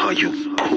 how you cook.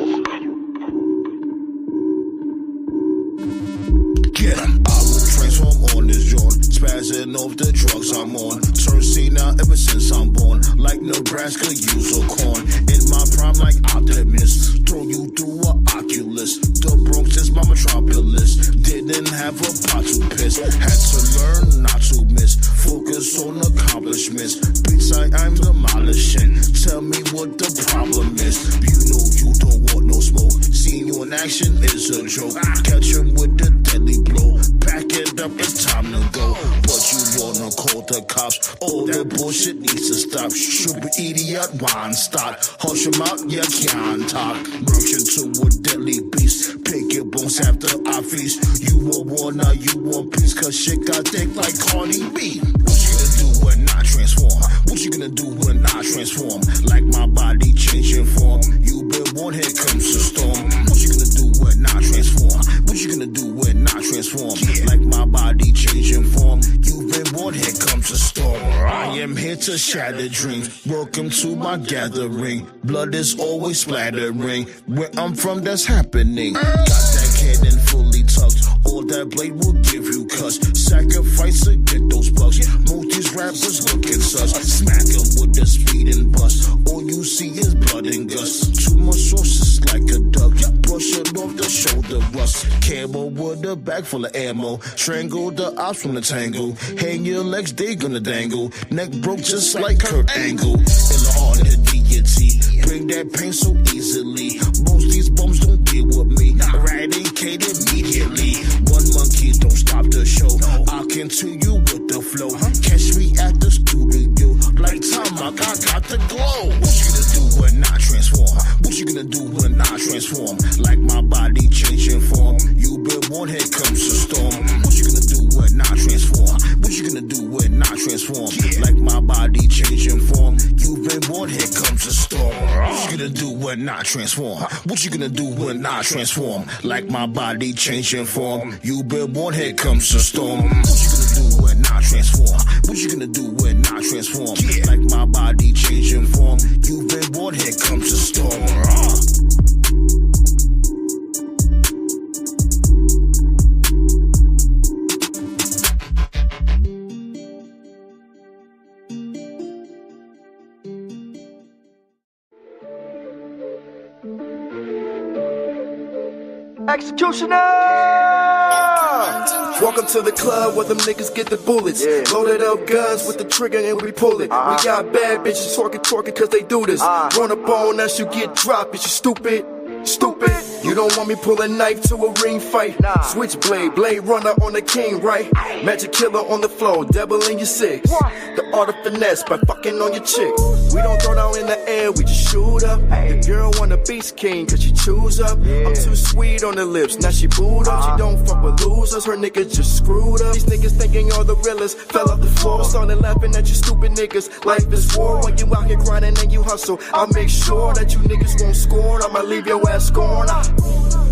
Yeah, I will transform on this joint, spazzing off the drugs I'm on. Turn C now ever since I'm born, like Nebraska, use a corn. In my prime like Optimus, throw you through a Oculus. The Bronx is my metropolis, didn't have a pot to piss. Had to learn not to miss, focus on accomplishments. Beats I'm demolishing, tell me what the problem is. You know you don't want no smoke, seeing you in action is a joke. Catch him with the deadly blow, pack it up, it's time to go. But you wanna call the cops, all the bullshit needs to stop. Super idiot, wine stop, hush him out, you can't talk. Merge into a deadly beast, pick your bones after I feast. You want war, now you want peace, cause shit got thick like Cardi B. What you gonna do when I transform? What you gonna do when I transform? Like my body changing form, you been warned, here comes the storm. What you gonna do when I transform? What you gonna do when I transform? Like my body changing form, you've been warned, here comes the storm. I am here to shatter dreams, welcome to my gathering. Blood is always splattering, where I'm from that's happening. Got that cannon fully tucked, all that blade will give you cuts. Sacrifice to get those bucks, most these rappers looking sus. Smack them with the speed and bust, all you see is blood and guts. Too much sauce like a duck, brush it off the shoulder rust. Camo with a bag full of ammo, strangle the ops from the tangle. Hang your legs, they gonna dangle. Neck broke just like Kurt Angle. In the heart of the deity, bring that pain so easily. Most these bums don't deal with me, eradicate immediately. One monkey don't stop the show, I continue with the flow. Catch me at the studio, like time I got the glow. What you gonna do when I transform? What you gonna do when I transform? Like my body changing form, you been warned, here comes the storm. What you gonna do when I transform? What you gonna do when I transform? Like my body changing form, you've been warned, here comes the storm. What you gonna do when I transform? What you gonna do when I transform? Like my body changing form, you've been warned, here comes the storm. What you gonna do when I transform? What you gonna do when I transform? Like my body changing form, you've been warned, here comes the storm. Executioner! Welcome to the club where them niggas get the bullets. Loaded up guns with the trigger and we pull it. We got bad bitches talking cause they do this. Run up on us, you get dropped, bitch, you stupid. Stupid, you don't want me pull a knife to a ring fight. Switchblade, blade runner on the king, right? Magic killer on the floor, devil in your six. The art of finesse by fucking on your chick. We don't throw down in the air, we just shoot up. The girl want a beast king cause she chews up. I'm too sweet on the lips, now she booed up. She don't fuck with losers, her niggas just screwed up. These niggas thinking you're the realest, fell off the floor. Started laughing at you stupid niggas. Life is war when you out here grinding and you hustle. I'll make sure that you niggas won't scorn. I'ma leave your ass scorn.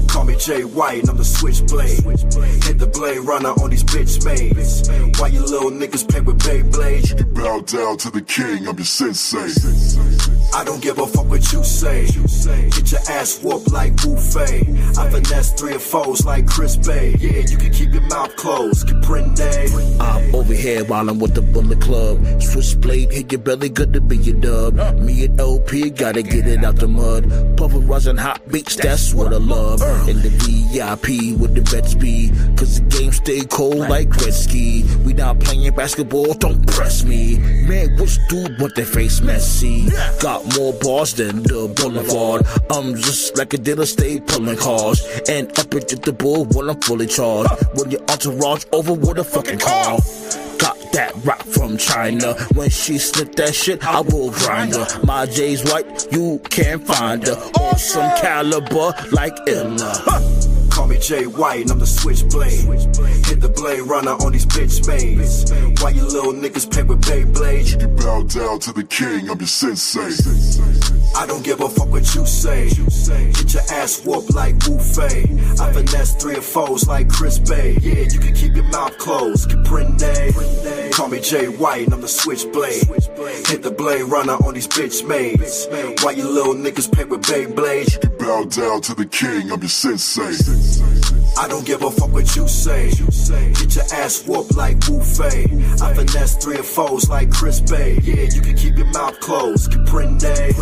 Call me Jay White and I'm the switchblade. Hit the blade runner on these bitch maids. Why you little niggas play with Beyblade? You bow down to the king, I'm your sensei. I don't give a fuck what you say. Get your ass whooped like buffet. I finesse 3 or 4s like Chris Bay. Yeah, you can keep your mouth closed. Caprende. I'm over here while I'm with the Bullet Club. Switchblade, hit your belly, good to be your dub. Me and LP, gotta get it out the mud. Pulverizing hot beats, that's what I love. In the VIP with the vets be, cause the game stay cold like Gretzky. We not playing basketball, don't press me. Man, which dude want their face messy? Got more bars than the boulevard. I'm just like a dealer, stay pulling cars. And up at the bull when I'm fully charged. When your entourage over with a fucking car. Got that rock from China. When she slip that shit, I will grind her. My J's white, you can't find her. Awesome caliber like Illa. Call me Jay White and I'm the switchblade. Hit the blade runner on these bitch maids. Why you little niggas play with Beyblade? You bow down to the king, I'm your sensei. I don't give a fuck what you say. Get your ass whooped like buffet. I finesse 3 or 4s like Chris Bay. Yeah, you can keep your mouth closed. Caprende. call me Jay White and I'm the switchblade. Hit the blade runner on these bitch maids. Why you little niggas play with Beyblades? You bow down to the king, I'm your sensei. I don't give a fuck what you say. Get your ass whooped like Wu Fei. I finesse 3 or 4s like Chris Bay. Yeah, you can keep your mouth closed. Caprende.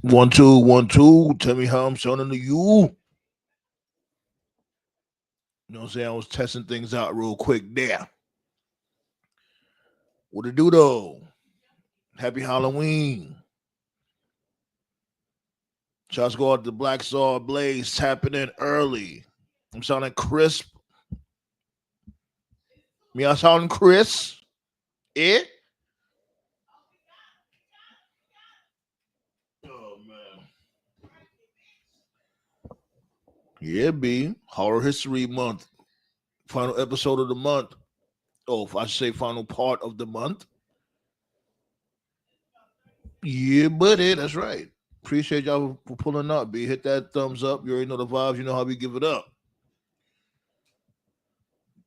1 2 1 2. Tell me how I'm sounding to you. You know what I'm saying? I was testing things out real quick there. What it do though? Happy Halloween. Shots go out to Black Saw Blaze tapping in early. I'm sounding crisp. Me, I sounding crisp. Eh? Oh man. Yeah, B. Horror History Month. Final episode of the month. Oh, if I should say final part of the month. Yeah, buddy. That's right. Appreciate y'all for pulling up, B. Hit that thumbs up. You already know the vibes. You know how we give it up.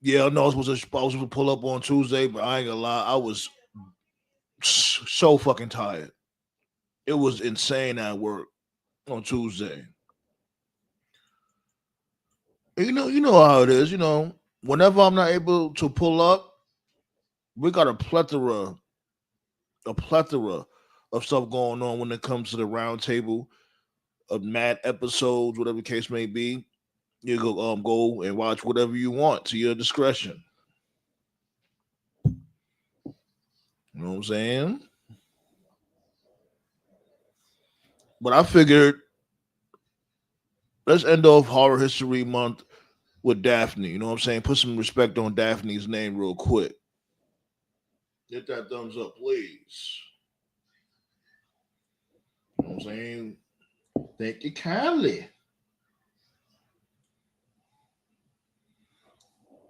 Yeah, I know I was supposed to pull up on Tuesday, but I ain't gonna lie. I was so fucking tired. It was insane at work on Tuesday. You know how it is. Whenever I'm not able to pull up, we got a plethora of stuff going on when it comes to the round table of mad episodes, whatever the case may be. You go and watch whatever you want to your discretion. You know what I'm saying? But I figured let's end off Horror History Month with Daffney. You know what I'm saying? Put some respect on Daphne's name real quick. Hit that thumbs up, please. You know what I'm saying? Thank you kindly.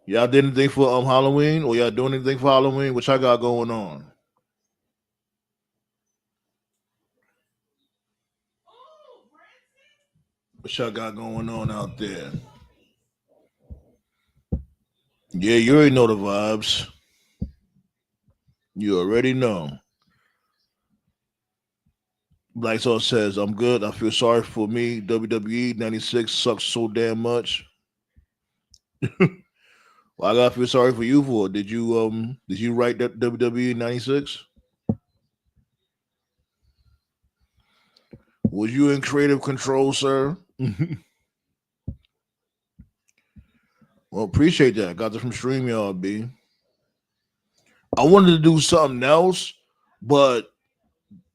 Y'all did anything for Halloween, or y'all doing anything for Halloween? What y'all got going on? What y'all got going on out there? Yeah, you already know the vibes. You already know. Black Sauce says, I'm good. I feel sorry for me. WWE 96 sucks so damn much. Well, I gotta feel sorry for you for it. Did you write that WWE 96? Was you in creative control, sir? Well, appreciate that. Got that from StreamYard, B. I wanted to do something else, but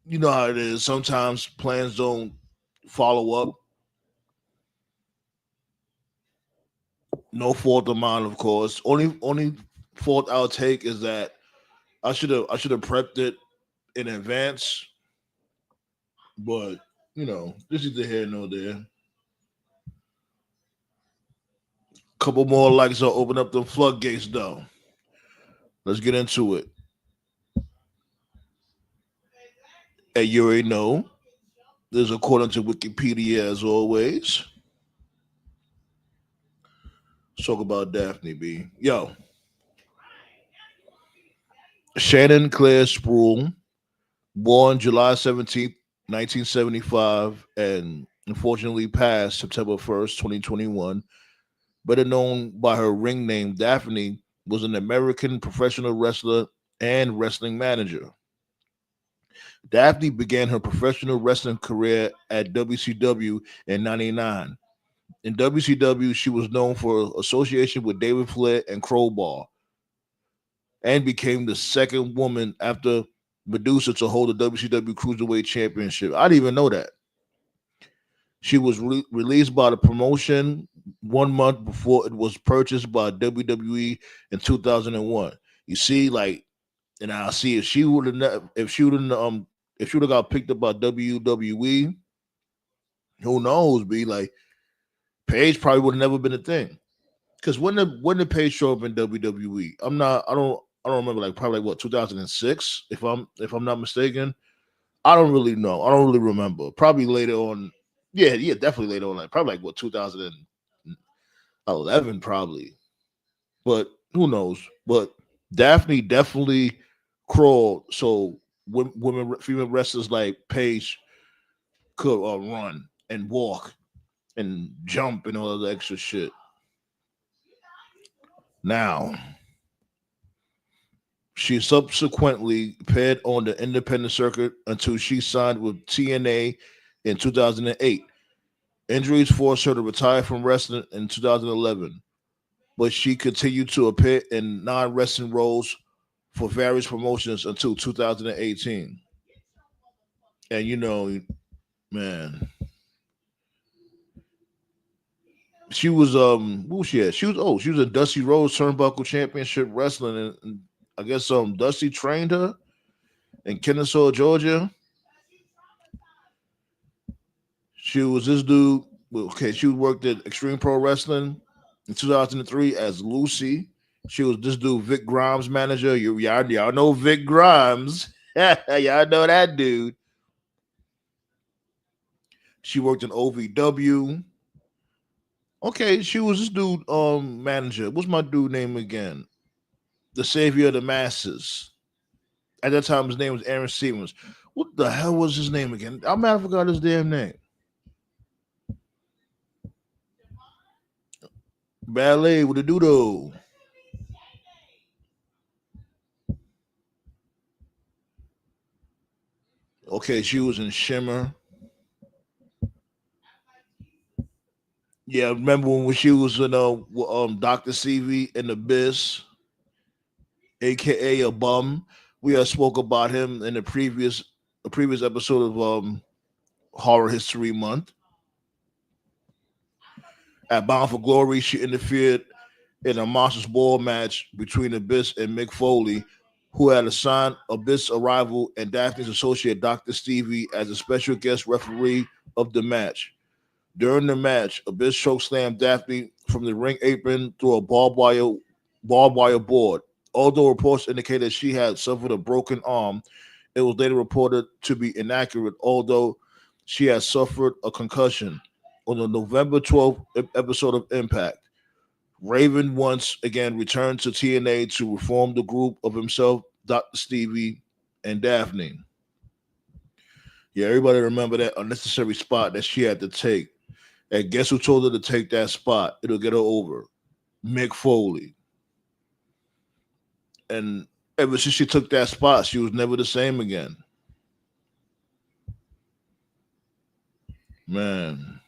you know how it is. Sometimes plans don't follow up. No fault of mine, of course. Only fault I'll take is that I should have prepped it in advance. But this is the here no there. Couple more likes will open up the floodgates, though. Let's get into it. And you already know. This is according to Wikipedia, as always. Let's talk about Daphne B. Yo, Shannon Claire Sproul, born July 17th, 1975, and unfortunately passed September 1st, 2021, better known by her ring name Daffney, was an American professional wrestler and wrestling manager. Daphne began her professional wrestling career at WCW in '99. In WCW, she was known for association with David Flair and Crowbar, and became the second woman after Medusa to hold the WCW Cruiserweight Championship. I didn't even know that. She was released by the promotion 1 month before it was purchased by WWE in 2001. You see, like, and I see if she would have, if she would have got picked up by WWE, who knows? Be like, Paige probably would have never been a thing. Because when did Paige show up in WWE? I don't remember, like probably like what, 2006, if I'm not mistaken. I don't really know. I don't really remember. Probably later on. Yeah, yeah, definitely later on. Like probably like what, 2011 probably. But who knows? But Daphne definitely crawled so women female wrestlers like Paige could run and walk and jump and all that extra shit. Now, she subsequently appeared on the independent circuit until she signed with TNA in 2008. Injuries forced her to retire from wrestling in 2011, but she continued to appear in non wrestling roles for various promotions until 2018. And man, she was what was she at? She was a Dusty Rhodes Turnbuckle Championship Wrestling, and I guess Dusty trained her in Kennesaw, Georgia. She was this dude. Okay, she worked at Extreme Pro Wrestling in 2003 as Lucy. She was this dude, Vic Grimes' manager. Y'all know Vic Grimes. Y'all know that dude. She worked in OVW. Okay, she was this dude manager. What's my dude name again? The savior of the masses. At that time, his name was Aaron Stevens. What the hell was his name again? I might have forgot his damn name. Ballet with a doodle. Okay, she was in Shimmer. Yeah, remember when she was in Dr. CV in Abyss, aka a bum. We spoke about him in the previous episode of Horror History Month. At Bound for Glory, she interfered in a Monsters Ball match between Abyss and Mick Foley, who had assigned Abyss arrival and Daphne's associate Dr. Stevie as a special guest referee of the match. During the match, Abyss chokeslammed Daphne from the ring apron through a barbed wire board. Although reports indicated she had suffered a broken arm, it was later reported to be inaccurate, although she had suffered a concussion. On the November 12th episode of Impact, Raven once again returned to TNA to reform the group of himself, Dr. Stevie, and Daphne. Yeah, everybody remember that unnecessary spot that she had to take. And guess who told her to take that spot? It'll get her over. Mick Foley. And ever since she took that spot, she was never the same again. Man.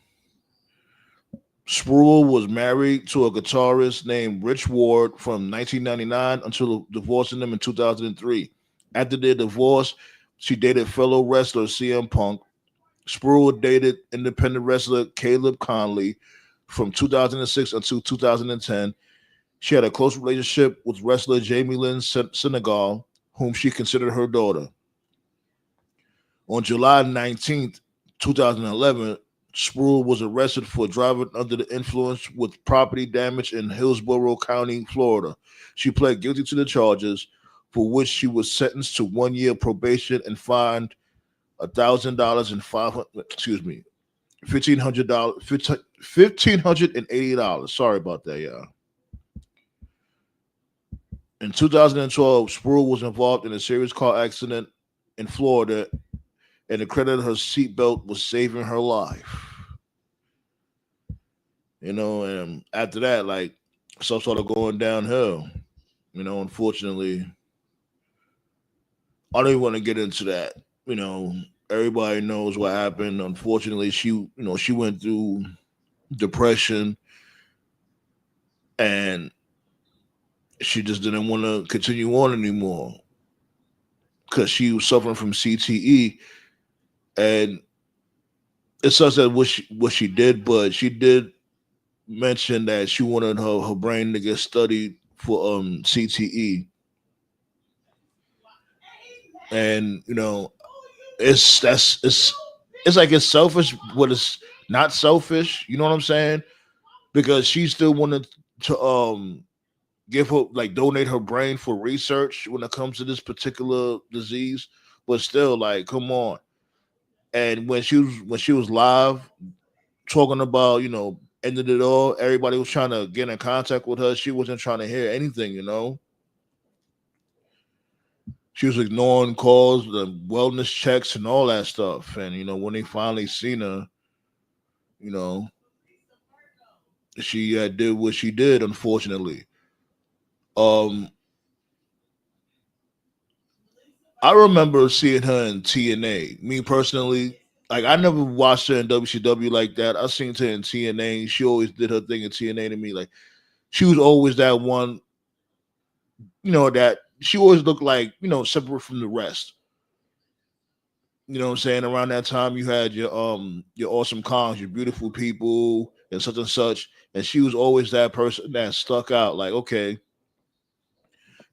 Spruill was married to a guitarist named Rich Ward from 1999 until divorcing him in 2003. After their divorce, she dated fellow wrestler CM Punk. Spruill dated independent wrestler Caleb Conley from 2006 until 2010. She had a close relationship with wrestler Jamie Lynn Senegal, whom she considered her daughter. On July 19th, 2011, Spruill was arrested for driving under the influence with property damage in Hillsborough County, Florida. She pled guilty to the charges, for which she was sentenced to 1 year probation and fined $1,000 and $1,580. Sorry about that, y'all. In 2012, Sproul was involved in a serious car accident in Florida, and the credit of her seatbelt was saving her life. And after that, like, stuff started going downhill. Unfortunately, I don't even want to get into that. You know, Everybody knows what happened. Unfortunately, she went through depression, and she just didn't want to continue on anymore because she was suffering from CTE. And it sucks that what she did, but she did mention that she wanted her brain to get studied for CTE. And it's like it's selfish, but it's not selfish. You know what I'm saying? Because she still wanted to give her, like, donate her brain for research when it comes to this particular disease. But still, like, come on. And when she was live talking about, ended it all, everybody was trying to get in contact with her. She wasn't trying to hear anything. She was ignoring calls, the wellness checks, and all that stuff. And when they finally seen her, you know, she did what she did. Unfortunately, um, I remember seeing her in TNA. Me personally, like, I never watched her in WCW like that. I seen her in TNA. She always did her thing in TNA to me. Like, she was always that one. That she always looked like, separate from the rest. You know what I'm saying? Around that time, you had your awesome cons, your beautiful people, and such. And she was always that person that stuck out. Like, okay.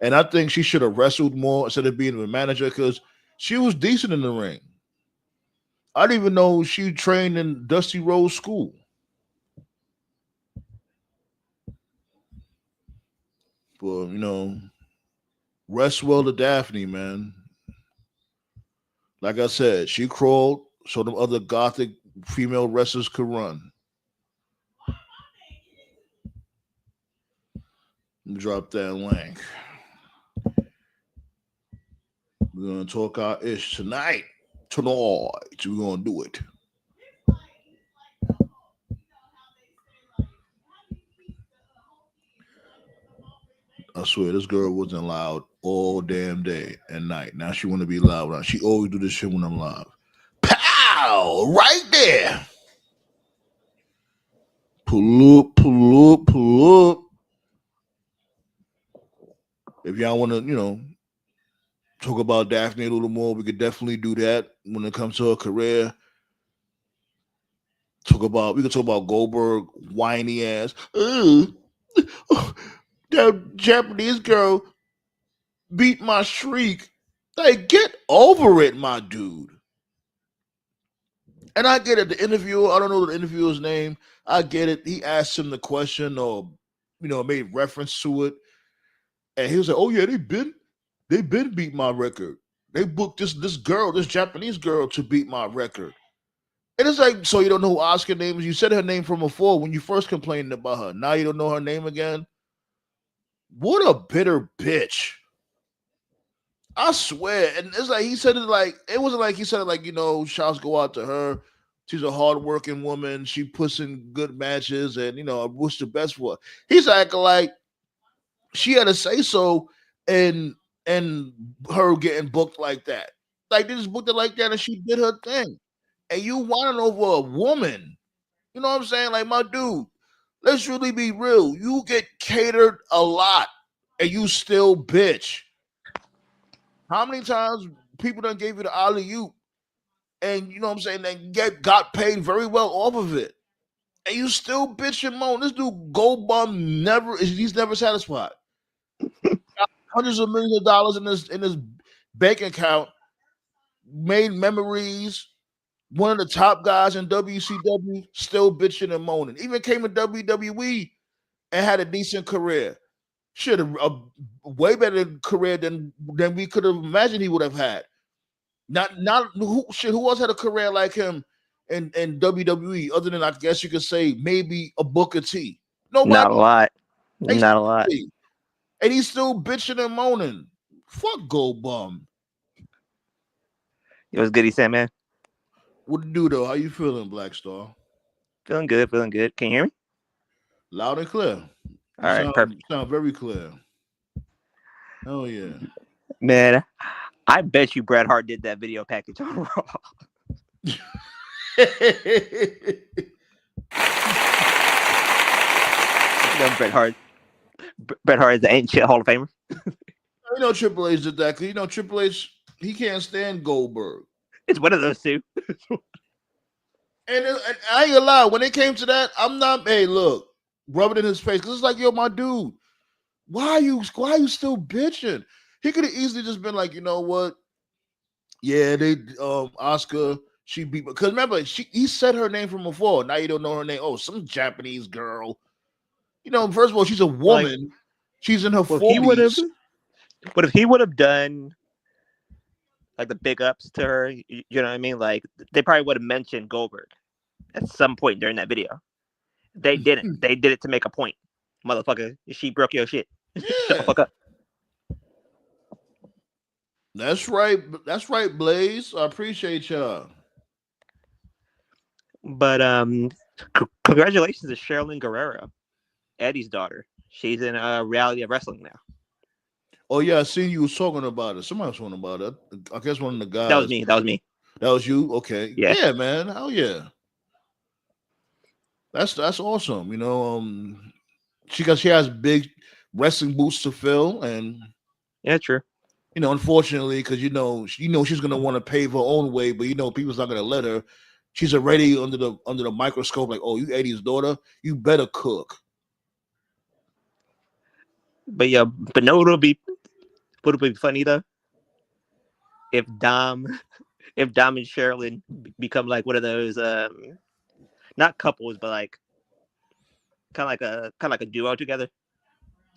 And I think she should have wrestled more instead of being a manager, because she was decent in the ring. I didn't even know she trained in Dusty Rhodes School. But rest well to Daffney, man. Like I said, she crawled so them other gothic female wrestlers could run. Drop that link. We're gonna talk our ish tonight. Tonight, we're gonna do it. I swear, this girl wasn't loud all damn day and night. Now she want to be loud. Now she always do this shit when I'm live. Pow! Right there. Pull up, pull up, pull up. If y'all want to, talk about Daffney a little more, we could definitely do that when it comes to her career. We could talk about Goldberg whiny ass. Ugh. That Japanese girl beat my shriek. Like, get over it, my dude. And I get it. The interviewer, I don't know the interviewer's name. I get it. He asked him the question, or made reference to it, and he was like, "Oh yeah, they been beat my record. They booked this girl, this Japanese girl, to beat my record." And it's like, so you don't know who Oscar name is? You said her name from before when you first complained about her. Now you don't know her name again? What a bitter bitch. I swear. And it's like he said it like, it wasn't like he said it like, shouts go out to her. She's a hardworking woman. She puts in good matches, and I wish the best for her. He's acting like she had to say so, and her getting booked like that. Like, they just booked her like that and she did her thing. And you whining over a woman. You know what I'm saying? Like, my dude, let's really be real. You get catered a lot and you still bitch. How many times people done gave you the alley oop, and you know what I'm saying, they got paid very well off of it, and you still bitch and moan? This dude Gold Bum he's never satisfied. Got hundreds of millions of dollars in his bank account, made memories. One of the top guys in WCW, still bitching and moaning. Even came to WWE and had a decent career. Should have a way better career than we could have imagined he would have had. Not who else had a career like him in WWE, other than, I guess you could say, maybe a Booker T. Nobody. Not a lot. Not a lot. Exactly. and he's still bitching and moaning. Fuck Gold Bum. It was good. He said, man, What to do though? How you feeling, Black Star? feeling good, feeling good. Can you hear me? Loud and clear. All right, You perfect. sound very clear. Oh yeah. Man, I bet you Bret Hart did that video package on Raw. You know, Bret Hart is the ain't shit Hall of Famer. You know Triple H did that because you know Triple H he can't stand Goldberg. It's one of those two. And I ain't gonna lie, when it came to that, I'm not. Hey, look, rub it in his face because it's like, yo, my dude, why are you still bitching? He could have easily just been like, you know what? Yeah, they Oscar, she beat because remember he said her name from before. Now you don't know her name. Oh, some Japanese girl. You know, first of all, she's a Like, woman. She's in her well, he would have. 40s. What if he would have done like the big ups to her? You know what I mean? Like they probably would have mentioned Goldberg at some point during that video. They didn't. They did it to make a point. Motherfucker, she broke your shit. Shut the Yeah. fuck up. That's right. That's right, Blaze. I appreciate y'all. But congratulations to Sherilyn Guerrero, Eddie's daughter. She's in reality of wrestling now. Oh yeah, I seen you was talking about it. Somebody was talking about it. I guess one of the That was guys. me. That was me. That was you? Okay. Yeah. Yeah, man. Hell yeah. That's awesome. You know, she has big wrestling boots to fill, and Yeah, true. you know, unfortunately, because you know she's gonna want to pave her own way, but you know, people's not gonna let her. She's already under the microscope, like, oh, you Eddie's daughter, you better cook. But yeah, but no, would be funny though if Dom, if Dom and Sherilyn become like one of those not couples, but like kind of like a duo together.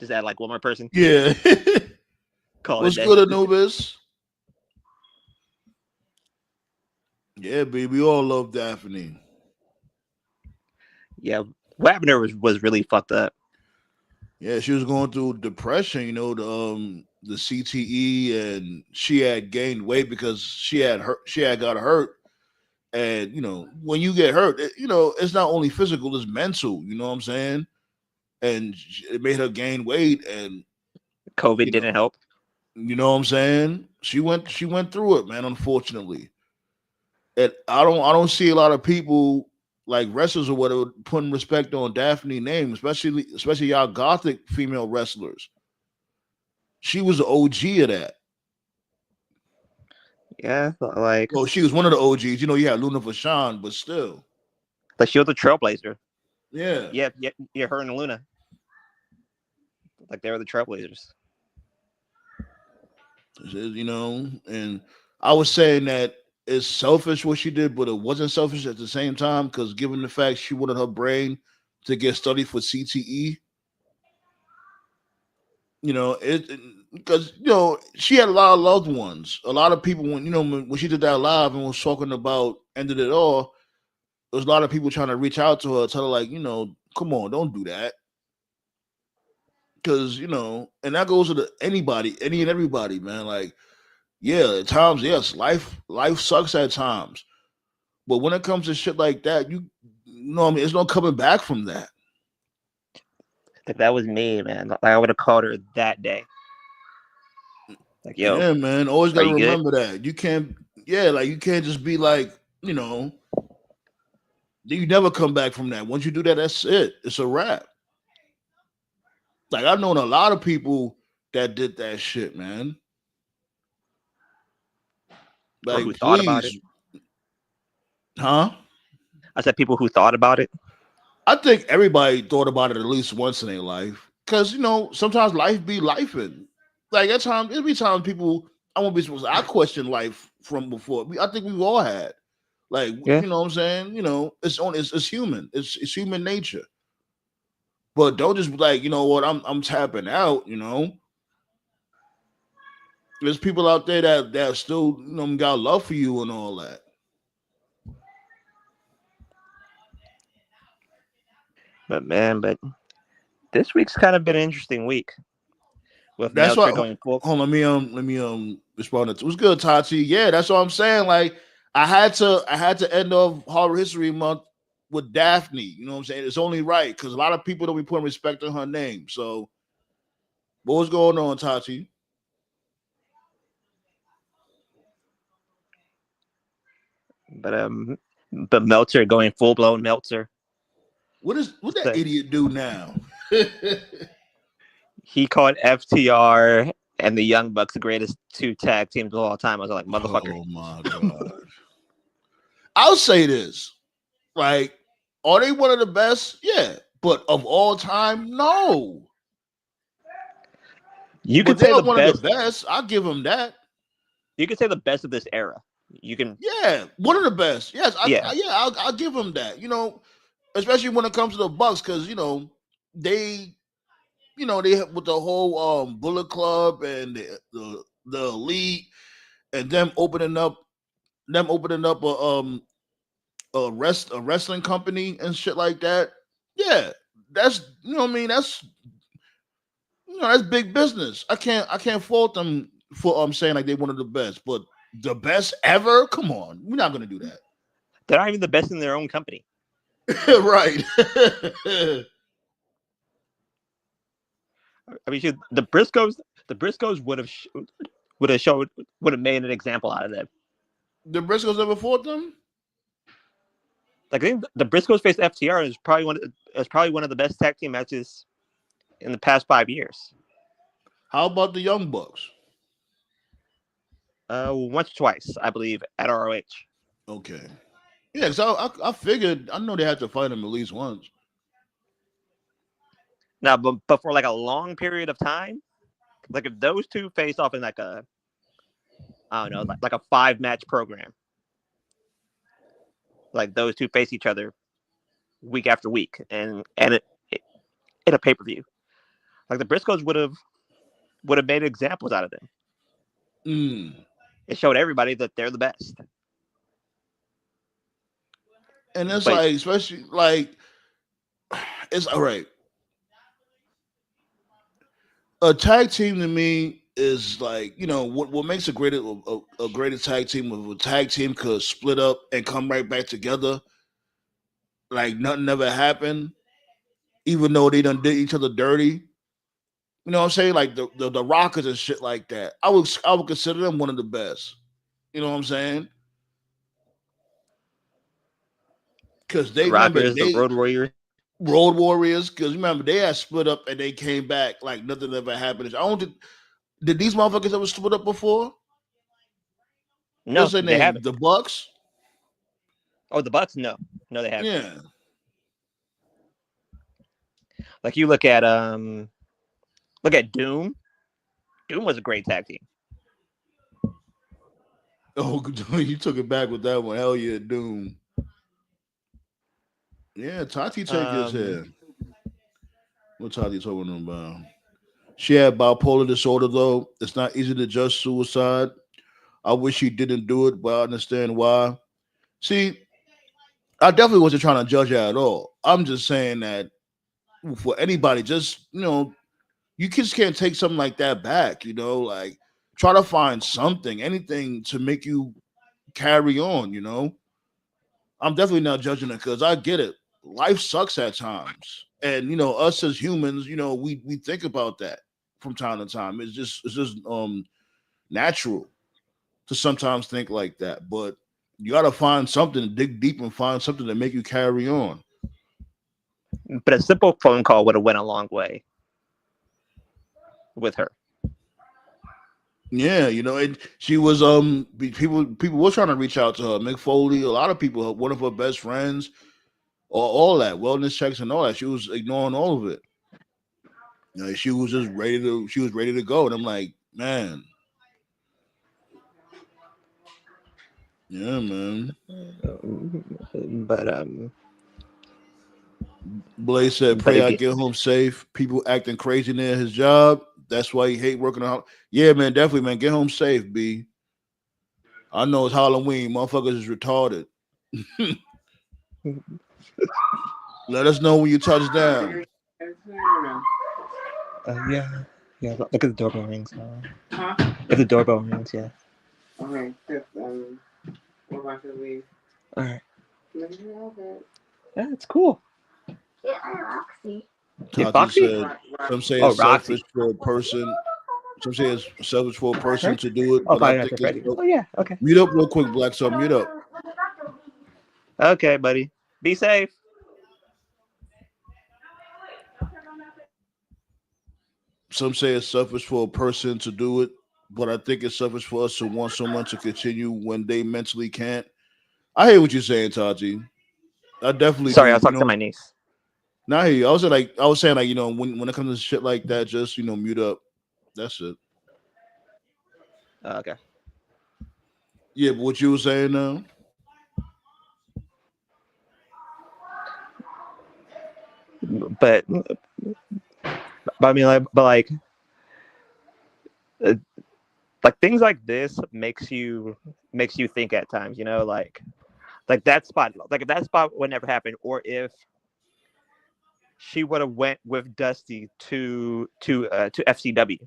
Just add like one more person. Yeah. Call it a What's day. good, Anubis? Yeah, baby, we all love Daphne. Yeah, what happened to her was really fucked up. Yeah, she was going through depression, you know, the CTE, and she had gained weight because she had got hurt. And you know, when you get hurt, you know, it's not only physical, it's mental, you know what I'm saying? And it made her gain weight, and COVID you know, didn't help. you know what I'm saying? She went through it, man, unfortunately. And I don't see a lot of people like wrestlers or whatever putting respect on Daphne name, especially y'all gothic female wrestlers. She was the OG of that. Yeah, like Well, she was one of the OGs. You know, you had Luna Vachon, but still. she was a trailblazer. Yeah. Yeah, her and Luna, like they were the trailblazers. You know, and I was saying that it's selfish what she did, but it wasn't selfish at the same time because given the fact she wanted her brain to get studied for CTE, you know, it because you know she had a lot of loved ones, a lot of people when you know when she did that live and was talking about ended it all. There was a lot of people trying to reach out to her, tell her like, you know, come on, don't do that. Because you know, and that goes to anybody, any and everybody, man. Like, yeah, at times, yes, life sucks at times, but when it comes to shit like that, you know, what I mean, there's no coming back from that. If that was me, man, like I would have called her that day. Like, yo, Yeah, man, always are got to you good? remember that you can't. Yeah, like you can't just be like, you know, you never come back from that. Once you do that, that's it. It's a wrap. Like I've known a lot of people that did that shit, man. Or who Like, thought about it? please, huh? I said people who thought about it. I think everybody thought about it at least once in their life. Cause you know, sometimes life be life and like at times it'll be times people I won't be supposed to I question life from before. I think we've all had. Like, Yeah, you know what I'm saying? You know, it's human. It's human nature. But don't just be like, you know what, I'm tapping out, you know. There's people out there that still, you know, got love for you and all that. but man, but this week's kind of been an interesting week. with That's what. Meltzer going full. Hold on, let me respond to it. What's good, Tati? Yeah, that's what I'm saying. Like I had to end off Horror History Month with Daffney. You know what I'm saying? It's only right because a lot of people don't be putting respect on her name. So what was going on, Tati? But but Meltzer going full blown Meltzer. What that So idiot do now? he called FTR and the Young Bucks the greatest two tag teams of all time. I was like, motherfucker. Oh my god! I'll say this: like, are they one of the best? Yeah, but of all time, no. You But could they say are the one of the best. best. I'll give them that. You could say the best of this era. You can, Yeah, one of the best. Yes, yeah. I'll give them that. Especially when it comes to the Bucks, because they, they have with the whole Bullet Club and the Elite, and them opening up a wrestling company and shit like that. Yeah, that's what I mean. That's big business. I can't fault them for saying like they one of the best, but the best ever. Come on, we're not gonna do that. They're not even the best in their own company. Right. I mean, shoot, the Briscoes would have made an example out of them. The Briscoes ever fought them? Like I think the Briscoes faced FTR is probably one of the best tag team matches in the past 5 years. How about the Young Bucks? Once or twice, I believe, at ROH. Okay. Yeah, because I figured I know they had to fight them at least once. Now, but for like a long period of time, like if those two face off in like a, I don't know, like a 5 match program, like those two face each other week after week, and it in a pay per view, like the Briscoes would have made examples out of them. Mm. It showed everybody that they're the best. And it's But like, especially like, it's all right. A tag team to me is like, what makes a greater tag team of a tag team could split up and come right back together like nothing ever happened, even though they done did each other dirty. You know what I'm saying? Like the Rockers and shit like that. I would consider them one of the best. You know what I'm saying? Because the they remember Rockers, the they Road Warriors, Road Warriors. Because remember they had split up and they came back like nothing ever happened. I don't think did these motherfuckers ever split up before? no, What's their they name? haven't. The Bucks. Oh, the Bucks, no, they haven't. Yeah. Like you look at Doom. Doom was a great tag team. Oh, you took it back with that one. Hell yeah, Doom. Yeah, Tati take his head. What Tati talking about? She had bipolar disorder though. It's not easy to judge suicide. I wish she didn't do it, but I understand why. See, I definitely wasn't trying to judge her at all. I'm just saying that for anybody, just you just can't take something like that back. Like try to find something, anything to make you carry on. I'm definitely not judging it because I get it. Life sucks at times, and us as humans, we think about that from time to time. It's just natural to sometimes think like that, but you got to find something to dig deep and find something to make you carry on. But a simple phone call would have went a long way with her. Yeah, and she was people were trying to reach out to her. Mick Foley, a lot of people, one of her best friends, or all that wellness checks and all that. She was ignoring all of it. She was just ready to go, and I'm like, man, yeah, man. But Blaze said, but "Pray I again, get home safe." People acting crazy near his job. That's why he hate working out. Yeah, man, definitely, man. Get home safe, B. I know it's Halloween. Motherfuckers is retarded. Let us know when you touch down. yeah, Yeah, look at the doorbell rings. Huh? If the doorbell rings, yeah. Okay, we're about to leave. All right. Let me know that. Yeah, it's cool. Yeah, Roxy. Yeah, Tati Foxy. said, some say Oh, it's selfish Roxy. for a person. Some say it's selfish for a person Her? to do it, Oh, but I Five Nights think at it's Freddy's. Oh yeah. Okay. mute up real quick, Black. So mute up. Okay, buddy. Be safe. Some say it's selfish for a person to do it, but I think it's selfish for us to want someone to continue when they mentally can't. I hear what you're saying, Tati. I definitely Sorry, I was do. talking to my niece. Now I hear you. I was saying like when it comes to shit like that, just mute up. That's it. Okay. Yeah, but what you were saying now? But I mean, uh, like things like this makes you think at times. You know, like that spot. Like if that spot would never happen, or if she would have went with Dusty to FCW.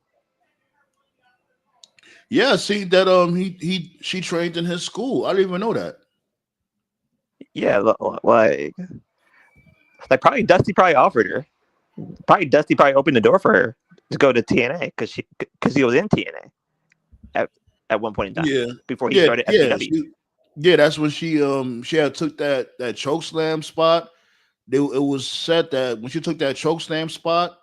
Yeah, see that she trained in his school. I didn't even know that. Yeah, like probably Dusty probably offered her. Probably Dusty probably opened the door for her to go to TNA because he was in TNA at one point in time Yeah, before he yeah, started yeah. FCW. Yeah, that's when she had took that choke slam spot. It was said that when she took that choke slam spot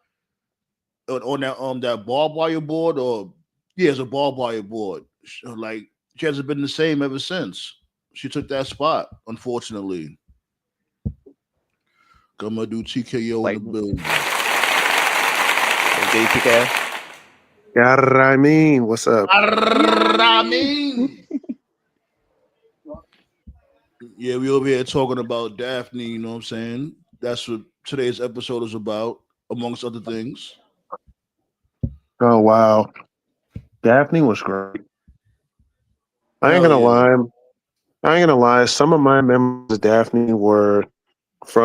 on that barbed wire board, or yeah, it's a barbed wire board. Like she hasn't been the same ever since she took that spot. Unfortunately, gonna do TKO in Like the building. JTK. Yeah, I mean, what's up? I mean, yeah, we over here talking about Daffney. You know what I'm saying? That's what today's episode is about, amongst other things. Oh wow, Daphne was great. I ain't Hell gonna yeah. lie. I ain't gonna lie. Some of my memories of Daphne were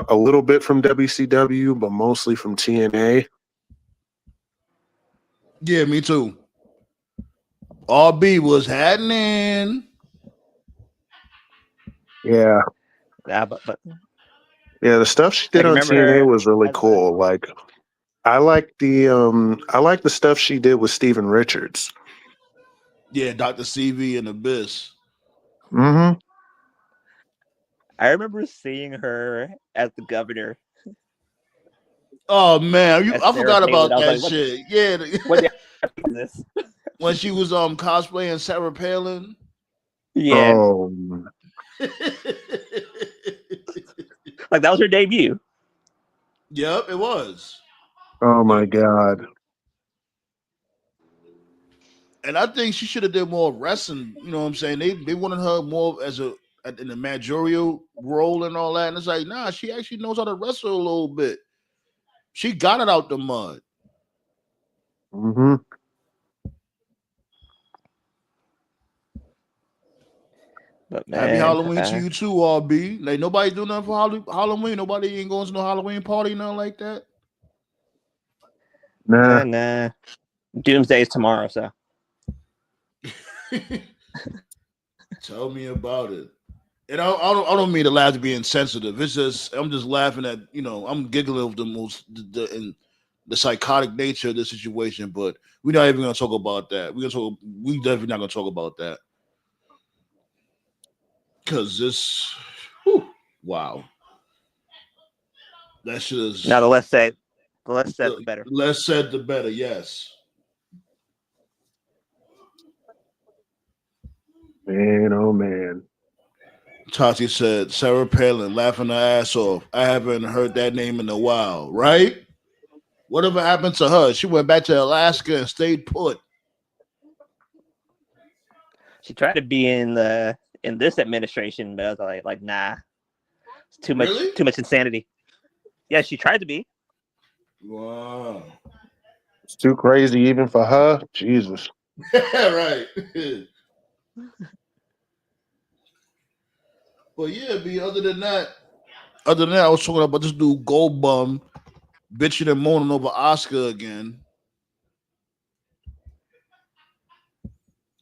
a little bit from WCW, but mostly from TNA. Yeah, me too. RB was happening. Yeah, Yeah, but yeah. The stuff she like did on remember TNA her was really as cool. Like I like the stuff she did with Steven Richards. Yeah, Dr. CV and Abyss. Mm-hmm. I remember seeing her as the governor Oh man, as I Sarah forgot Palin. about I was that like, shit. Yeah, what the this? when she was cosplaying Sarah Palin. Yeah, Oh, like that was her debut. Yep, it was. oh my God. And I think she should have did more wrestling. You know what I'm saying? They wanted her more as in a managerial role and all that. And it's like, nah, she actually knows how to wrestle a little bit. She got it out the mud. Mm-hmm. But Happy man, Halloween to you too, RB. Like nobody do nothing for Halloween. Nobody ain't going to no Halloween party, nothing like that. Nah. nah. Doomsday is tomorrow, so Tell me about it. And I don't mean to laugh to be insensitive. It's just I'm just laughing at I'm giggling of the psychotic nature of the situation. But we're not even gonna talk about that. We definitely not gonna talk about that because wow, that shit now is the less said, the better. less said the better. Yes. Man, oh man. Tati said Sarah Palin laughing her ass off. I haven't heard that name in a while, right? Whatever happened to her? She went back to Alaska and stayed put. She tried to be in this administration, but I was like nah, it's Really? too much insanity. Yeah, she tried to be. Wow. It's too crazy even for her. Jesus. Right. But yeah, B, other than that, I was talking about this dude Gold Bum bitching and moaning over Oscar again.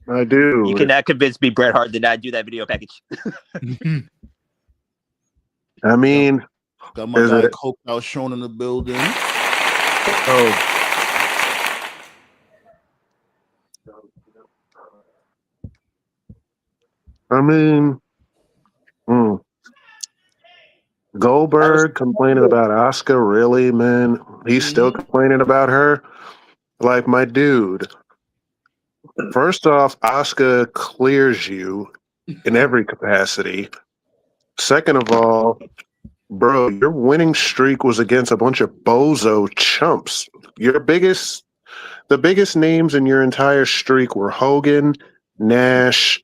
I do. You cannot convince me Bret Hart did not do that video package. I mean, got my is guy it? Coke out shown in the building. Oh, I mean, hmm. Goldberg complaining about Asuka, really, man? He's still complaining about her? Like, my dude, first off, Asuka clears you in every capacity. Second of all, bro, your winning streak was against a bunch of bozo chumps. The biggest names in your entire streak were Hogan, Nash,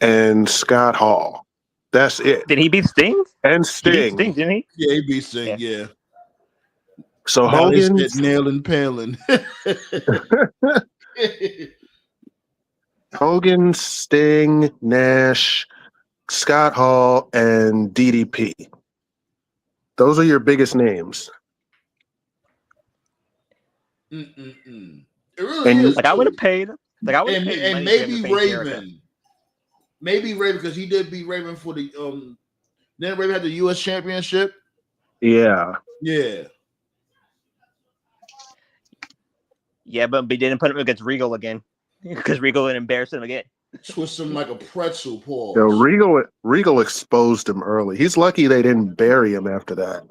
and Scott Hall. That's it. Did he beat Sting? And He beat Sting, Sting. didn't he? Yeah, he beat Sting. Yeah. So Now they Hogan, said nailing Palin. Hogan, Sting, Nash, Scott Hall, and DDP. Those are your biggest names. It really And is. Like I would have paid. Like I would have paid and money maybe for him to face Jericho. Raven. Maybe Raven, because he did beat Raven for the then Raven had the US championship. yeah. Yeah. Yeah, but they didn't put him against Regal again because Regal would embarrass him again. Twist him like a pretzel, Paul. So Regal exposed him early. He's lucky they didn't bury him after that.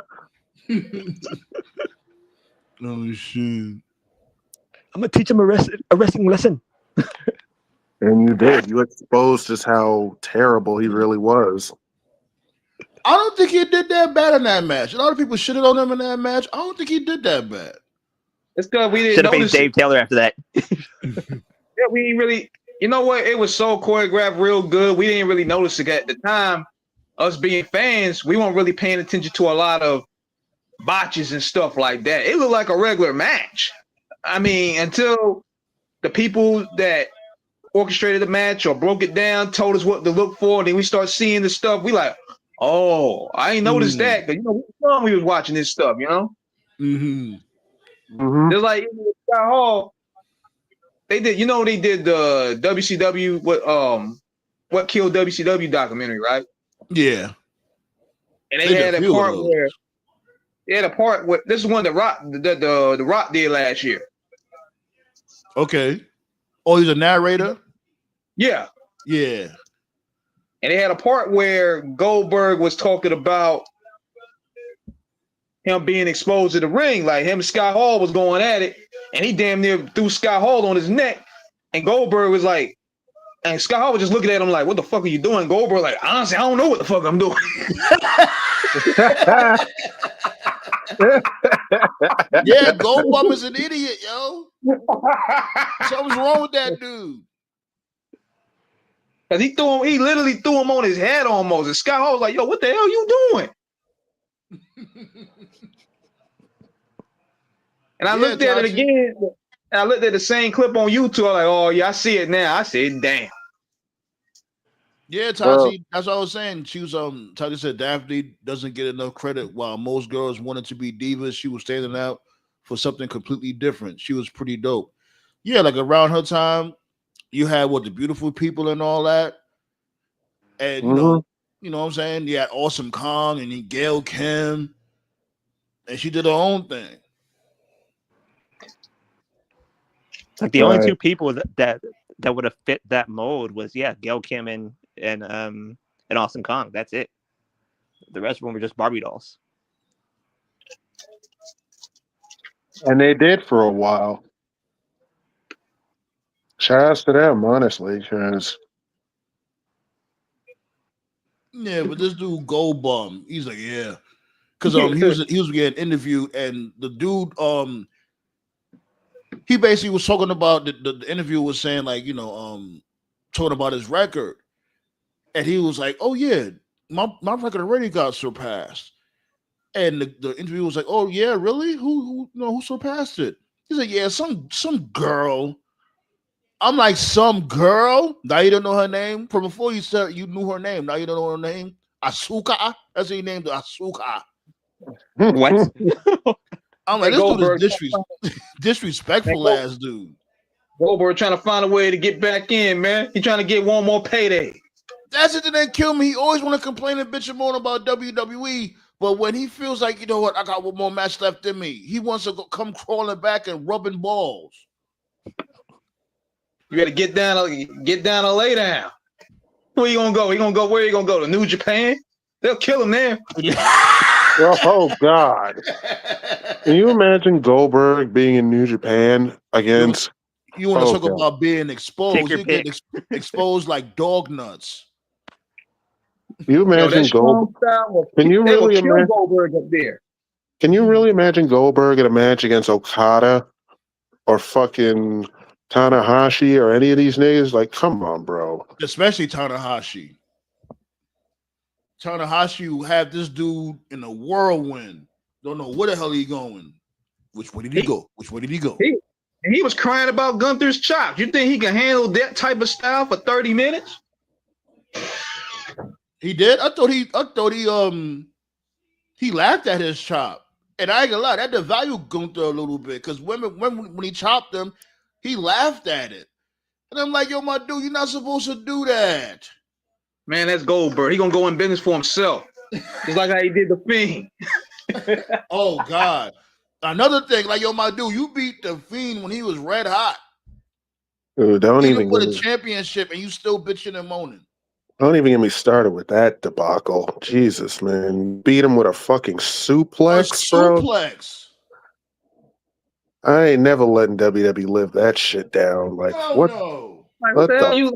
Oh shit! I'm gonna teach him a wrestling lesson. And you did. You exposed just how terrible he really was. I don't think he did that bad in that match. A lot of people shitted on him in that match. I don't think he did that bad. It's good we didn't Should have paid notice Dave Taylor after that. Yeah, we didn't really. You know what? It was so choreographed real good. We didn't really notice it at the time. Us being fans, we weren't really paying attention to a lot of botches and stuff like that. It looked like a regular match. I mean, until the people that orchestrated the match or broke it down told us what to look for, and then we start seeing the stuff. We like, oh, I ain't noticed that because we was watching this stuff. Just like Scott Hall. They did, they did the WCW what killed WCW documentary, right? Yeah. And they had a part where this is one that the Rock did last year. Okay. Oh, he's a narrator? Yeah. Yeah. And they had a part where Goldberg was talking about him being exposed to the ring, like him and Scott Hall was going at it, and he damn near threw Scott Hall on his neck, and Goldberg was like, and Scott Hall was just looking at him like, what the fuck are you doing? Goldberg like, honestly, I don't know what the fuck I'm doing. Yeah, Goldberg is an idiot, yo. Something's wrong with that dude. Cause he literally threw him on his head almost, and Scott Hall was like, yo, what the hell you doing? And I looked at it again, and I looked at the same clip on YouTube. I'm like, oh yeah, I see it now. I said, damn. Yeah, Tati, that's what I was saying. She was Tati said Daffney doesn't get enough credit. While most girls wanted to be divas, she was standing out for something completely different. She was pretty dope. Yeah, like around her time, you had the Beautiful People and all that. And you know what I'm saying? You had Awesome Kong and then Gail Kim. And she did her own thing. Like the only two people that would have fit that mold was Gail Kim and Awesome Kong. That's it. The rest of them were just Barbie dolls. And they did for a while. Shout outs to them, honestly, because yeah, but this dude Goldbum, he's like, yeah, because he was getting interviewed, and the dude he basically was talking about the interview was saying like talking about his record, and he was like, oh yeah, my record already got surpassed, and the interview was like, oh yeah, really? Who surpassed it? He's like, yeah, some girl. I'm like, some girl? Now you don't know her name? From before you said you knew her name. Now you don't know her name? Asuka? That's what he named her, Asuka. What? I'm like, this dude is disrespectful ass dude. Goldberg trying to find a way to get back in, man. He trying to get one more payday. That's it that kill me. He always want to complain and bitch and moan about WWE, but when he feels like, you know what, I got one more match left in me, he wants to come crawling back and rubbing balls. You got to get down or lay down. Where you gonna go? Where you gonna go? To New Japan? They'll kill him there. Oh God! Can you imagine Goldberg being in New Japan against? You want to talk about being exposed? You get exposed like dog nuts. You imagine Goldberg? Can you really imagine Goldberg up there? Can you really imagine Goldberg in a match against Okada or fucking Tanahashi or any of these niggas? Like, come on, bro. Especially Tanahashi. Tanahashi will have this dude in a whirlwind. Don't know where the hell he going. Which way did he go? Which way did he go? He was crying about Gunther's chops. You think he can handle that type of style for 30 minutes? He did. I thought he laughed at his chop. And I ain't gonna lie, that devalued Gunther a little bit because when he chopped him, he laughed at it. And I'm like, yo, my dude, you're not supposed to do that. Man, that's Goldberg. He gonna go in business for himself. Just like how he did the Fiend. Oh God. Another thing, like, yo, my dude, you beat the Fiend when he was red hot. Dude, don't even win a championship and you still bitching and moaning. Don't even get me started with that debacle. Jesus, man. Beat him with a fucking suplex, bro. Suplex. I ain't never letting WWE live that shit down. Like, what? No. Like, what are you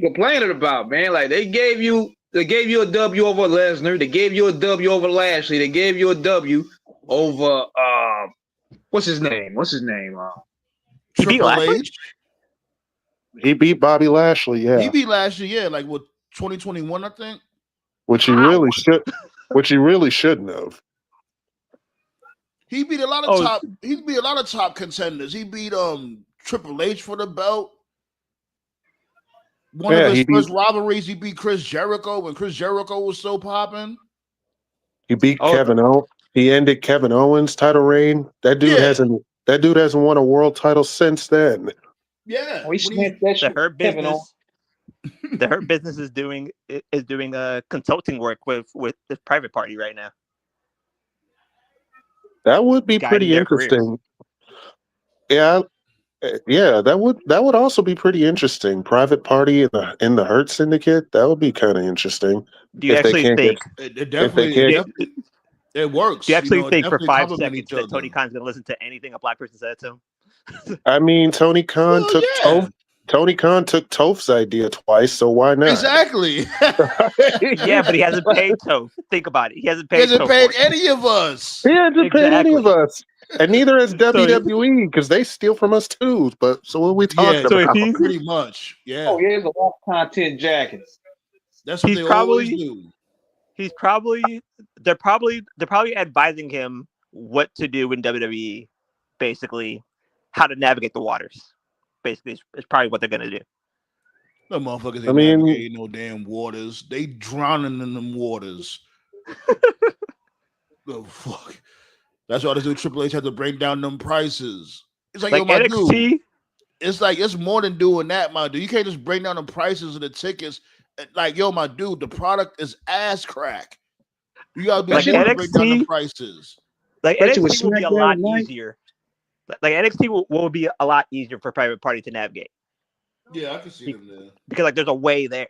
complaining about, man? Like, they gave you a W over Lesnar. They gave you a W over Lashley. They gave you a W over what's his name? He beat Lashley? He beat Bobby Lashley, yeah. He beat Lashley, yeah, like what 2021, I think. Which he really shouldn't have. He beat a lot of top contenders. He beat Triple H for the belt. One of his first rivalries, he beat Chris Jericho when Chris Jericho was so popping. He beat Kevin Owens. He ended Kevin Owens' title reign. That dude hasn't won a world title since then. Yeah, the Hurt Business is doing consulting work with this private party right now. That would be pretty interesting. Yeah, that would also be pretty interesting. Private party in the Hurt Syndicate. That would be kind of interesting. Do you actually think it works? Do you actually think for 5 seconds that Tony Khan's going to listen to anything a black person said to him? I mean, Tony Khan took Toph's idea twice, so why not? Exactly. Yeah, but he hasn't paid Toph. Think about it. He hasn't paid any of us. He hasn't paid any of us. And neither has WWE, because they steal from us too. But so what are we talking about? Pretty much. Yeah. Oh, here's a lot of content jackets. That's what they always do. They're probably advising him what to do in WWE, basically, how to navigate the waters. Basically, it's probably what they're gonna do. The motherfuckers ain't navigating no damn waters. They drowning in them waters. The fuck. That's why this dude Triple H had to bring down them prices. It's like, yo, my NXT. Dude, it's more than doing that, my dude. You can't just bring down the prices of the tickets. Like, yo, my dude, the product is ass crack. You gotta do shit to bring down the prices. Like NXT will be a lot easier. Like NXT will be a lot easier for private party to navigate. Yeah, I can see them there. Because like there's a way there.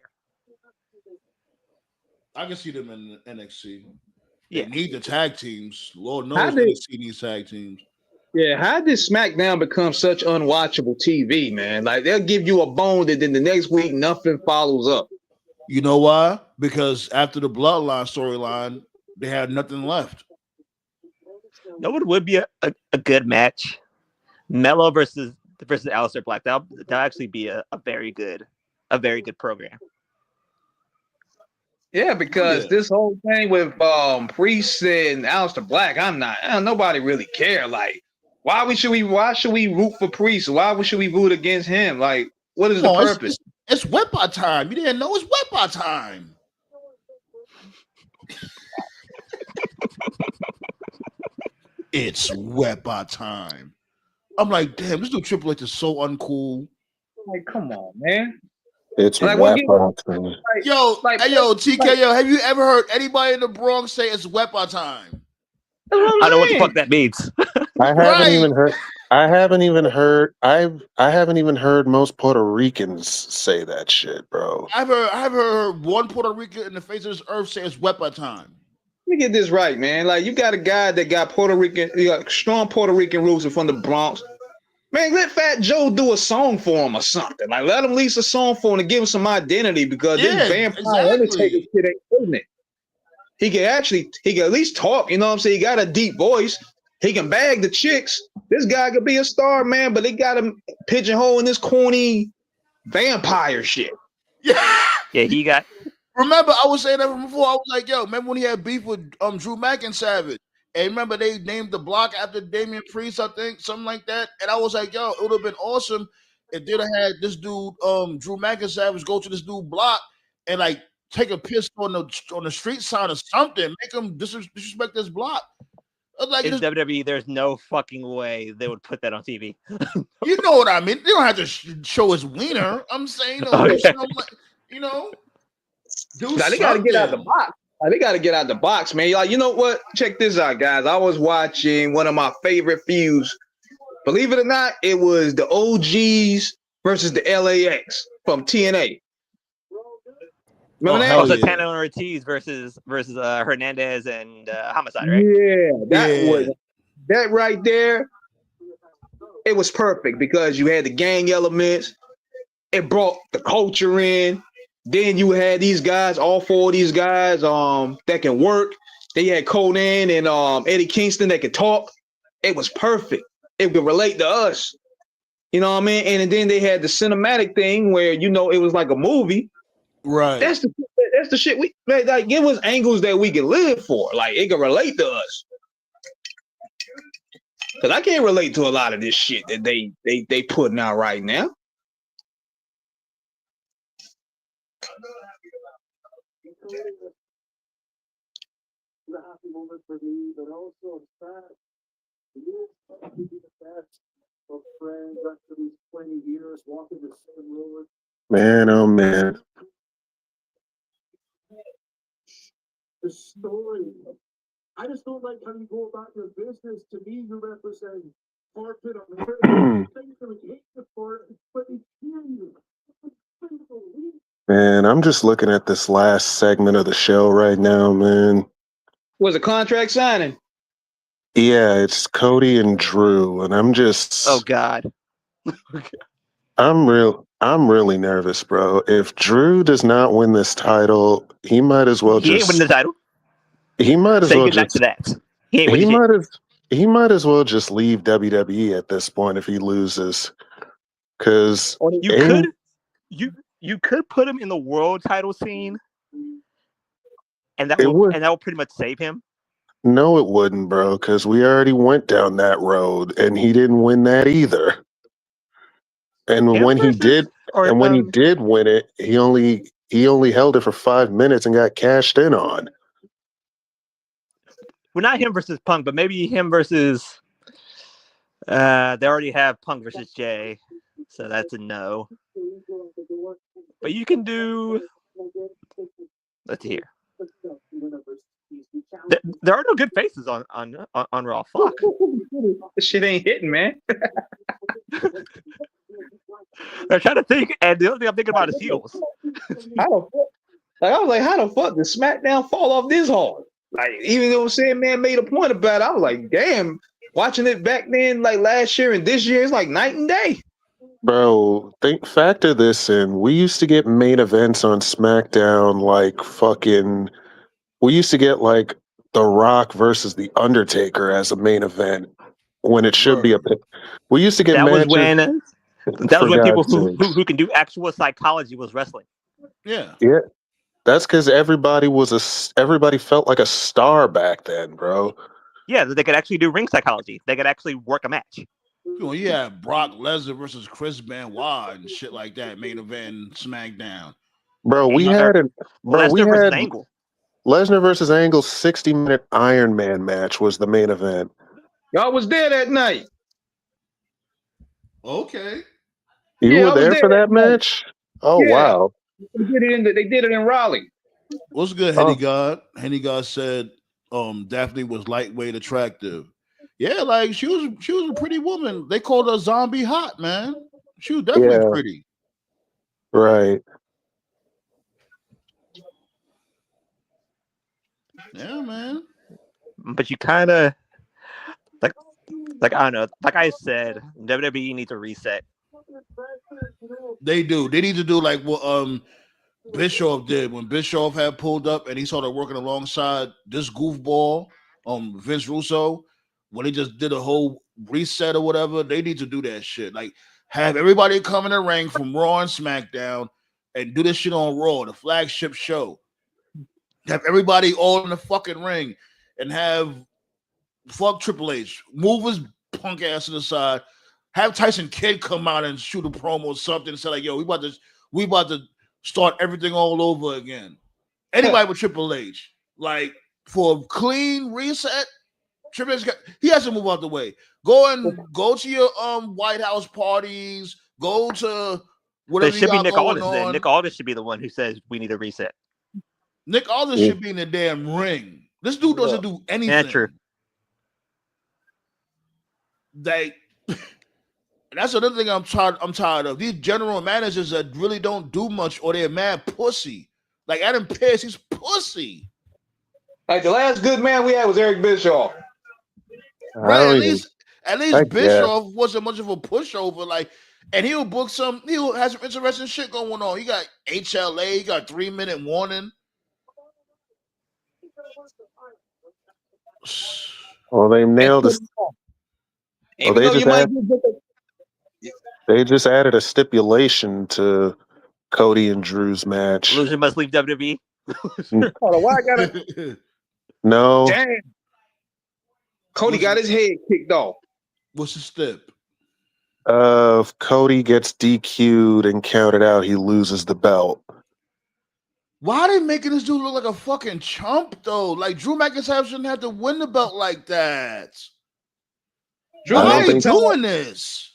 I can see them in NXT. Yeah. They need the tag teams. Lord knows they see these tag teams. Yeah, how did SmackDown become such unwatchable TV, man? Like they'll give you a bone that then the next week nothing follows up. You know why? Because after the Bloodline storyline, they had nothing left. No one would be a good match. Mello versus Aleister Black. That'll actually be a very good program. Yeah, because this whole thing with Priest and Aleister Black, nobody really care. Like, why should we root for Priest? Why should we root against him? Like, what is the purpose? It's Wepa time. You didn't know it's Wepa time. It's Wepa time. I'm like, damn, this dude Triple H is so uncool. Like, come on, man. It's Like, wet what boxing. TKO, have you ever heard anybody in the Bronx say it's wepa time? That's what I I'm don't know what the saying. fuck that means. I haven't Right. even heard. I haven't even heard. I haven't even heard most Puerto Ricans say that shit, bro. I've heard one Puerto Rican in the face of this earth say it's wepa time. Let me get this right, man. Like, you got a guy that got Puerto Rican, you got strong Puerto Rican roots and from the Bronx. Man, let Fat Joe do a song for him or something. Like, let him release a song for him to give him some identity because this vampire Undertaker shit ain't doing it. He can at least talk, you know what I'm saying? He got a deep voice. He can bag the chicks. This guy could be a star, man, but they got him pigeonhole in this corny vampire shit. Yeah. Yeah, he got. Remember, I was saying that before. I was like, yo, remember when he had beef with Drew Mack and Savage? And remember they named the block after Damian Priest, I think, something like that. And I was like, yo, it would have been awesome if they'd have had this dude, Drew Mack and Savage, go to this new block and like take a piss on the street sign or something, make him disrespect this block. Like, in WWE, there's no fucking way they would put that on TV. You know what I mean? They don't have to show his wiener. I'm saying, you know, do now, they got to get out the box. They got to get out the box, man. Like, you know what? Check this out, guys. I was watching one of my favorite feuds. Believe it or not, it was the OGs versus the LAX from TNA. Remember that? Also, Santana and Ortiz versus Hernandez and Homicide, right? Yeah, that right there. It was perfect because you had the gang elements. It brought the culture in. Then you had these guys, all four of these guys, that can work. They had Conan and Eddie Kingston that could talk. It was perfect. It could relate to us. You know what I mean? And then they had the cinematic thing where, you know, it was like a movie. Right. That's the shit we like. Give us angles that we can live for. Like, it can relate to us. Because I can't relate to a lot of this shit that they putting out right now. Man, oh man. The story. I just don't like how you go about your business. To me, you represent corporate America. Man, I'm just looking at this last segment of the show right now, man. Was a contract signing? Yeah, it's Cody and Drew, and I'm just. Oh God. I'm really nervous, bro. If Drew does not win this title, he might as well He ain't winning the title. He might as well just. To that. He might as well just leave WWE at this point if he loses, because you could put him in the world title scene, and that will pretty much save him. No, it wouldn't, bro, because we already went down that road, and he didn't win that either. And when he did win it, he only held it for 5 minutes and got cashed in on. Well, not him versus Punk, but maybe him versus. They already have Punk versus Jay, so that's a no. But you can do. Let's see here. There are no good faces on Raw. Fuck. This shit ain't hitting, man. I'm trying to think, and the only thing I'm thinking about is heels. I was like, how the fuck did SmackDown fall off this hard? Like, even though Sandman made a point about it, I was like, damn, watching it back then, like last year and this year, it's like night and day. Bro, factor this in. We used to get main events on SmackDown like fucking. We used to get like The Rock versus The Undertaker as a main event when it should be a. We used to get matches. That was when people who can do actual psychology was wrestling. Yeah. Yeah. That's because everybody felt like a star back then, bro. Yeah, they could actually do ring psychology. They could actually work a match. Well, yeah, Brock Lesnar versus Chris Benoit and shit like that. Main event SmackDown. Bro, we had Angle. Lesnar versus Angle 60-minute Iron Man match was the main event. Y'all was there that night. Okay. You Yeah, were I was there there for that that night. match? Oh Yeah, wow. they did it in Raleigh. What's good, Henny Oh God? Henny God said Daphne was lightweight attractive. Yeah, like she was a pretty woman. They called her zombie hot, man. She was definitely yeah, pretty. right. Yeah, man. But you kind of like I don't know. Like I said, WWE needs to reset. They do. They need to do like what Bischoff did when Bischoff had pulled up and he started working alongside this goofball, Vince Russo, when he just did a whole reset or whatever. They need to do that shit. Like have everybody come in the ring from Raw and SmackDown and do this shit on Raw, the flagship show. Have everybody all in the fucking ring and have fuck Triple H, move his punk ass to the side, have Tyson Kidd come out and shoot a promo or something and say like, "Yo, we about to start everything all over again." Anybody with Triple H, like for a clean reset, Triple H he has to move out the way. Go to your White House parties. Go to But it whatever you should be got Nick going Aldis then. on. Nick Aldis should be the one who says we need a reset. Nick Aldis should be in the damn ring. This dude doesn't do anything. Yeah, true. Like that's another thing I'm tired of. These general managers that really don't do much or they're mad pussy. Like Adam Pearce, he's pussy. Like the last good man we had was Eric Bischoff. I Right. don't At even. least I guess. Bischoff wasn't much of a pushover. Like, and he'll have some interesting shit going on. He got HLA, he got 3-minute warning. Well, they nailed it. Even though you might They just added a stipulation to Cody and Drew's match. Loser must leave WWE. Hold on, why I gotta No, damn. Cody got his head kicked off. What's the stip? if Cody gets DQ'd and counted out, he loses the belt. Why are they making this dude look like a fucking chump though? Like Drew McIntyre shouldn't have to win the belt like that. Drew Why are they McIntyre, doing this?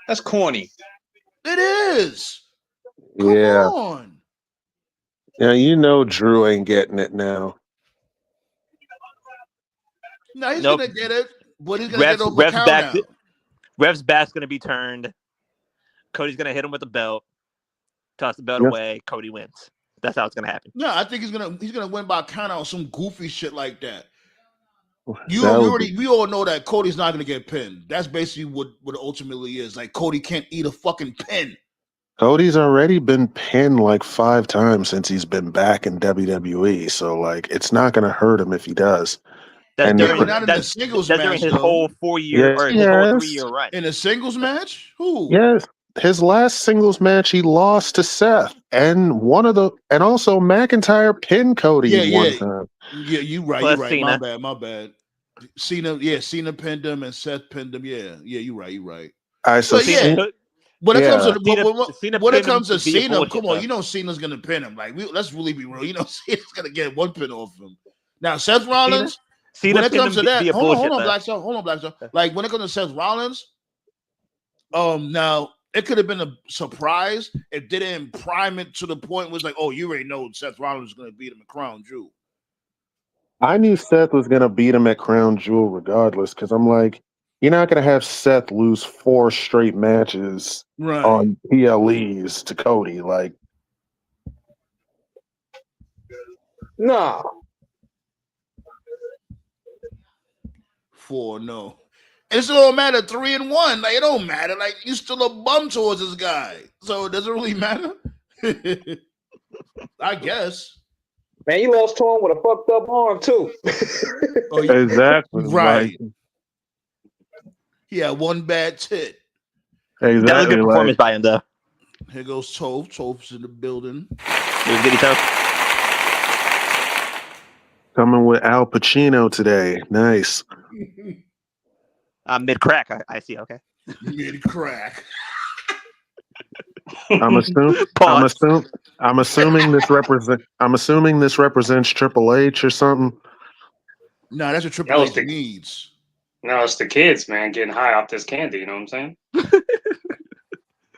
that's corny. It is. Come Yeah. on. Yeah, you know Drew ain't getting it now. No, he's Nope. gonna get it, but he's gonna get over Ref's count back. out. Ref's back's gonna be turned. Cody's gonna hit him with the belt. Toss the belt Yeah. away. Cody wins. That's how it's gonna happen. No, I think he's gonna win by count out, some goofy shit like that. That We all know that Cody's not gonna get pinned. That's basically what it ultimately is. Like Cody can't eat a fucking pin. Cody's already been pinned like 5 times since he's been back in WWE. So like, it's not going to hurt him if he does. That's And during not in the singles that's match, during his though. whole 4-year or his whole 3-year run. In a singles match? Who? Yes, his last singles match he lost to Seth, and also McIntyre pinned Cody one time. Yeah, you right. Plus You right. Cena. My bad. Cena pinned him and Seth pinned him. Yeah, you right. You right. So But yeah, Cena- when it comes to Cena when it pinned him comes to via Cena, bullshit, come on, though. you know Cena's gonna pin him. Like, let's really be real. You know Cena's gonna get one pin off him. Now Seth Rollins. Cena when it pinned comes him to that, via hold bullshit, on, though. Blackstone. Hold on, Blackstone. Like when it comes to Seth Rollins, now it could have been a surprise if they didn't prime it to the point where it's like, oh, you already know Seth Rollins is gonna beat him at Crown Jewel. I knew Seth was going to beat him at Crown Jewel regardless, because I'm like, you're not going to have Seth lose 4 straight matches on PLEs to Cody. Like, no. 4, no. It still don't matter. 3-1. Like, it don't matter. Like, you still a bum towards this guy. So it doesn't really matter. I guess. Man, he lost to him with a fucked up arm too. exactly. Right. Like, He had one bad tit. exactly. That was a good performance by him, though. Here goes Toph. Toph's in the building. Did he Toph? Coming with Al Pacino today. Nice. Mid crack. I see. Okay. Mid crack. I'm assuming this represents Triple H or something. No, that's what Triple H needs. No, it's the kids, man, getting high off this candy. You know what I'm saying?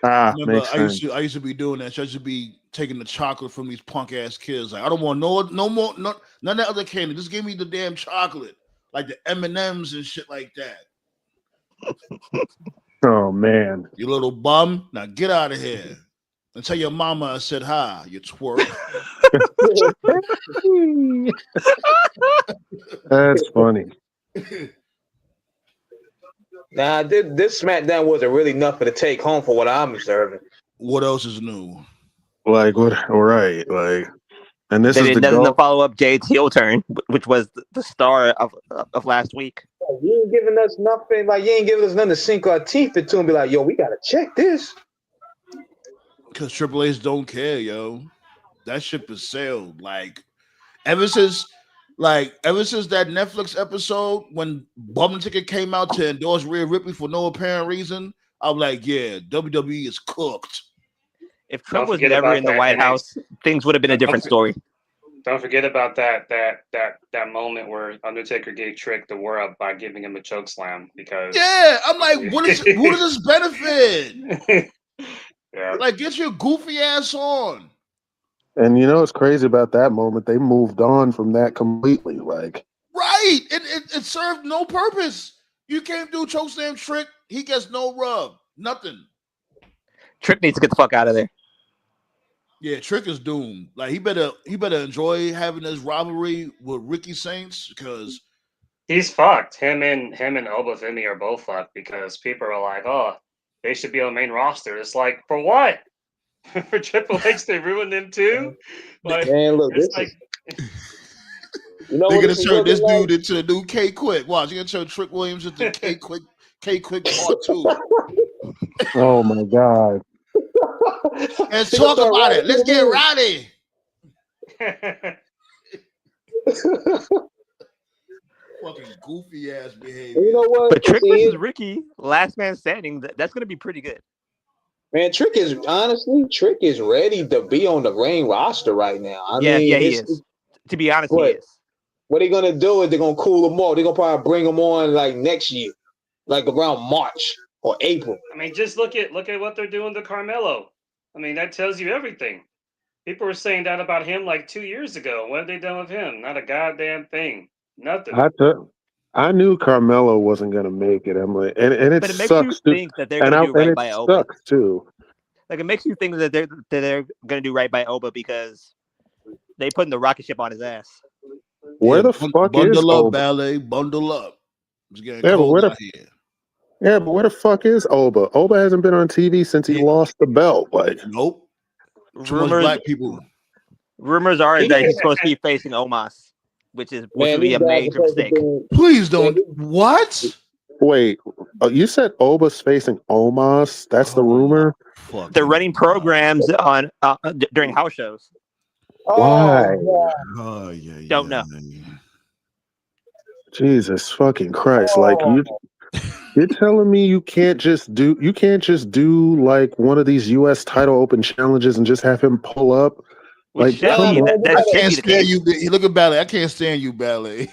Remember, Makes I used sense. to be doing that. So I used to be taking the chocolate from these punk ass kids. Like, I don't want no more, none of that other candy. Just give me the damn chocolate, like the M&Ms and shit like that. Oh man. You little bum. Now get out of here and tell your mama I said hi. You twerp. That's funny. Nah, this SmackDown wasn't really nothing to take home for what I'm observing. What else is new? Like what? Right. Like, and this They is the did nothing to goal. follow up Jade's heel turn, which was the star of last week. You ain't giving us nothing. Like you ain't giving us nothing to sink our teeth into and be like, yo, we gotta check this. Because Triple H don't care, yo. That ship has sailed. Like ever since that Netflix episode when Bum Ticket came out to endorse Rhea Ripley for no apparent reason, I'm like, yeah, WWE is cooked. If Trump was forget never about in the that White NXT. House, things would have been a different story. Don't forget about that moment where Undertaker gave Trick the world by giving him a choke slam because Yeah, I'm like, what does this benefit? Yeah. Like, get your goofy ass on. And you know what's crazy about that moment? They moved on from that completely. Like, Right. It served no purpose. You can't do chokeslam Trick. He gets no rub. Nothing. Trick needs to get the fuck out of there. Yeah, Trick is doomed. Like he better enjoy having this rivalry with Ricky Saints because He's fucked. Him and Obafemi are both fucked because people are like, oh, they should be on the main roster. It's like, for what? For Triple H, they ruined him too. Like, Man, look, it's this like, is. You know they're what gonna this is turn this looking like? dude into the new K Quick. Watch, you're gonna turn Trick Williams into K Quick Part 2. oh my god. Let's He gonna talk start about it. riding Let's through get the rowdy. Fucking goofy ass behavior. You know what? But Trick See, versus Ricky, last man standing, that's going to be pretty good. man, Trick is ready to be on the main roster right now. I mean, he is. To be honest, he what is. what they're gonna do is they're gonna cool them off. They're gonna probably bring them on like next year, like around March or April. I mean, just look at what they're doing to Carmelo. I mean, that tells you everything. People were saying that about him like 2 years ago. What have they done with him? Not a goddamn thing. Nothing. I knew Carmelo wasn't gonna make it. I'm like, and it But it makes you sucks too. think that they're going to do And right it by Oba. sucks too. Like it makes you think that they're going to do right by Oba because they putting the rocket ship on his ass. Where the fuck is bundle up, Oba? ballet, bundle up. It's getting Yeah, but cold where out here. Yeah, but where the fuck is Oba? Oba hasn't been on TV since he lost the belt. Like, nope. Too much black people. Rumors are that he's supposed to be facing Omos, which would be a major mistake. Please don't. What? Wait, you said Oba's facing Omos? That's the rumor? They're running programs on during house shows. Why? Oh, yeah. Don't know. Jesus fucking Christ! Like you're telling me you can't just do like one of these U.S. title open challenges and just have him pull up? Which Like, come on. I can't stand you. Look at ballet. I can't stand you, ballet.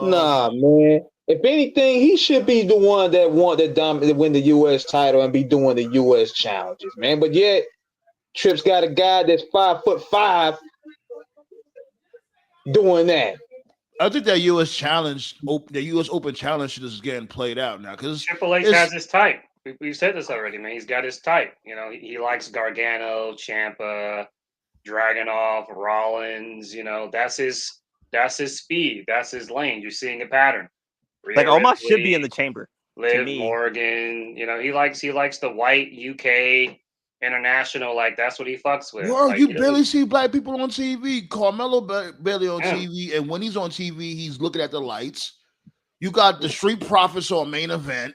Nah, man. If anything, he should be the one that win the U.S. title and be doing the U.S. challenges, man. But yet, Tripp's got a guy that's 5'5" doing that. I think that U.S. challenge, the U.S. Open challenge, is getting played out now because Triple H has his type. We've said this already, man. He's got his type. You know, he likes Gargano, Ciampa, Dragunov, Rollins. You know, that's his speed. That's his lane. You're seeing a pattern. Like Omos should be in the chamber. Liv Morgan. You know, he likes the white UK international. Like that's what he fucks with. Bro, like, you barely see black people on TV. Carmelo barely on Yeah. TV, and when he's on TV, he's looking at the lights. You got the Street Profits on main event.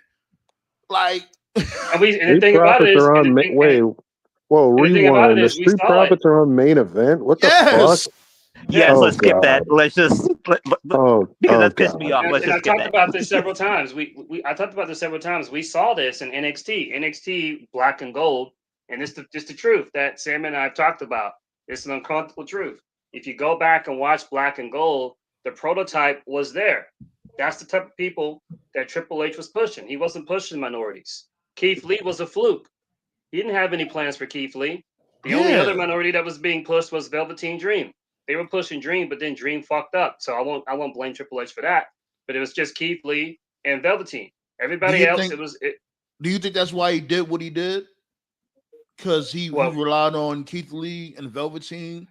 Like, and the thing about it is, whoa, rewind. The Street Profits are on main event. What the fuck? Yes, Oh, let's skip that. God. Let's just because that's pissed me off. Let's And just I skip talked that. about this several times. I talked about this several times. We saw this in NXT. NXT Black and Gold, and this is just the truth that Sam and I have talked about. It's an uncomfortable truth. If you go back and watch Black and Gold, The prototype was there. That's the type of people that Triple H was pushing. He wasn't pushing minorities. Keith Lee was a fluke. He didn't have any plans for Keith Lee. The only other minority that was being pushed was Velveteen Dream. They were pushing Dream, but then Dream fucked up. So I won't blame Triple H for that. But it was just Keith Lee and Velveteen. Everybody else, Do you think that's why he did what he did? Because he relied on Keith Lee and Velveteen,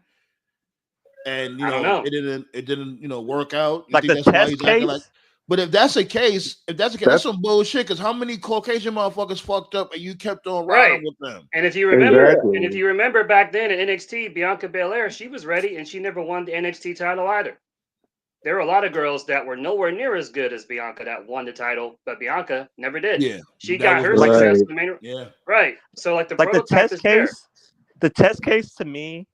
and it didn't work out. You like think the that's why test he's acting case. like? But if that's the case, that's some bullshit. Because how many Caucasian motherfuckers fucked up and you kept on riding with them? And if you remember, back then in NXT, Bianca Belair, she was ready and she never won the NXT title either. There were a lot of girls that were nowhere near as good as Bianca that won the title, but Bianca never did. Yeah, she got her success in the main. Yeah, right. So like the test case, the test case to me,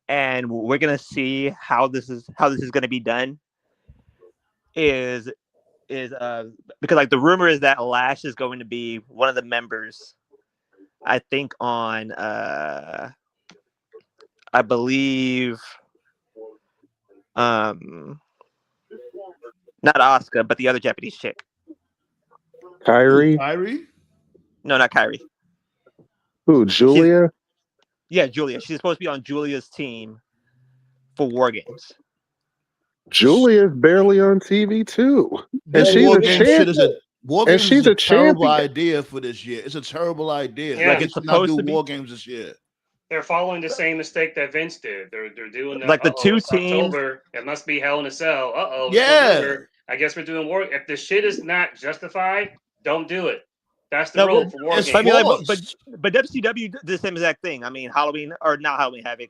and we're gonna see how this is going to be done. Is because like the rumor is that Lash is going to be one of the members. I think on I believe not Asuka, but the other Japanese chick. Kyrie? No, not Kyrie. Who, Julia? Julia. She's supposed to be on Julia's team for War Games. Julia's barely on TV too, and she's a champion. And she's a terrible idea for this year. It's a terrible idea. Yeah. Like it's supposed to do War Games this year. They're following the same mistake that Vince did. They're doing like the two teams. October. It must be Hell in a Cell. Yeah. I guess we're doing War. If the shit is not justified, don't do it. That's the rule for War Games. I mean, but WCW did the same exact thing. I mean, Halloween or not Halloween Havoc.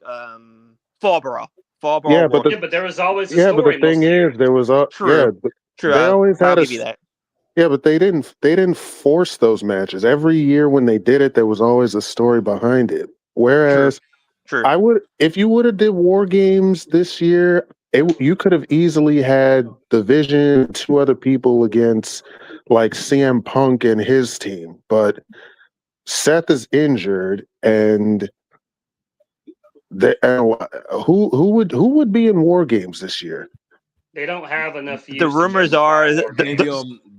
Fall Brawl. Yeah, but there was always a story. But the thing is, there was true. They always had I'll give you that. Yeah, but they didn't force those matches. Every year when they did it, there was always a story behind it. Whereas, True. If you would have did War Games this year, you could have easily had the Vision, two other people against like CM Punk and his team, but Seth is injured, and who would be in War Games this year? They don't have enough. The rumors are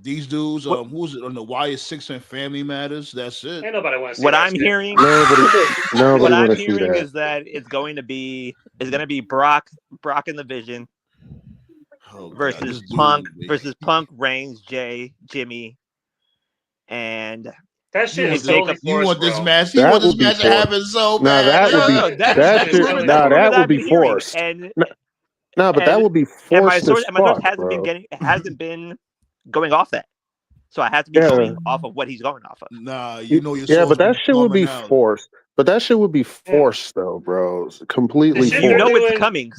these dudes. Who's it on the Wyatt Six and Family Matters? That's it. Ain't nobody wants to see what that I'm shit. hearing. Nobody what I'm wanna see hearing that. is that it's going to be Brock in the Vision versus Punk, Reigns, Jay, Jimmy, and that shit is Jacob. totally You forced, want this bro. match? You want this match to happen so bad? That would be forced. That would be forced. And my source hasn't been going off that. So I have to be going off of what he's going off of. Nah, you know your yeah, but that shit would be out. forced. But that shit would be forced though, bro. It's completely forced. You know it's coming.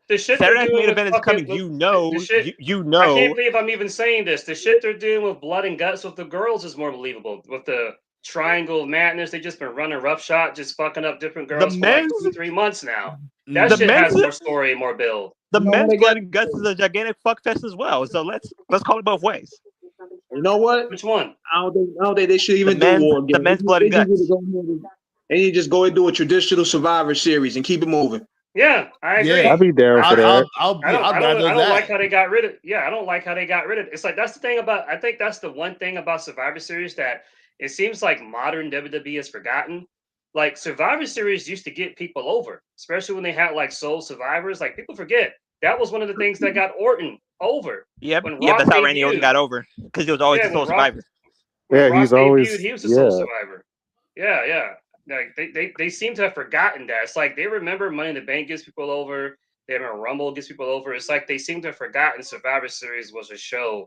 The shit Saturday they're Night doing Main Event is coming. You know. I can't believe I'm even saying this. The shit they're doing with blood and guts with the girls is more believable. With the Triangle of Madness, they just been running roughshod, just fucking up different girls for like 2-3 months now. That shit has more story, more build. The men's blood and guts is a gigantic fuck fest as well. So let's call it both ways. You know what? Which one? I don't think they should even do War Games. The men's blood and guts. They need to just go and do a traditional Survivor Series and keep it moving. Yeah, I agree. Yeah, I'll be down for that. I don't like how they got rid of. Yeah, I don't like how they got rid of. It's like that's the thing about. I think that's the one thing about Survivor Series that it seems like modern WWE has forgotten. Like Survivor Series used to get people over, especially when they had like sole survivors. Like people forget that was one of the things that got Orton over. Yep, that's how Randy Orton got over because he was always the sole survivor. Yeah, he's always he was the sole survivor. Yeah. Like they seem to have forgotten that. It's like they remember Money in the Bank gets people over. They remember Rumble gets people over. It's like they seem to have forgotten Survivor Series was a show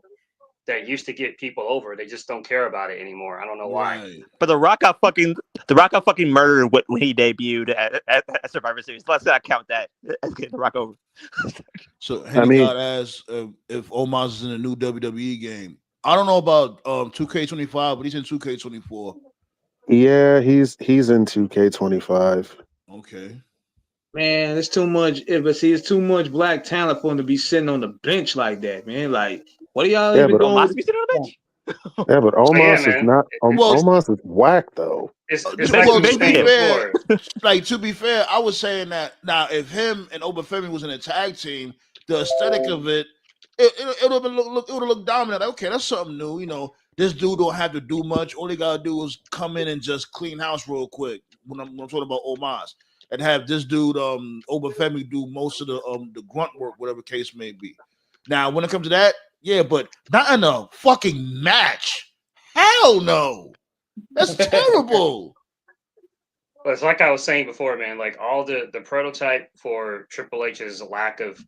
that used to get people over. They just don't care about it anymore. I don't know why. But The Rock got fucking murdered when he debuted at Survivor Series. Let's not count that as getting The Rock over. So Henry got asked if Omos is in a new WWE game. I don't know about 2K25, but he's in 2K24. Yeah, he's in 2K25. Okay. Man, it's too much. It's too much black talent for him to be sitting on the bench like that, man. Like, what are y'all even doing? Omos be sitting on the bench? Yeah, but Omos is not. Omos is whack though. Like to be fair, I was saying that now if him and Obafemi was in a tag team, the aesthetic of it, it would have looked dominant. Like, okay, that's something new. You know, this dude don't have to do much. All he gotta do is come in and just clean house real quick. When I'm talking about Omos, and have this dude Obafemi do most of the grunt work, whatever case may be. Now, when it comes to that, yeah, but not in a fucking match. Hell no, that's terrible. But it's like I was saying before, man. Like all the prototype for Triple H's lack of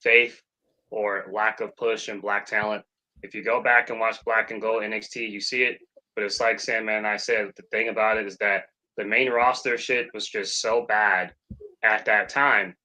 faith or lack of push and black talent. If you go back and watch Black and Gold NXT, you see it. But it's like Sandman and I said. The thing about it is that the main roster shit was just so bad at that time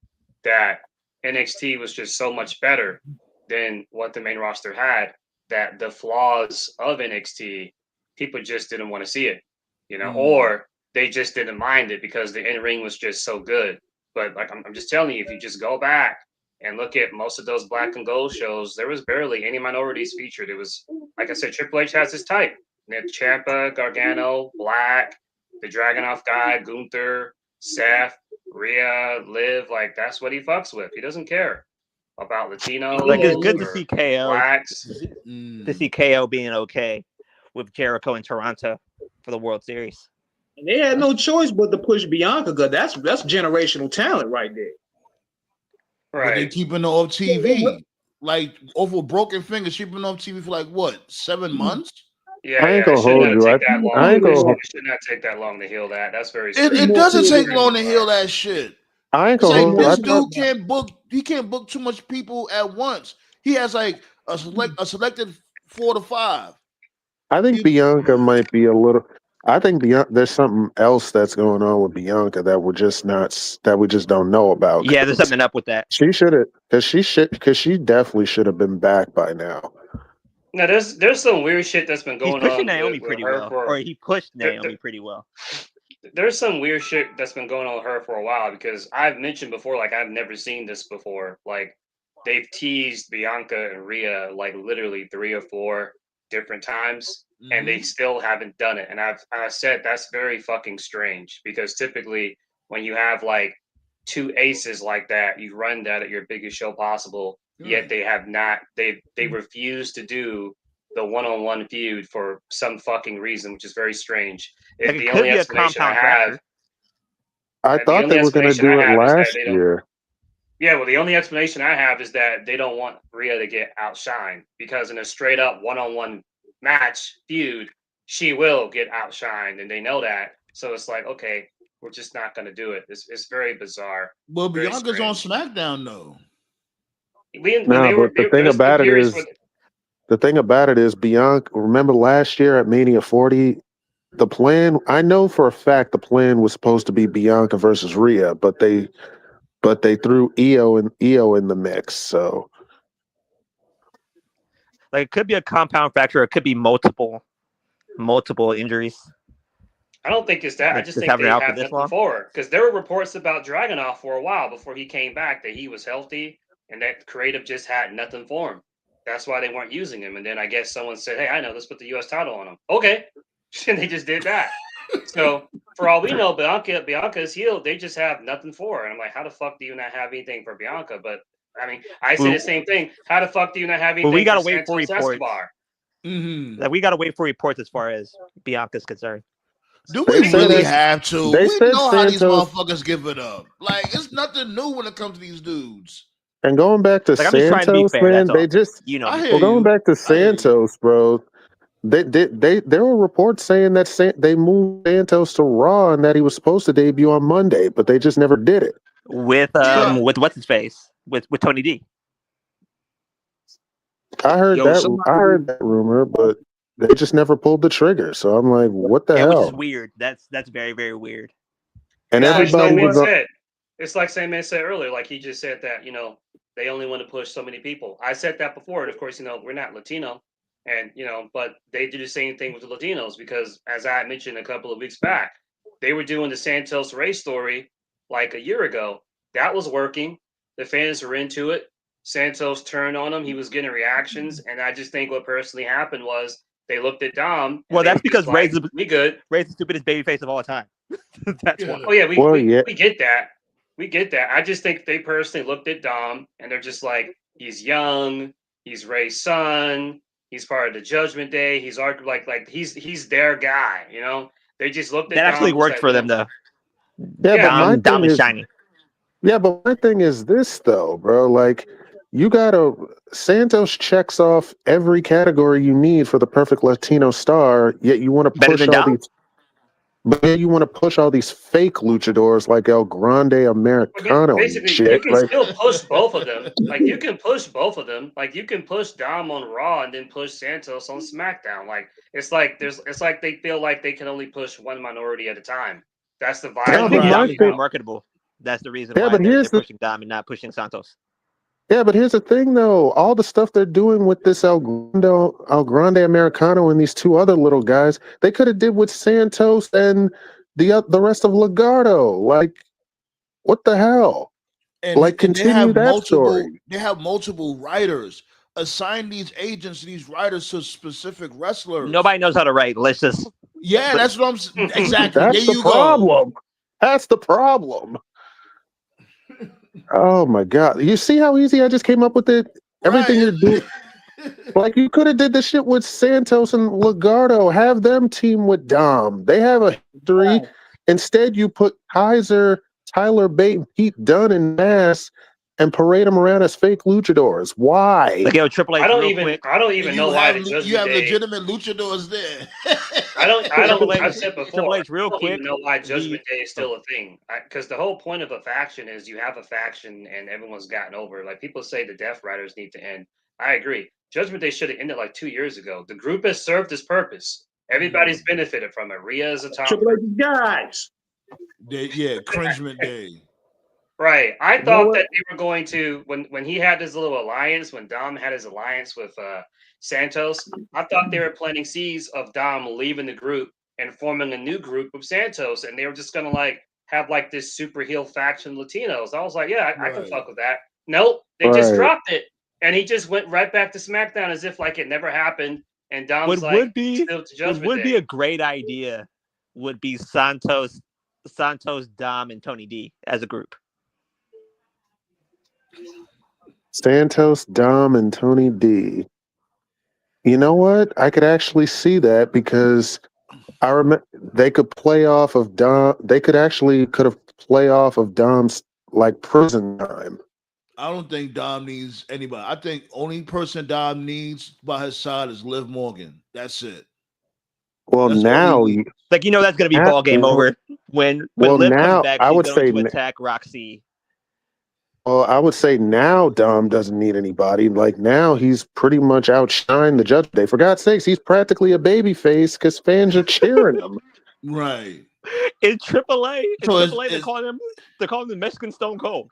that NXT was just so much better than what the main roster had. That the flaws of NXT, people just didn't want to see it, you know, or they just didn't mind it because the in-ring was just so good. But like I'm just telling you, if you just go back and look at most of those Black and Gold shows, there was barely any minorities featured. It was, like I said, Triple H has his type. Ciampa, Gargano, Black, the Dragunov guy, Gunther, Seth, Rhea, Liv. Like that's what he fucks with. He doesn't care about Latinos. Like it's good to see KO. Blacks. To see KO being okay with Jericho in Toronto for the World Series. And they had no choice but to push Bianca because that's generational talent right there. Right. But they keeping her off TV. Like over broken fingers, she been off TV for like what, 7 months? Yeah, I ain't gonna hold you. I ain't gonna. It should not take that long to heal that. That's very. It doesn't take long to heal that shit. I ain't gonna hold you. This dude can't book. He can't book too much people at once. He has like a selected 4 to 5. I think Bianca might be a little. I think there's something else that's going on with Bianca that we just don't know about. Yeah, there's something up with that. She should have, because she definitely should have been back by now. Now there's some weird shit that's been going on. He's pushing Naomi pretty well, or he pushed Naomi pretty well. There's some weird shit that's been going on with her for a while because I've mentioned before, like I've never seen this before. Like they've teased Bianca and Rhea like literally 3 or 4 different times, and they still haven't done it. And I said that's very fucking strange because typically when you have like 2 aces like that, you run that at your biggest show possible. Yet they have not. They refuse to do the one-on-one feud for some fucking reason, which is very strange. Like the only explanation I have. I thought they were going to do it last year. Yeah, well, the only explanation I have is that they don't want Rhea to get outshined because in a straight-up one-on-one match feud, she will get outshined, and they know that. So it's like, okay, we're just not going to do it. It's very bizarre. Well, Bianca's on SmackDown though. The thing about it is Bianca. Remember last year at Mania 40, the plan. I know for a fact the plan was supposed to be Bianca versus Rhea, but they threw Io in the mix. So, like, it could be a compound fracture. It could be multiple injuries. I don't think it's that. I just think they have nothing for her because there were reports about Dragunov for a while before he came back that he was healthy. And that creative just had nothing for him. That's why they weren't using him. And then I guess someone said, hey, I know, let's put the U.S. title on him. Okay. And they just did that. So for all we know, Bianca is healed. They just have nothing for her. And I'm like, how the fuck do you not have anything for Bianca? But I mean, I say the same thing. How the fuck do you not have anything we gotta for wait for reports. Like, we got to wait for reports as far as Bianca's concerned. Do we really have to? We know how these motherfuckers give it up. Like, it's nothing new when it comes to these dudes. And going back to Santos, man, they just going back to Santos, bro. There were reports saying that they moved Santos to Raw and that he was supposed to debut on Monday, but they just never did it. With what's his face? With Tony D. I heard that rumor, but they just never pulled the trigger. So I'm like, what the hell? Which is weird. That's very, very weird. And everybody was it's like Sandman said earlier, like he just said that, they only want to push so many people. I said that before, and of course, we're not Latino, and but they do the same thing with the Latinos because, as I mentioned a couple of weeks back, they were doing the Santos Rey story like a year ago. That was working. The fans were into it. Santos turned on him. He was getting reactions, and I just think what personally happened was they looked at Dom. Well, that's because Rey's the stupidest babyface of all time. That's why. Oh yeah, we get that. We get that. I just think they personally looked at Dom and they're just like, He's young. He's Ray's son. He's part of the Judgment Day. He's he's their guy. You know, they just looked at That Dom. actually And was worked like, for them though. Yeah, but my Dom thing is is, shiny. yeah, but my thing is this though, bro. Like, you gotta Santos checks off every category you need for the perfect Latino star. Yet you want to Better push than all Dom? these, but yet you want to push all these fake luchadors like El Grande Americano and basically, you shit. can Like, still push both of them. Like you can push both of them. Like you can push Dom on Raw and then push Santos on SmackDown. Like it's like they feel like they can only push one minority at a time. That's the vibe I yeah, I'm but think getting my Dom right is more thing, now. marketable. That's the reason yeah, why but they're here's the pushing Dom and not pushing Santos. Yeah, but here's the thing, though. All the stuff they're doing with this El Grande Americano, and these two other little guys, they could have did with Santos and the rest of Legardo. Like, what the hell? and Like, and they continue have that multiple story. writers. Assign these agents, these writers to specific wrestlers. Nobody knows how to write. Let's just Yeah, that's what I'm exactly. There That's the you go. problem. That's the problem. Oh my God! You see how easy I just came up with it? Everything you're Right. doing. Like, you could have did this shit with Santos and Legardo. Have them team with Dom. They have a history. Instead, you put Kaiser, Tyler Bate, and Pete Dunne in mass and parade them around as fake luchadors. Why? like, yo, Triple H real quick. I don't And even know why the you Judgment have Day. legitimate luchadors there. Triple I've H, said before, Triple H real I don't even quick. know why The Judgment Day is still a thing. Because the whole point of a faction is you have a faction and everyone's gotten over. Like people say the Death Riders need to end. I agree. Judgment Day should have ended like 2 years ago. The group has served its purpose. Everybody's benefited from it. Rhea is a top. Triple H guys. Cringement Day. Right. I You know thought what? that they were going to when he had his little alliance, when Dom had his alliance with Santos, I thought they were planting seeds of Dom leaving the group and forming a new group with Santos, and they were just gonna like have like this super heel faction Latinos. I was like, yeah, I can fuck with that. Nope, they just Right. dropped it, and he just went right back to SmackDown as if like it never happened. And Dom's what like would be still to what Judgment would Day. be a great idea would be Santos, Dom, and Tony D as a group. Santos, Dom, and Tony D. You know what? I could actually see that because I remember they could play off of Dom. They could have play off of Dom's like prison time. I don't think Dom needs anybody. I think only person Dom needs by his side is Liv Morgan. That's it. Well, That's all he now needs. Like, you know, that's gonna be now, ball game over when well, Liv comes now back. I She's would going say to attack Roxy. Well, I would say now Dom doesn't need anybody. Like, now he's pretty much outshined the Judgment Day. For God's sakes, he's practically a baby face because fans are cheering him. Right. In AAA, So they're calling him the Mexican Stone Cold.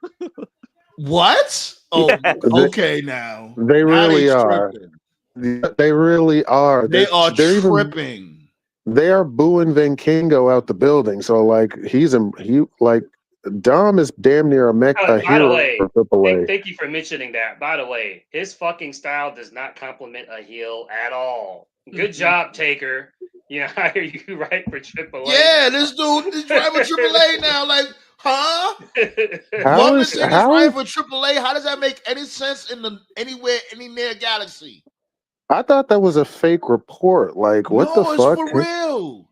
What? Oh, Yeah. okay. Now They really are. tripping. They really are. They are They're tripping. They are booing Van Kingo out the building. So like Dom is damn near a By the hero way, for AAA. thank you for mentioning that. By the way, his fucking style does not compliment a heel at all. Good job, Taker. You know, I hear you right for AAA. Yeah, this dude is driving AAA now. Like, huh? How One is thing is right for AAA. How does that make any sense in the any near galaxy? I thought that was a fake report. Like, what the No, it's fuck? for real.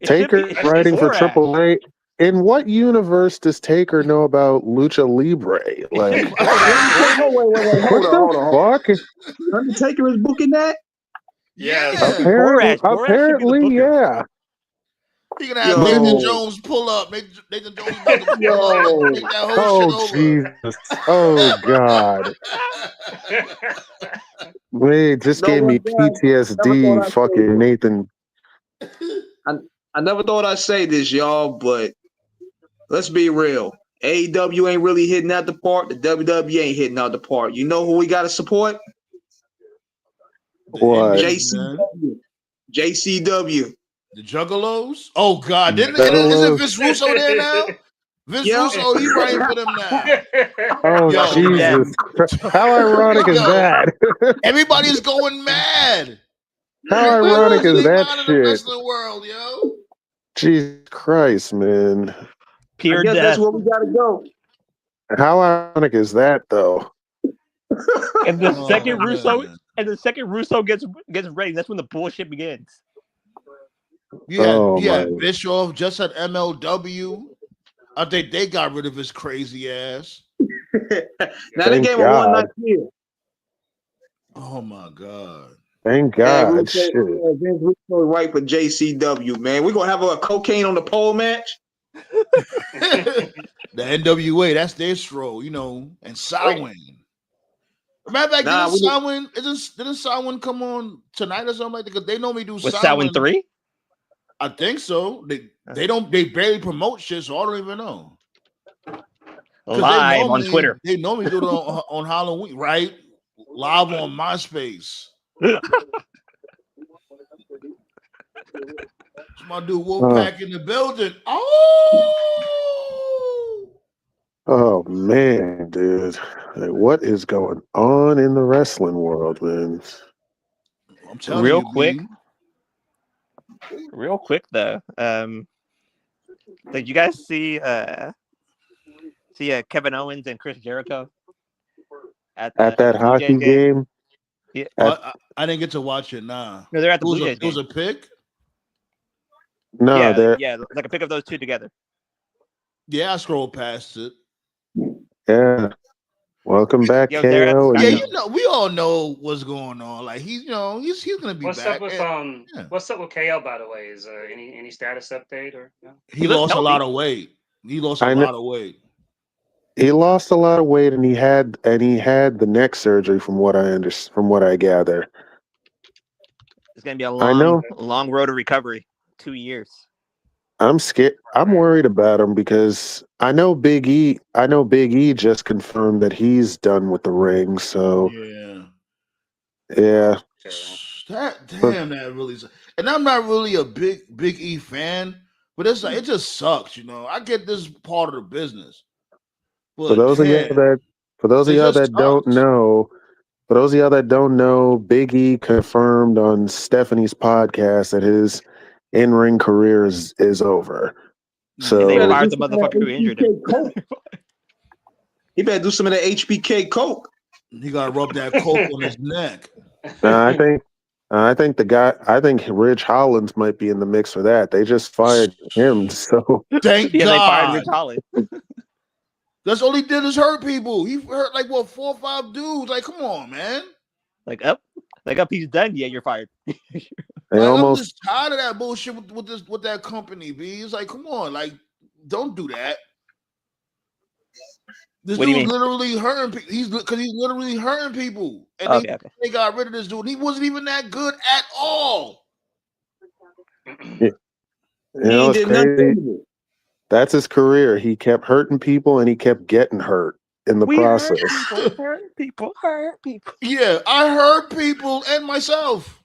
Taker writing for AAA. In what universe does Taker know about Lucha Libre? Like, Wait, hold on. fuck? Undertaker is booking that? Yeah. Apparently, yeah. He gonna have Nathan Jones pull up. Nathan Jones about to pull up. Take that whole shit over. Jesus. Oh, God. Wait, just gave me PTSD, fucking Nathan. I never thought I'd say this, y'all, but let's be real. AEW ain't really hitting out the park. The WWE ain't hitting out the park. You know who we got to support? What? JCW. The Juggalos? Oh, God. Isn't Vince Russo there now? Vince Russo, he writing for them now. Oh, Jesus. How ironic is that? Everybody's going mad. How ironic is that in the shit? wrestling world, yo. Jesus Christ, man. I guess that's where we gotta go. How ironic is that, though? And the Oh, second Russo man. gets ready, that's when the bullshit begins. You my. had Bischoff just at MLW. I think they got rid of his crazy ass. Now they Thank gave him a God. 1 night deal. Oh my god. Thank Yeah, God. Shit. Vince Russo right for JCW, man. We're gonna have a cocaine on the pole match. The NWA, that's their stroll, and Samhain. Matter of fact, Nah, didn't Samhain come on tonight or something like that? Because they normally do With Samhain 3? I think so. They barely promote shit, so I don't even know. Live on Twitter. They normally do it on Halloween, right? Live on MySpace. It's my dude Wolfpack in the building. Oh man, dude. Like, what is going on in the wrestling world, man? I'm telling Real you, quick though. Did you guys see Kevin Owens and Chris Jericho at that Blue hockey Jays game? Yeah. I didn't get to watch it. Nah. No, they're at the Blue Jays game. It was a pick. No, like a pick of those two together. Yeah, I scrolled past it. Yeah. Welcome back, KO. Yeah, we all know what's going on. Like he's gonna be what's back. What's up with KO, by the way? Is any status update or? No? He lost a lot of weight. He lost a lot of weight. He lost a lot of weight, and he had the neck surgery, from what I gather. It's gonna be a long road to recovery. 2 years. I'm scared. I'm worried about him because I know Big E. Just confirmed that he's done with the ring. So yeah. That really. And I'm not really a Big E fan, but it's like it just sucks. I get this part of the business. But for those of y'all that don't know, Big E confirmed on Stephanie's podcast that his in-ring career is over. So they fired the motherfucker who injured him. He better do some of that HBK coke. He gotta rub that coke on his neck. I think Rich Hollins might be in the mix for that. They just fired him, so thank God. They fired Rich Hollins. That's all he did is hurt people. He hurt 4 or 5 dudes. Like, come on, man. Like up, he's done. Yeah, you're fired. I'm just tired of that bullshit with that company, B. It's like, come on, don't do that. This dude's literally hurting people. He's literally hurting people. And they got rid of this dude. He wasn't even that good at all. It's crazy. That's his career. He kept hurting people and he kept getting hurt in the process. Hurt people. Yeah, I hurt people and myself.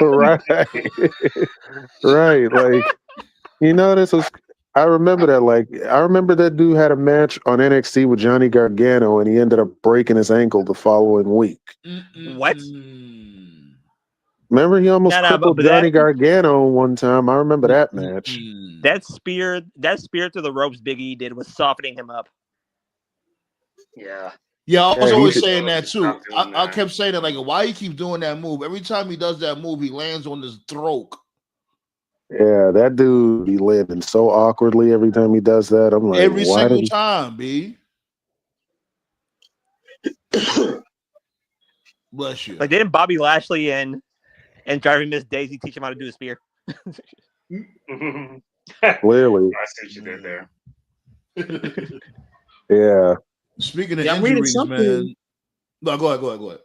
Right. Right. Like, this was. I remember that. I remember that dude had a match on NXT with Johnny Gargano, and he ended up breaking his ankle the following week. What? Remember, he almost crippled Johnny Gargano one time. I remember that match. That spear through the ropes Big E did was softening him up. Yeah. Yeah, I was always saying that too. I kept saying that, why he keep doing that move? Every time he does that move, he lands on his throat. Yeah, that dude be landing so awkwardly every time he does that. I'm like, every single time, B. Bless you. Didn't Bobby Lashley and Jarvis Miss Daisy teach him how to do a spear? Clearly. I see what you did there. Yeah. Speaking of injuries, man. No, go ahead.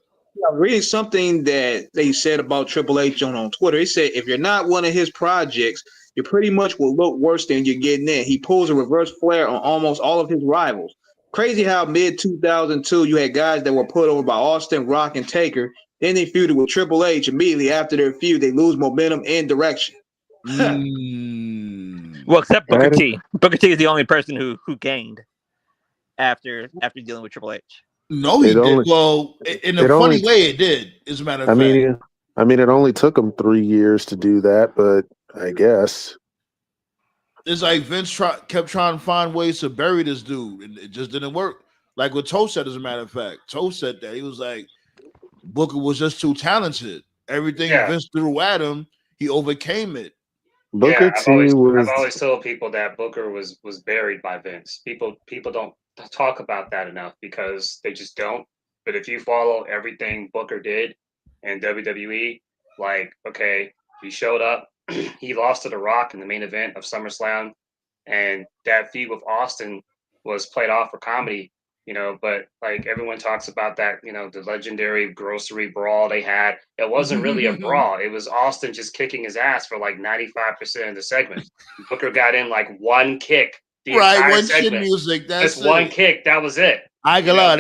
I'm reading something that they said about Triple H on Twitter. He said, if you're not one of his projects, you pretty much will look worse than you're getting in. He pulls a reverse flare on almost all of his rivals. Crazy how mid-2002, you had guys that were put over by Austin, Rock, and Taker. Then they feuded with Triple H. Immediately after their feud, they lose momentum and direction. Well, except Booker T. Booker T is the only person who gained after dealing with Triple H. No, he did. Well, in a funny way, it did. As a matter of fact. I mean, it only took him 3 years to do that, but I guess it's like Vince kept trying to find ways to bury this dude, and it just didn't work. Like what Toe said, as a matter of fact. Toe said that he was like Booker was just too talented. Everything Yeah. Vince threw at him, he overcame it. Booker Yeah, T I've was always told people that Booker was buried by Vince. People don't talk about that enough because they just don't. But if you follow everything Booker did in WWE, like okay, he showed up, he lost to The Rock in the main event of SummerSlam, and that feud with Austin was played off for comedy, but like everyone talks about that, the legendary grocery brawl they had. It wasn't really a brawl. It was Austin just kicking his ass for like 95% of the segment. Booker got in like one kick the Right, entire one chin segment. music. That's Just one it. kick. That was it. I can lie,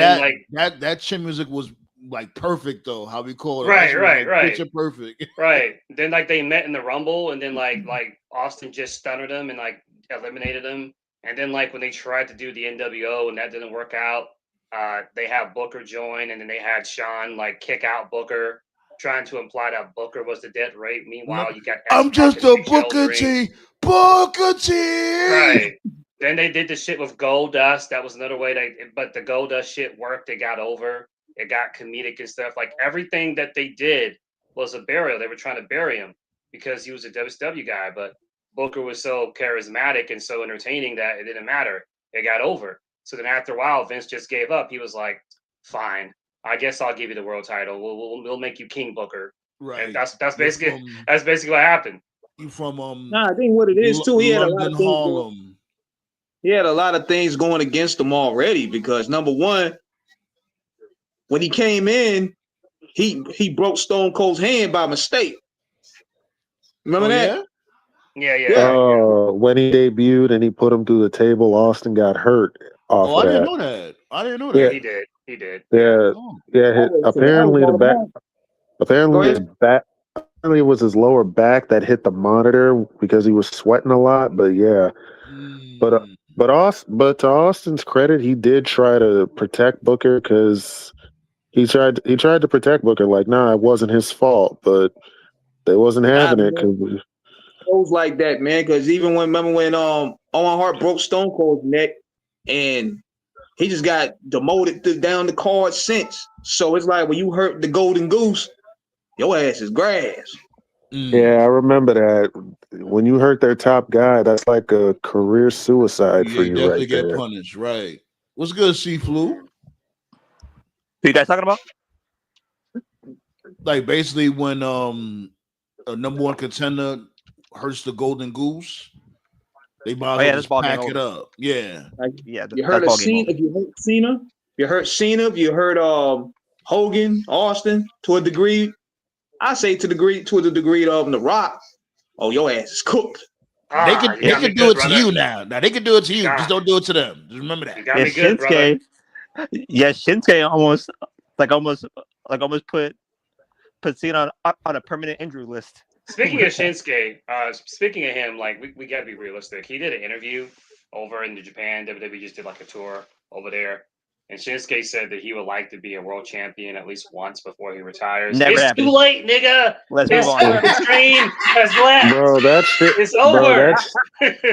Then that chin music was like perfect though. How we call it? That right, shit was, right, like, right. picture perfect. Right. Then like they met in the Rumble, and then like Austin just stunned him and like eliminated him. And then like when they tried to do the NWO and that didn't work out, they had Booker join, and then they had Sean like kick out Booker, trying to imply that Booker was the dead rate. Meanwhile, you got I'm just a Booker T. Booker T. Right. Then they did the shit with Gold Dust. That was another way but the Gold Dust shit worked. It got over. It got comedic and stuff. Like everything that they did was a burial. They were trying to bury him because he was a WCW guy, but Booker was so charismatic and so entertaining that it didn't matter. It got over. So then after a while, Vince just gave up. He was like, "Fine, I guess I'll give you the world title. We'll make you King Booker." Right. And that's basically what happened. You from Nah, I think what it is too. He had a lot London, of things Harlem. He had a lot of things going against him already because number one, when he came in, he broke Stone Cold's hand by mistake. Remember that? Yeah. When he debuted and he put him through the table, Austin got hurt off of I that. didn't know that. I didn't know Yeah, that. he did. Yeah, apparently the back. Apparently his back. Apparently it was his lower back that hit the monitor because he was sweating a lot. But yeah, but to Austin's credit, he did try to protect Booker because he tried to protect Booker. Like, nah, it wasn't his fault, but they wasn't having it because. Shows like that, man. Because even remember when Owen Hart broke Stone Cold's neck, and he just got demoted down the card since. So it's like when you hurt the Golden Goose, your ass is grass. Yeah, I remember that. When you hurt their top guy, that's like a career suicide for you, definitely right get there. punished. Right. What's good, C-Flu? Who you guys talking about? Like basically when a number one contender hurts the Golden Goose, they might as well just pack it up. Yeah. Yeah. You heard of Cena? If you hurt Cena, if you heard Hogan, Austin to a degree. I say to the degree of The Rock. Oh, your ass is cooked. They can do it to you now. Now they can do it to you. Just don't do it to them. Just remember that. Shinsuke almost put Cena on a permanent injury list. Speaking of Shinsuke, speaking of him, like we gotta be realistic. He did an interview over in Japan. WWE just did like a tour over there. And Shinsuke said that he would like to be a world champion at least once before he retires. It's too late, nigga. The train has left. Bro, that shit. It's over.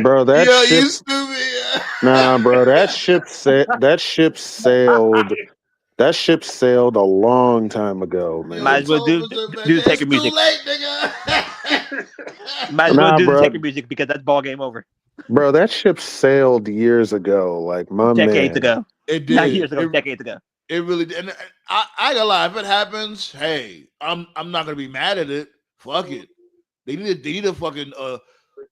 Bro, that Yo, ship. you stupid. Nah, bro, that ship sailed. That ship sailed a long time ago, man. Might as well do the Taker music. Too late, nigga. Might as well do the Taker music because that's ball game over. Bro, that ship sailed years ago, like my decades man. ago. It did. Not years ago, decades ago. It really did. And I gotta lie, if it happens, hey, I'm not gonna be mad at it. Fuck it. They need a fucking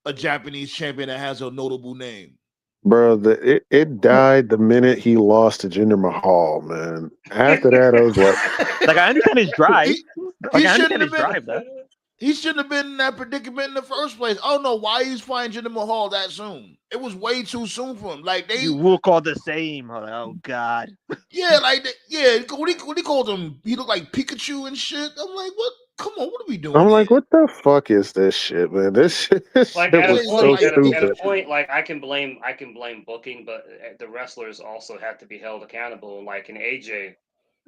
a Japanese champion that has a notable name. Bro, it died the minute he lost to Jinder Mahal, man. After that, I was like, I understand his drive. He shouldn't have been in that predicament in the first place. I don't know why he's fighting Jinder Mahal that soon. It was way too soon for him. Like you will call the same. Oh God. Yeah, What he called him? He looked like Pikachu and shit. I'm like, what? Come on, what are we doing? I'm like, what the fuck is this shit, man? This shit was so stupid. At a point, like I can blame booking, but the wrestlers also have to be held accountable. Like in AJ,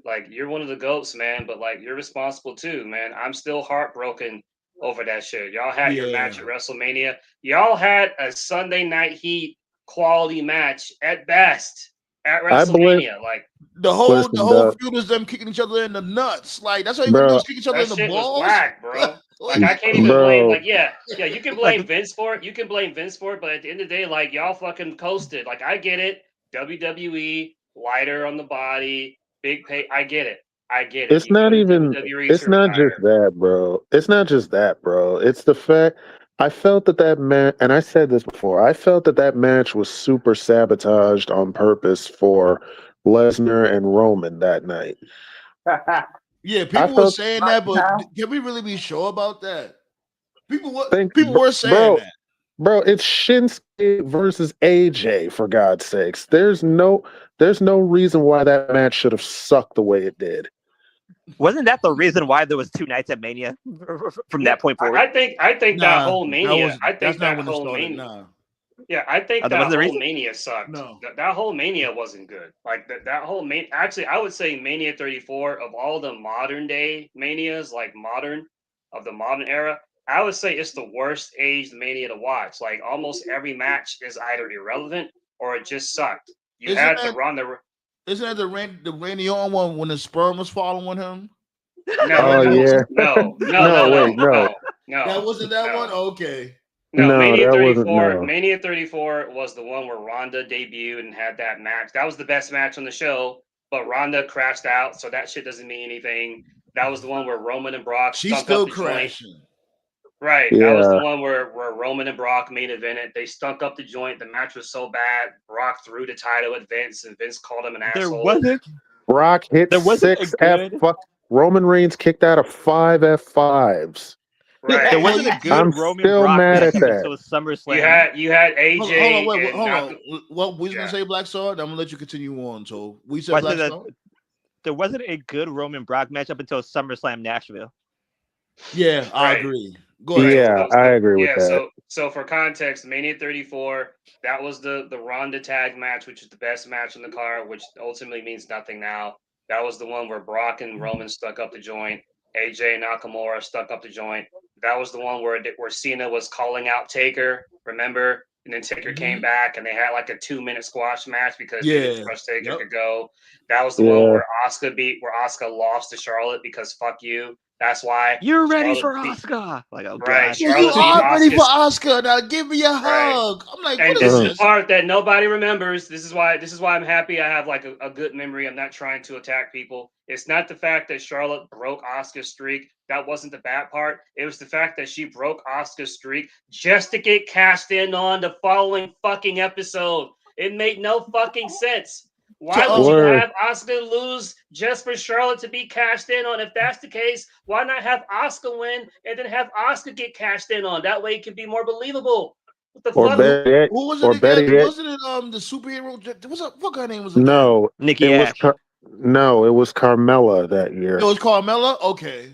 like you're one of the GOATs, man, but like you're responsible too, man. I'm still heartbroken over that shit. Y'all had your match at WrestleMania. Y'all had a Sunday Night Heat quality match at best. at I believe. WrestleMania. Like The whole Listen, dog, feud is them kicking each other in the nuts. Like that's all you want to do bro, is kick each other that in the shit was balls. whack, bro. Like Like, I can't even blame. bro. Like yeah, you can Like blame Vince for it. You can blame Vince for it. But at the end of the day, like y'all fucking coasted. Like I get it. WWE lighter on the body, big pay. I get it. I get it. It's You not put a even. WWE to It's not just retire. that, bro. It's not just that, bro. It's the fact. I felt that match, and I said this before. I felt that match was super sabotaged on purpose for Lesnar and Roman that night. yeah, I people were felt saying that, but can we really be sure about that? think, People were saying bro, that. bro, it's Shinsuke versus AJ for God's sakes. There's no reason why that match should have sucked the way it did. wasn't that the reason why there was 2 nights at Mania from that point forward? I think that whole That Mania. was I think that's not that when it whole started. Mania. Nah, Yeah, I think That wasn't that the whole reason. Mania sucked. no. That whole Mania wasn't good. Like that whole Mania. Actually, I would say Mania 34 of all the modern day Manias, like modern of the modern era. I would say it's the worst aged Mania to watch. Like almost every match is either irrelevant or it just sucked. You Isn't had the that Ronda. isn't that the Randy Orton one when the sperm was following him? No, Oh yeah. No, wait, no. That wasn't that one. no. Okay. No, No, Mania that wasn't 34. no. Mania 34 was the one where Ronda debuted and had that match. That was the best match on the show, but Ronda crashed out, so that shit doesn't mean anything. That was the one where Roman and Brock She's stunk up still the joint. crashing. Right. That was the Yeah. one where Roman and Brock main evented. They stunk up the joint. The match was so bad. Brock threw the title at Vince, and Vince called him an There asshole. wasn't Brock hit there wasn't a 6 good F. Roman Reigns kicked out of 5 F5s. Right. there wasn't a good I'm Roman still Brock mad match at up that. until SummerSlam. You had Hold on, AJ wait, and hold Nakamura. on. What we was Yeah. gonna say, Black Star? I'm gonna let you continue on. So we said Well, I Black said Star. that there wasn't a good Roman Brock match up until SummerSlam Nashville. Yeah, I Right. agree. Go ahead. Yeah, I agree with that. So for context, Mania 34, that was the Ronda tag match, which is the best match on the card, which ultimately means nothing now. That was the one where Brock and Roman stuck up the joint. AJ and Nakamura stuck up the joint. That was the one where Cena was calling out Taker, remember? And then Taker came back and they had like a 2-minute squash match because they didn't Yeah. trust Taker Yep. could go. That was the Yeah. one where Asuka lost to Charlotte because fuck you. That's why You're ready Charlotte for beat- Oscar. Like, oh Right, god. Yeah, you Charlotte beat are ready for Asuka. Oscar. Now give me a Right. hug. I'm like, And what this is is the this? part that nobody remembers. This is why I'm happy I have like a good memory. I'm not trying to attack people. It's not the fact that Charlotte broke Asuka's streak. That wasn't the bad part. It was the fact that she broke Asuka's streak just to get cast in on the following fucking episode. It made no fucking sense. Why would you Word. have Asuka lose just for Charlotte to be cashed in on? If that's the case, why not have Asuka win and then have Asuka get cashed in on? That way it can be more believable. What the Or fuck? better yet, Who was it or again? better yet, Wasn't it the superhero? What her name was again? no, Nikki it was Ash. no, it was Carmella that year. It was Carmella. Okay.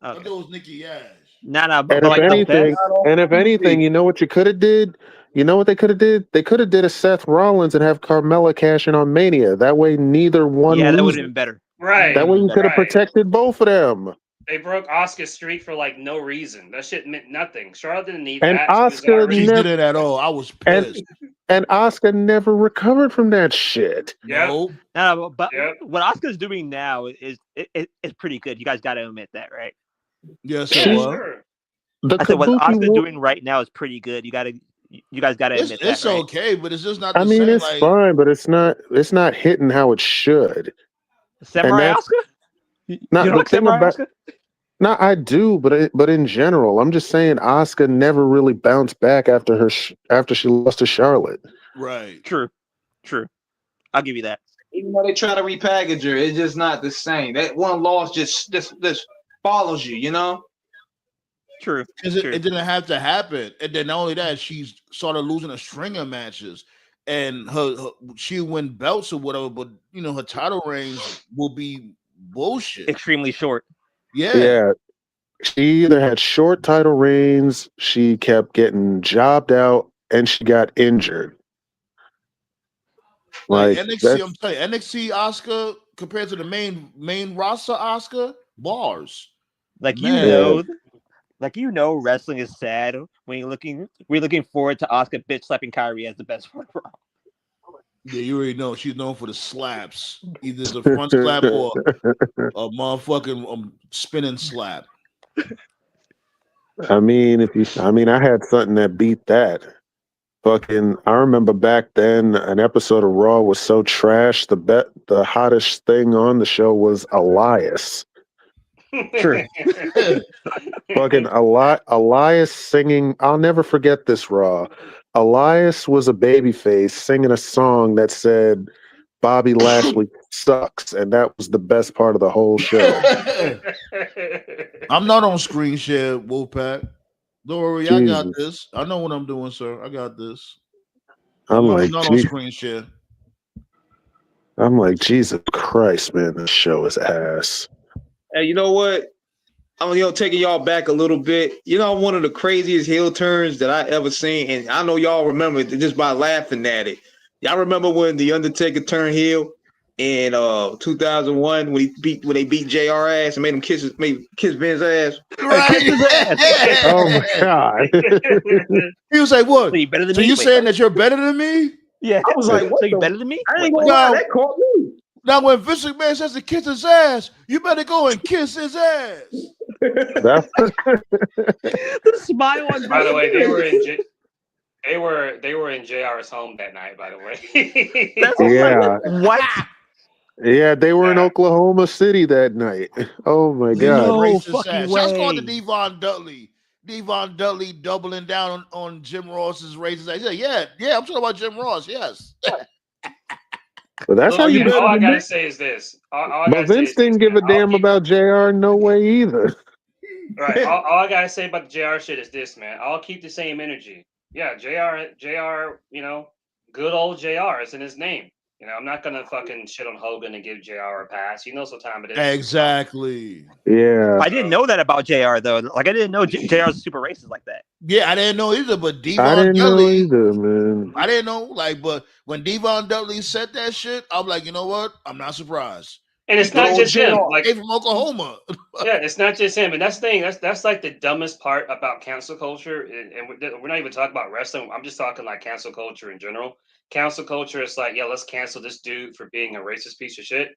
I thought Okay. it was Nikki Ash. No, And if like the anything, best. you know what you could have did? You know what they could have did? They could have did a Seth Rollins and have Carmella cash in on Mania. That way, neither one Yeah, that would loses. have been better. Right. That way, you could have Right. protected both of them. They broke Asuka's streak for like no reason. That shit meant nothing. Charlotte didn't need And that. She was Asuka already. She never didn't at all. I was and pissed. and Asuka never recovered from that shit. Yep. Nope. No, but Yep. what Oscar's doing now is pretty good. You guys got to admit that, right? Yes, Yeah, it was. sure. The I said what Kabuki Oscar's War- doing right now is pretty good. You guys got to admit that, It's right? okay, but it's just not the I mean, same. it's Like, fine, but it's not hitting how it should. Samurai that's- Oscar? You Not don't the like thing Samurai about. Oscar? No, I do, but in general, I'm just saying Asuka never really bounced back after after she lost to Charlotte. right. True. I'll give you that. Even though they try to repackage her, it's just not the same. That one loss just follows you, you know? True. Because it didn't have to happen. And then not only that, she's started losing a string of matches. And she'll win belts or whatever, but her title reigns will be bullshit. Extremely short. Yeah. She either had short title reigns, she kept getting jobbed out, and she got injured. Like Like NXT, I'm telling you, NXT Oscar compared to the main roster Oscar, bars. Like Man. wrestling is sad when we're looking forward to Oscar bitch slapping Kyrie as the best part. Yeah, you already know she's known for the slaps. Either it's a front slap or a motherfucking spinning slap. I mean, I had something that beat that. Fucking, I remember back then an episode of Raw was so trash. The hottest thing on the show was Elias. True. Fucking Elias singing. I'll never forget this Raw. Elias was a babyface singing a song that said Bobby Lashley sucks, and that was the best part of the whole show. I'm not on screen share, Wolfpack. Don't worry, I got this. I know what I'm doing, sir. I got this. I'm not on screen share. I'm like, Jesus Christ, man, this show is ass. Hey, you know what? I'm taking y'all back a little bit. One of the craziest heel turns that I ever seen, and I know y'all remember it just by laughing at it. Y'all remember when the Undertaker turned heel in 2001 when they beat JR ass and made him kiss Vince's ass? Right. Oh my God. He was like, "What? So you better than so me? you Wait, saying what? that you're better than me?" Yeah. I was like, what so you the- better than me? I ain't Wait, gonna lie, that caught me. Now, when Vince McMahon says to kiss his ass, you better go and kiss his ass. That's the smile on. By the way, they were in JR's home that night. By the way. yeah. What? Yeah, they were in Oklahoma City that night. Oh my God. No Racist fucking ass. Shouts called to way. Devon Dudley. Devon Dudley doubling down on Jim Ross's racist ass. He said, yeah, I'm talking about Jim Ross. Yes. But that's how you All I better gotta say is this. But Vince didn't give a damn about JR, no way either. Right. All I gotta say about the JR shit is this, man. I'll keep the same energy. Yeah, JR, good old JR. It's in his name. I'm not gonna fucking shit on Hogan and give JR a pass. He knows what time it is. Exactly. Yeah. I didn't know that about JR though. Like I didn't know JR's super racist like that. Yeah, I didn't know either, but I Devon didn't know Dudley. either, man. I didn't know, but when Devon Dudley said that shit, I'm like, you know what? I'm not surprised. And it's not just him. Like, from Oklahoma. yeah, it's not just him. And that's the thing. That's like the dumbest part about cancel culture. And we're not even talking about wrestling. I'm just talking like cancel culture in general. Cancel culture is like, yeah, let's cancel this dude for being a racist piece of shit.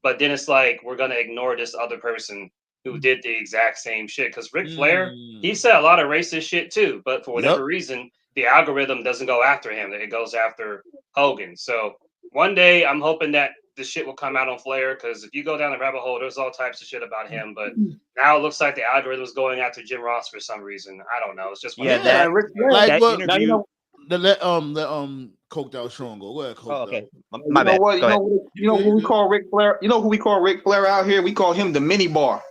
But then it's like we're gonna ignore this other person who did the exact same shit. Because Ric Flair, he said a lot of racist shit too. But for whatever reason, the algorithm doesn't go after him. It goes after Hogan. So one day I'm hoping that this shit will come out on Flair, because if you go down the rabbit hole, there's all types of shit about him. But now it looks like the algorithm is going after Jim Ross for some reason. I don't know. It's just that interview. The coked out Sean go. Go ahead, coked okay. out. My bad. What, you know who we call Ric Flair? You know who we call Ric Flair out here? We call him the mini bar.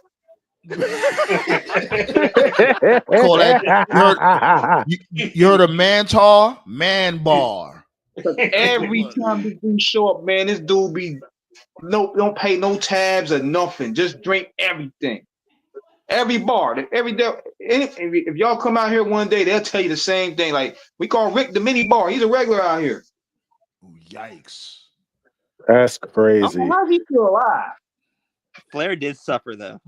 Call that, you heard of Mantar? Man bar. Every time this dude show up, man, this dude be don't pay no tabs or nothing. Just drink everything. Every bar, every day. If y'all come out here one day, they'll tell you the same thing. Like, we call Rick the mini bar. He's a regular out here. Ooh, yikes. That's crazy. How's he still alive? Flair did suffer though.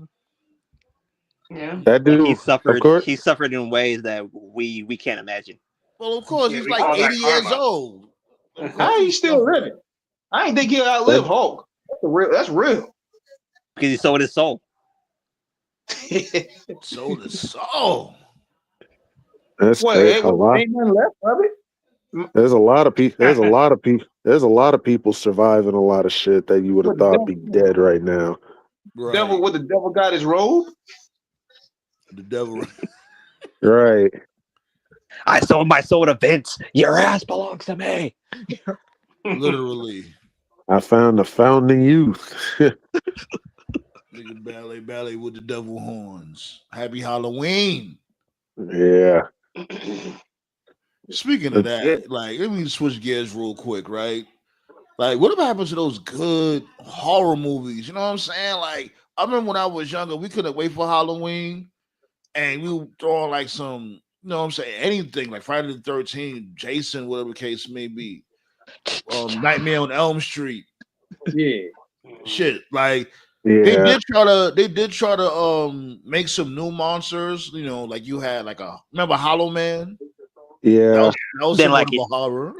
Yeah, that dude. He suffered. Of course. He suffered in ways that we can't imagine. Well, of course, he's like 80 years old. How he still living? I ain't think he'll outlive Hulk. That's real. Because he sold his soul. Sold his soul. That's What? crazy. Ain't nothing left of it. There's a lot of people. There's a lot of people. There's a lot of people surviving a lot of shit that you would have thought be dead right now. Right. Devil, what the devil got his robe? The devil. Right. I sold my soul to Vince. Your ass belongs to me. Literally. I found the founding youth. Nigga ballet with the devil horns. Happy Halloween. Yeah. Speaking of that, like, let me switch gears real quick, right? Like, whatever happens to those good horror movies? You know what I'm saying? Like, I remember when I was younger, we couldn't wait for Halloween, and we would throw on like some, you know what I'm saying, anything like Friday the 13th, Jason, whatever the case may be, Nightmare on Elm Street. Yeah, shit. Like, yeah. they did try to make some new monsters. You know, like you had like remember Hollow Man? Yeah, that was Didn't like a horror.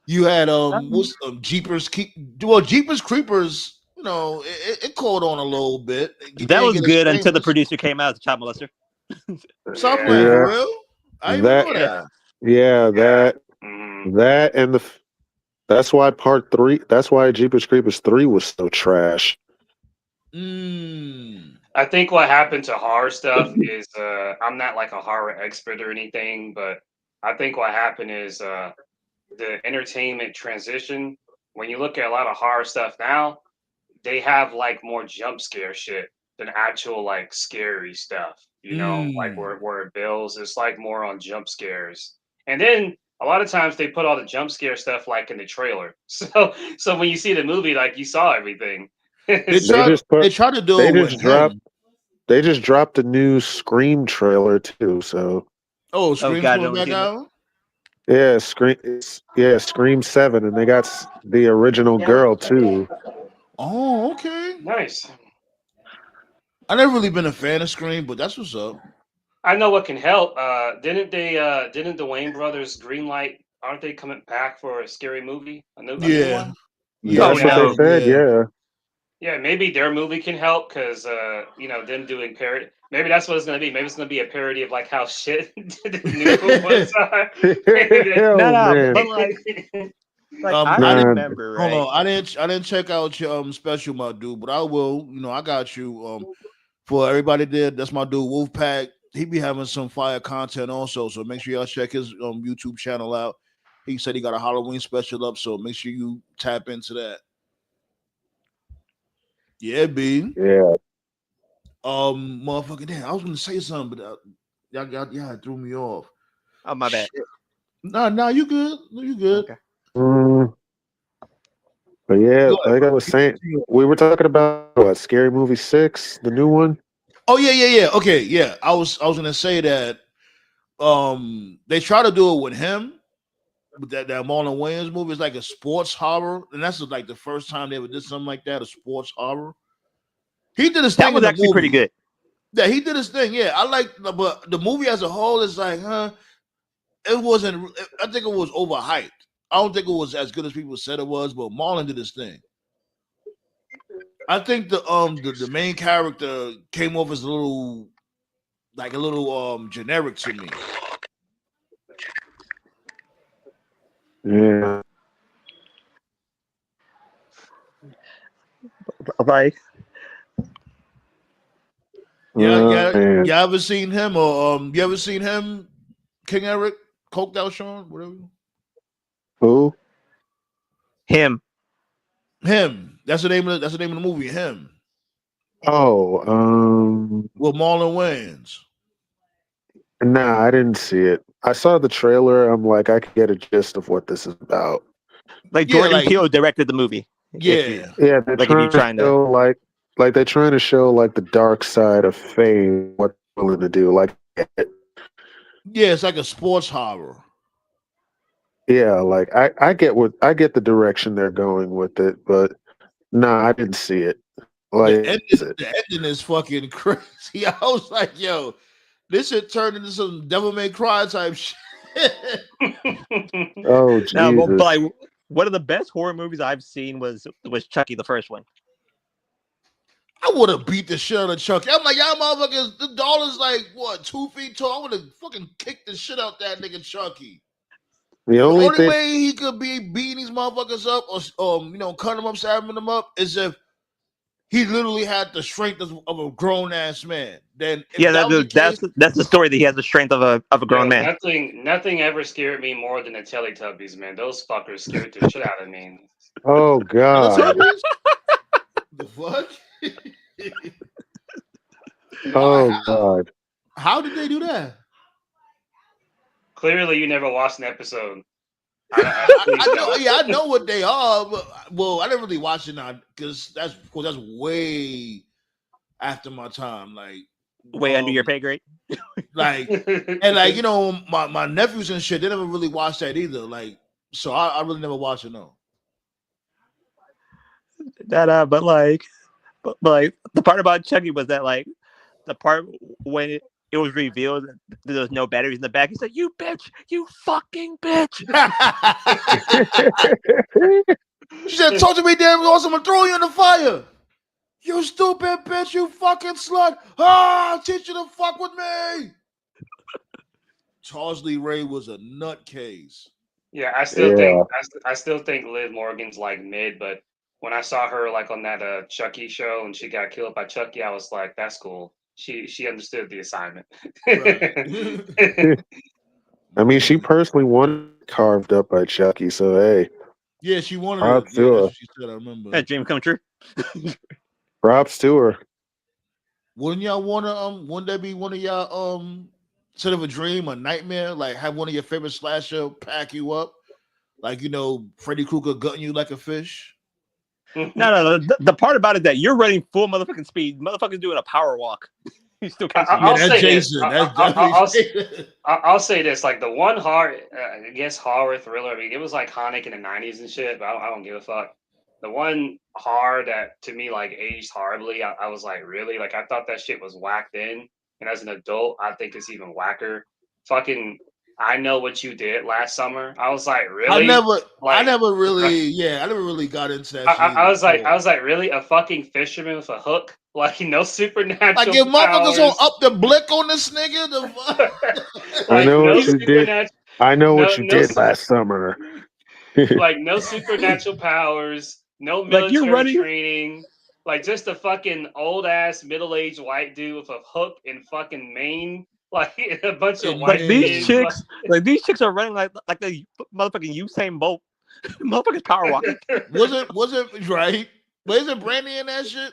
You had what's Jeepers Jeepers Creepers. You know, it caught on a little bit. You That can't was get as good until the famous. producer came out as a child molester. Stop playing Yeah. for Yeah, real. I didn't even that know Yeah. that. yeah Yeah. that Mhm. that and that's why part 3. That's why Jeepers Creepers 3 was so trash. Mm. I think what happened to horror stuff is I'm not like a horror expert or anything, but I think what happened is the entertainment transition. When you look at a lot of horror stuff now, they have like more jump scare shit than actual like scary stuff. You know, like Mm. where it builds, it's like more on jump scares. And then a lot of times they put all the jump scare stuff like in the trailer. So when you see the movie, like you saw everything. They They So tried. just They put tried to do they it with just dropped him. they just dropped a new Scream trailer too. So Oh, Oh Scream's God, I coming don't back see it. out. yeah, Scream 7, and they got the original girl too. Oh, okay. nice. I never really been a fan of Scream, but that's what's up. I know what can help. Didn't the Wayne brothers greenlight? Aren't they coming back for a scary movie? A new Yeah, one? yeah, Oh That's they what they no. did. said. Yeah. Yeah, Yeah, maybe their movie can help because them doing parody. Maybe that's what it's gonna be. Maybe it's gonna be a parody of like how shit the new ones are. Maybe No, oh no, man, but like I I didn't. nah, remember, Hold right? on, I didn't check out your special, my dude, but I will. You know, I got you. For everybody there, that's my dude Wolfpack. He be having some fire content also, so make sure y'all check his YouTube channel out. He said he got a Halloween special up, so make sure you tap into that. Yeah, B. yeah. Motherfucker, damn, I was gonna say something, but y'all threw me off. Oh my bad. Shit. Nah, you good? No, you good? Okay. Mm, but yeah, Go ahead, like I was saying, we were talking about what Scary Movie 6, the new one. Oh yeah. Okay, yeah. I was gonna say that they try to do it with him, but that Marlon Wayans movie is like a sports horror, and that's like the first time they ever did something like that, a sports horror. He did his That thing in was the actually pretty movie. good. Yeah, he did his thing. Yeah, I like, but the movie as a whole is like, it wasn't. I think it was overhyped. I don't think it was as good as people said it was, but Marlon did his thing. I think the main character came off as a little generic to me. Yeah, Like man. You ever seen him or you ever seen him, King Eric, coked out Sean, whatever. Who? him. Him. That's the name of the movie. Him. Oh, With Marlon Wayans. nah, I didn't see it. I saw the trailer. I'm like, I could get a gist of what this is about. Like Yeah, Jordan like Peele directed the movie. If you yeah. Yeah, they're if you're trying to trying to, show like they're trying to show like the dark side of fame, what they're willing to do. Like, Yeah, it's like a sports horror. yeah, like I get the direction they're going with it, but nah, I didn't see it. Like, is it? The ending is fucking crazy. I was like, yo, this shit turned into some Devil May Cry type shit. Oh no, but Jesus! like one of the best horror movies I've seen was Chucky, the first one. I would have beat the shit out of Chucky. I'm like, y'all motherfuckers, the doll is like, what, 2 feet tall? I would have fucking kicked the shit out that nigga Chucky. The The only only thing, way he could be beating these motherfuckers up or cutting them up, stabbing them up is if he literally had the strength of a grown ass man. Then if Yeah, that was the case, that's the story that he has the strength of a grown Yo, man. nothing ever scared me more than the Teletubbies, man. Those fuckers scared the shit out of me. oh God, Teletubbies? The fuck? Why? oh God. How did they do that? Clearly, you never watched an episode. Please I know, don't. yeah, I know what they are, but well, I didn't really watch it now because that's way after my time. Way under your pay grade. Like, and like my nephews and shit, they never really watched that either. Like, so I really never watched it. No. That but like the part about Chucky was that like the part when it was revealed that there was no batteries in the back. He said, "You bitch, you fucking bitch." She said, "Talk to me, damn Ross. I'm gonna throw you in the fire. You stupid bitch. You fucking slut. Ah, teach you to fuck with me." Charles Lee Ray was a nutcase. Yeah, I still think I still think Liv Morgan's like mid, but when I saw her like on that Chucky show and she got killed by Chucky, I was like, that's cool. She understood the assignment. Right. I mean, she personally wanted carved up by Chucky, so hey, Yeah, she wanted it. props Yeah, to that's her. what she said. I remember. That dream come true. Props to her. Wouldn't y'all wouldn't that be one of y'all instead of a dream, a nightmare? Like have one of your favorite slasher pack you up, like Freddy Krueger gutting you like a fish. No. The part about it that you're running full motherfucking speed. Motherfucker's doing a power walk. You still can't see. I'll That's say Jason. this. That's definitely Jason. I'll say this. Like the one horror, I guess horror thriller. I mean, it was like iconic in the '90s and shit, but I don't give a fuck. The one horror that to me like aged horribly, I was like, really? Like I thought that shit was whack then, and as an adult, I think it's even whacker. Fucking, I know what you did last summer. I was like, really? I Like, never really got into that shit I was like, either. really? A fucking fisherman with a hook? Like no Like supernatural if motherfuckers on powers. up the blick on this nigga, I Like know no what you did. supernatural, I know what no you no did last summer. like no supernatural powers, no Like you're military running. training, like just a fucking old ass middle aged white dude with a hook in fucking Maine, like a bunch of in Like white these kids. Maine. chicks, these chicks are running like the motherfucking Usain Bolt. Motherfuckers power walking. Wasn't right? But isn't Brandy in that shit?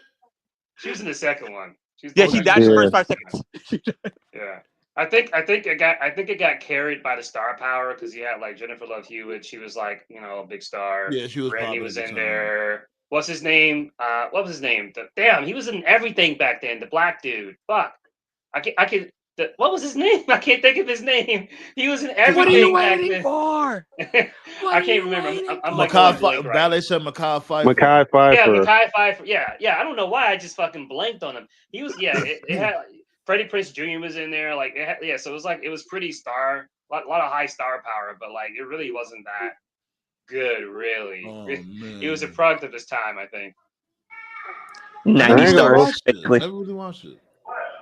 She was in the second one. She's the Yeah, she second died in the one. first 5 seconds. Yeah. I think it got carried by the star power because you had like Jennifer Love Hewitt. She was like, a big star. Yeah, she was Randy popping at was the in time. there. What's his name? What was his name? Damn, he was in everything back then. The black dude. Fuck. What was his name? I can't think of his name. He was in What are you everything back waiting then. for? What I are can't you remember. waiting I'm for? like going blank right Ballet now. said Makai Pfeiffer. Mackay Yeah, Pfeiffer. Mekhi Phifer. Yeah. I don't know why I just fucking blanked on him. He was, it had Freddie Prinze Jr. was in there. Like, so it was like, it was pretty lot of high star power, but like, it really wasn't that good, really. Oh It was a man, product of its time, I think. I 90 never really stars, watched it. basically. Never really watched it.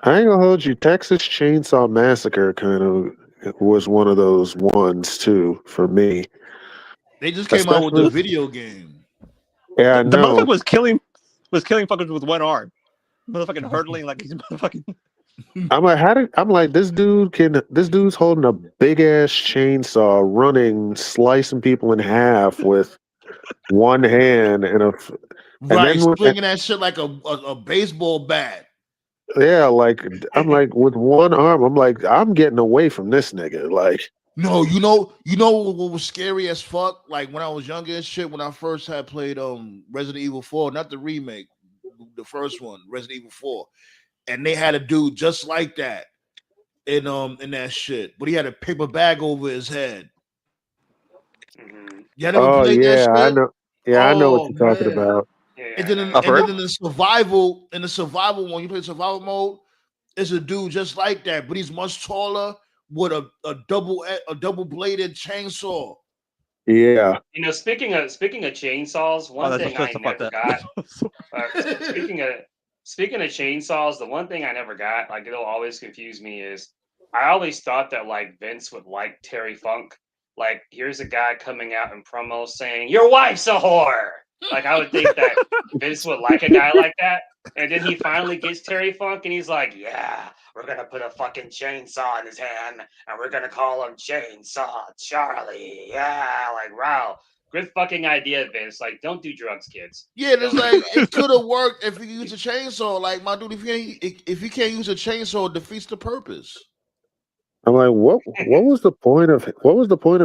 I ain't gonna hold you. Texas Chainsaw Massacre kind of was one of those ones too for me. They just came out with the Especially, video game. yeah, I The motherfucker know. was killing fuckers with one arm. Motherfucking hurdling like he's motherfucking. I'm like this dude's holding a big ass chainsaw, running, slicing people in half with one hand and Right, then swinging that shit like a baseball bat. yeah, like I'm like with one arm, I'm like I'm getting away from this nigga. Like No, you know what was scary as fuck? Like when I was younger and shit, when I first had played Resident Evil 4, not the remake, the first one, Resident Evil 4. And they had a dude just like that in that shit. But he had a paper bag over his head. Mm-hmm. Y'all never oh played that yeah, I shit? know. Yeah, I know what Oh you're talking man. about. Yeah, And I then know. Oh, for real? in the survival one, you play survival mode, it's a dude just like that, but he's much taller with a double bladed chainsaw. Yeah. Speaking of chainsaws, Oh, one that's thing so I fucked never up. got. Speaking of chainsaws, the one thing I never got, like it'll always confuse me, is I always thought that like Vince would like Terry Funk. Like, here's a guy coming out in promos saying, "Your wife's a whore." Like, I would think that Vince would like a guy like that. And then he finally gets Terry Funk and he's like, "Yeah, we're gonna put a fucking chainsaw in his hand and we're gonna call him Chainsaw Charlie." Yeah, like wow. Good fucking idea, Vince. Like, don't do drugs, kids. Yeah, it's like it could have worked if you use a chainsaw. Like my dude, if you can't use a chainsaw, it defeats the purpose. I'm like, what was the point of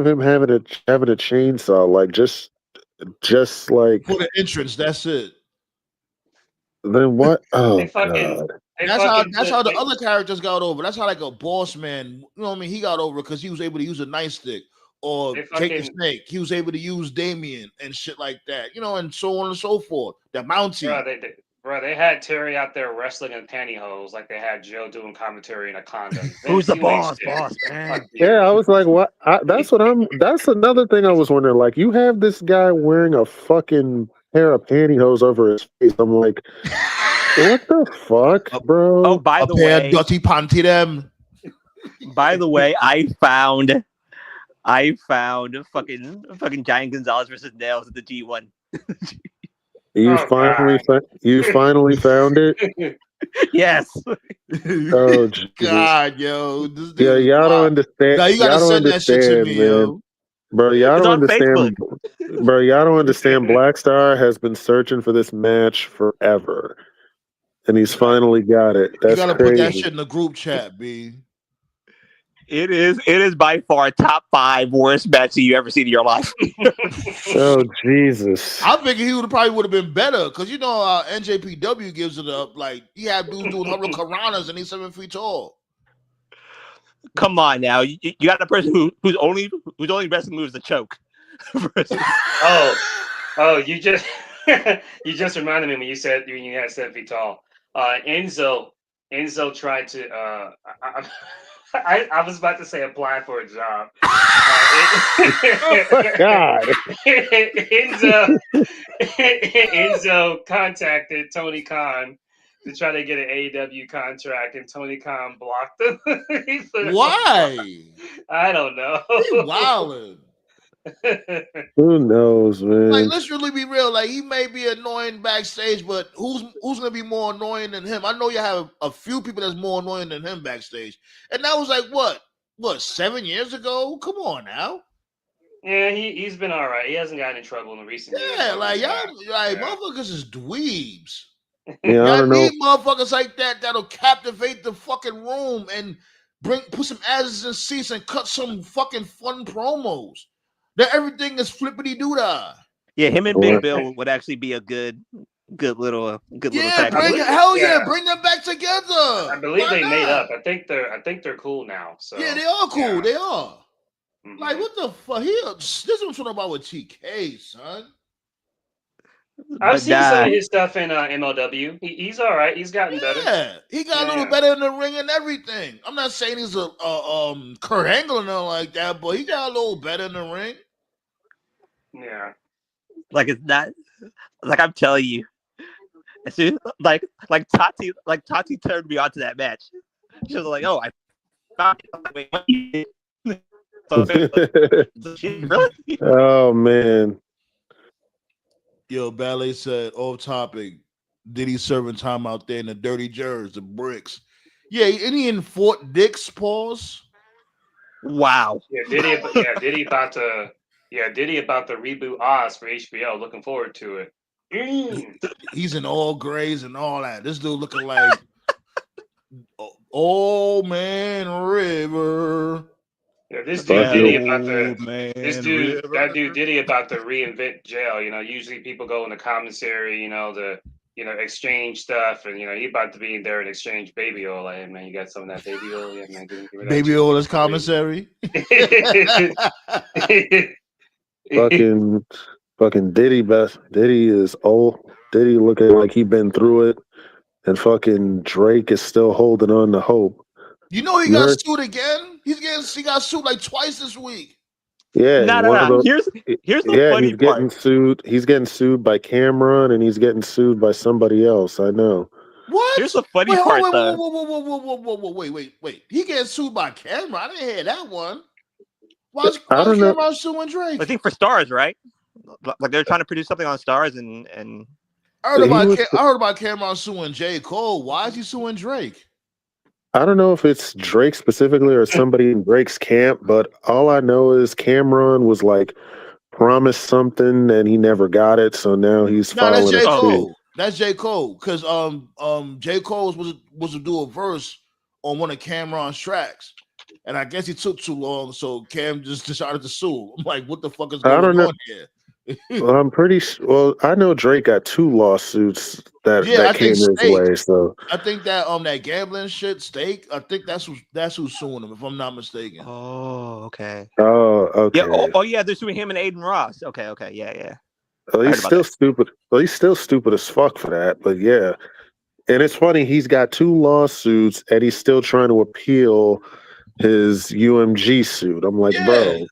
him having a chainsaw? Like just like For the entrance, that's it. then what? They Oh fucking, god. they That's fucking how put the they, other characters got over. That's how like a boss man, you know what I mean? He got over because he was able to use a nightstick or they Jake the fucking, Snake. He was able to use Damien and shit like that, and so on and so forth. The bro, Mountie. Bro, they had Terry out there wrestling in pantyhose like they had Joe doing commentary in a condom. Who's the You ain't boss? shit. Boss, Fuck man. you. Yeah, I was like, what? That's another thing I was wondering. Like, you have this guy wearing a fucking pair of pantyhose over his face. I'm like, what the fuck, bro? Oh, by A the pair of way, dirty panty them. I found fucking Giant Gonzalez versus Nails at the G1. You Oh finally, God. you finally found it. Yes. Oh Jesus! God, yo, this dude Yeah, is y'all don't wild. understand. Now you gotta Y'all don't send that shit to understand, me, man. yo. Bro, y'all It's don't on Facebook. understand. Bro, y'all don't understand. Black Star has been searching for this match forever, and he's finally got it. You That's gotta put that crazy. shit in the group chat, B. It is by far top 5 worst matches you ever seen in your life. Oh Jesus! I figured he would have been better because you know NJPW gives it up. Like he had dudes doing hurricanranas and he's 7 feet tall. Come on now, you got a person whose only wrestling move is a choke. Oh, you just you just reminded me when you said when you had 7 feet tall. Enzo tried to. I was about to say apply for a job. Oh my God! Enzo contacted Tony Khan to try to get an AEW contract, and Tony Khan blocked him. Why? I don't know. He wildin'. Who knows, Like, man? let's really be real. Like, he may be annoying backstage, but who's gonna be more annoying than him? I know you have a few people that's more annoying than him backstage, and that was like what 7 years ago? Come on now. Yeah, he's been all right. He hasn't gotten in trouble in the recent years. Yeah, but like he's y'all, not. like Yeah. motherfuckers is dweebs. Yeah, I Y'all don't know. need motherfuckers like that that'll captivate the fucking room and put some asses in seats and cut some fucking fun promos. That everything is flippity doo dah. Yeah, him and What? Big Bill would actually be a good little Yeah, tag I team. believe, bring them back together. I believe Why they made not? up. I think they're cool now. So Yeah, they are cool. yeah. They are. Like Mhm. what the fuck? This is what I'm talking about with TK, son. I've But seen some nah, of his stuff in MLW. He's all right. He's gotten better. Yeah, he got a little Yeah. better in the ring and everything. I'm not saying he's a Kurt Angle or nothing like that, but he got a little better in the ring. Yeah. like it's not like I'm telling you. As soon like Tati turned me on to that match. She was like, "Oh, I found it." I'm like, "Wait, what you did?" Really? Oh man! Yo, Ballet said off topic. Did he serving time out there in the dirty jers, the bricks? Yeah, and he in Fort Dix, pause. Wow. Yeah. Diddy about to reboot Oz for HBO. Looking forward to it. He's in all grays and all that. This dude looking like Old Man River. Yeah, this Fuck dude Diddy you. about to River. that dude Diddy about to reinvent jail. You know, usually people go in the commissary, to exchange stuff, and he about to be in there and exchange baby oil. Like, hey man, you got some of that baby oil? Yeah, man, give me that Baby shit. oil is commissary. Fucking Diddy. Best Diddy is old. Diddy looking like he been through it, and fucking Drake is still holding on to hope. You know he You got heard? sued again. He got sued like twice this week. Yeah, No. one of the. Here's the Yeah, funny he's getting part. sued. He's getting sued by Cameron, and he's getting sued by somebody else. I know. What? Here's the funny Wait, hold part, on, though. whoa, wait. He getting sued by Cameron. I didn't hear that one. Why is I don't know. Cameron suing Drake? I think for Stars, right? Like they're trying to produce something on Stars, and I heard He was. about Cameron suing J. Cole. Why is he suing Drake? I don't know if it's Drake specifically or somebody in Drake's camp, but all I know is Cameron was like promised something and he never got it, so now he's No, that's filing J. a suit. Cole. That's J. Cole. Because J. Cole was to do a verse on one of Cameron's tracks. And I guess he took too long, so Cam just decided to sue. I'm like, what the fuck is I going don't know. on here? Well, I'm pretty well. I know Drake got 2 lawsuits Yeah, I that think came his Stake. way. So I think that gambling shit, Stake. I think that's who's suing him, if I'm not mistaken. oh, okay. oh, Yeah. okay. Yeah. They're suing him and Aiden Ross. Okay. Yeah. Well, I he's heard about still that. stupid. Well, he's still stupid as fuck for that. But yeah, and it's funny. He's got 2 lawsuits, and he's still trying to appeal his UMG suit. I'm like, Yeah. bro.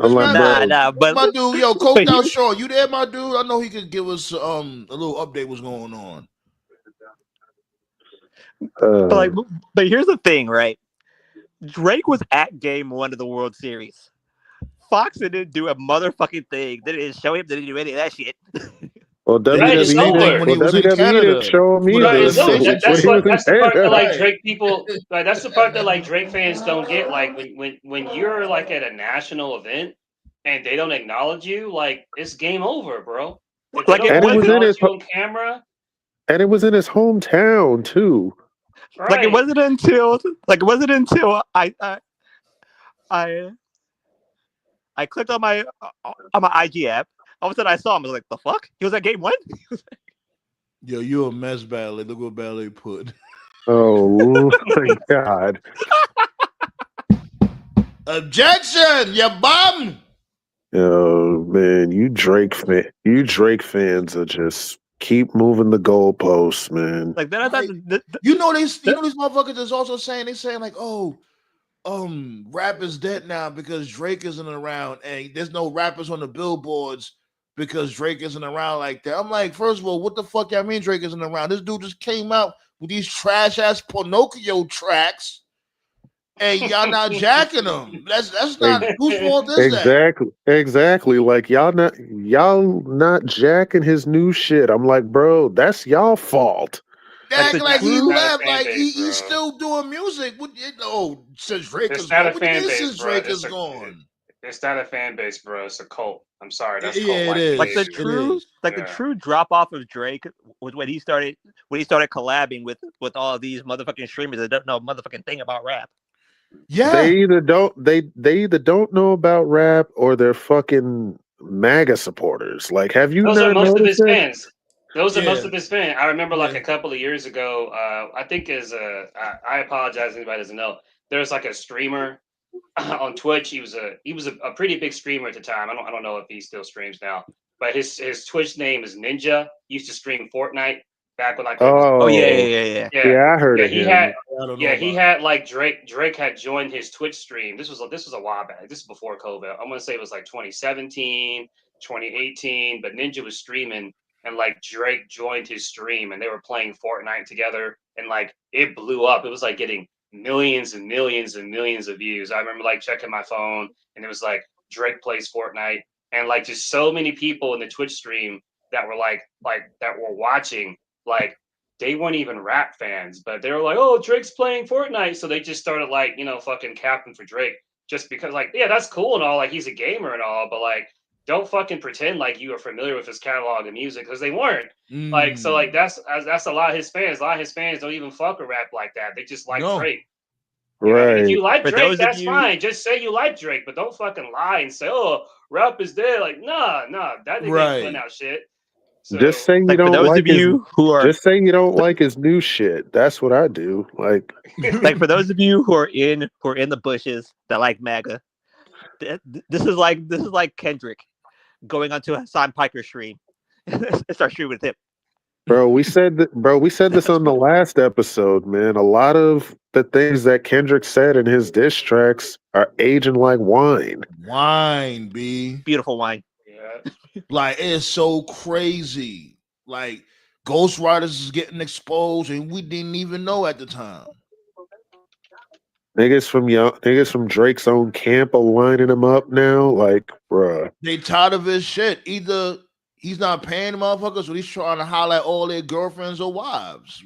I'm That's like, right. bro. Nah, My but dude, yo, Coach but, Down Shaw, you there, my dude? I know he could give us a little update what's going on. like, but here's the thing, right? Drake was at Game 1 of the World Series. Fox didn't do a motherfucking thing. They didn't show him. They didn't do any of that shit. Well, Right, it's WWE did. over. When Well, he was in WWE didn't Canada show him for the Right, either. it's over. So elimination when That's he chamber. what was in that's the part that Canada, like Right. Drake people like that's the part that like Drake fans don't get. Like when you're like at a national event and they don't acknowledge you, like it's game over, bro. If they Like don't it and it want to was wasn't. in acknowledge his, you on camera, and it was in his hometown too. Like it right? wasn't until. Like it wasn't until I I clicked on my IG app. All of a sudden, I saw him. I was like, "The fuck?" He was at Game 1. Yo, you a mess, Ballet. Look what Ballet put. Oh my god! Objection, you bum. Oh man, you Drake fans are just keep moving the goalposts, man. Like then I thought Like, you know these motherfuckers is also saying like, oh, rap is dead now because Drake isn't around, and there's no rappers on the billboards because Drake isn't around like that. I'm like, first of all, what the fuck y'all mean Drake isn't around? This dude just came out with these trash ass Pinocchio tracks, and y'all not jacking them. That's not whose fault is that? Exactly. Like y'all not jacking his new shit. I'm like, bro, that's y'all fault. like Act the like he It's true. not a left, fan like base, he's bro. still doing music. What? Oh, since Drake It's is not gone. a What do you fan mean base, since bro. Drake is gone? It's not a fan base, bro. It's a cult. I'm sorry, that's cult Yeah, it like Like is. the behavior. It true. is. Like the Yeah. true drop off of Drake was when he started collabing with all of these motherfucking streamers that don't know a motherfucking thing about rap. Yeah, They either don't know about rap or they're fucking MAGA supporters. Like, have you Those are not most of noticed his that? fans. Those are most yeah, of his fans. I remember like yeah. a couple of years ago. I think I apologize if anybody doesn't know. There's like a streamer on Twitch. He was a pretty big streamer at the time. I don't know if he still streams now, but his Twitch name is Ninja. He used to stream Fortnite back when like it was Oh yeah, Oh, yeah, yeah, yeah. yeah, yeah, I heard yeah. of him. I don't know Yeah, he about had like Drake had joined his Twitch stream. This was a while back. This is before COVID. I'm gonna say it was like 2017, 2018. But Ninja was streaming, and like Drake joined his stream, and they were playing Fortnite together, and like it blew up. It was like getting millions and millions and millions of views. I remember like checking my phone, and it was like Drake plays Fortnite, and like just so many people in the Twitch stream that were like that were watching like they weren't even rap fans, but they were like, "Oh, Drake's playing Fortnite," so they just started like, fucking capping for Drake just because, like, yeah, that's cool and all, like he's a gamer and all, but like, don't fucking pretend like you are familiar with his catalog of music because they weren't. it. Like, so like that's a lot of his fans. A lot of his fans don't even fuck with rap like that. They just like No. Drake. And if Right. you like For Drake, those of that's you, fine. Just say you like Drake, but don't fucking lie and say, "Oh, rap is dead." Like, nah, that nigga ain't putting Right. out shit. Just So say you like for don't those like of his you who are just say you don't like his new shit. That's what I do. Like, like for those of you who are in the bushes that like MAGA, this is like Kendrick going onto a Hassan Piker stream and start streaming with him. we said this on the last episode, man. A lot of the things that Kendrick said in his diss tracks are aging like wine. Wine, B. Beautiful wine. yeah. Like it's so crazy. Like Ghost Riders is getting exposed, and we didn't even know at the time. Niggas from Drake's own camp are lining him up now. Like, bruh. They tired of his shit. Either he's not paying the motherfuckers, or he's trying to holler at all their girlfriends or wives.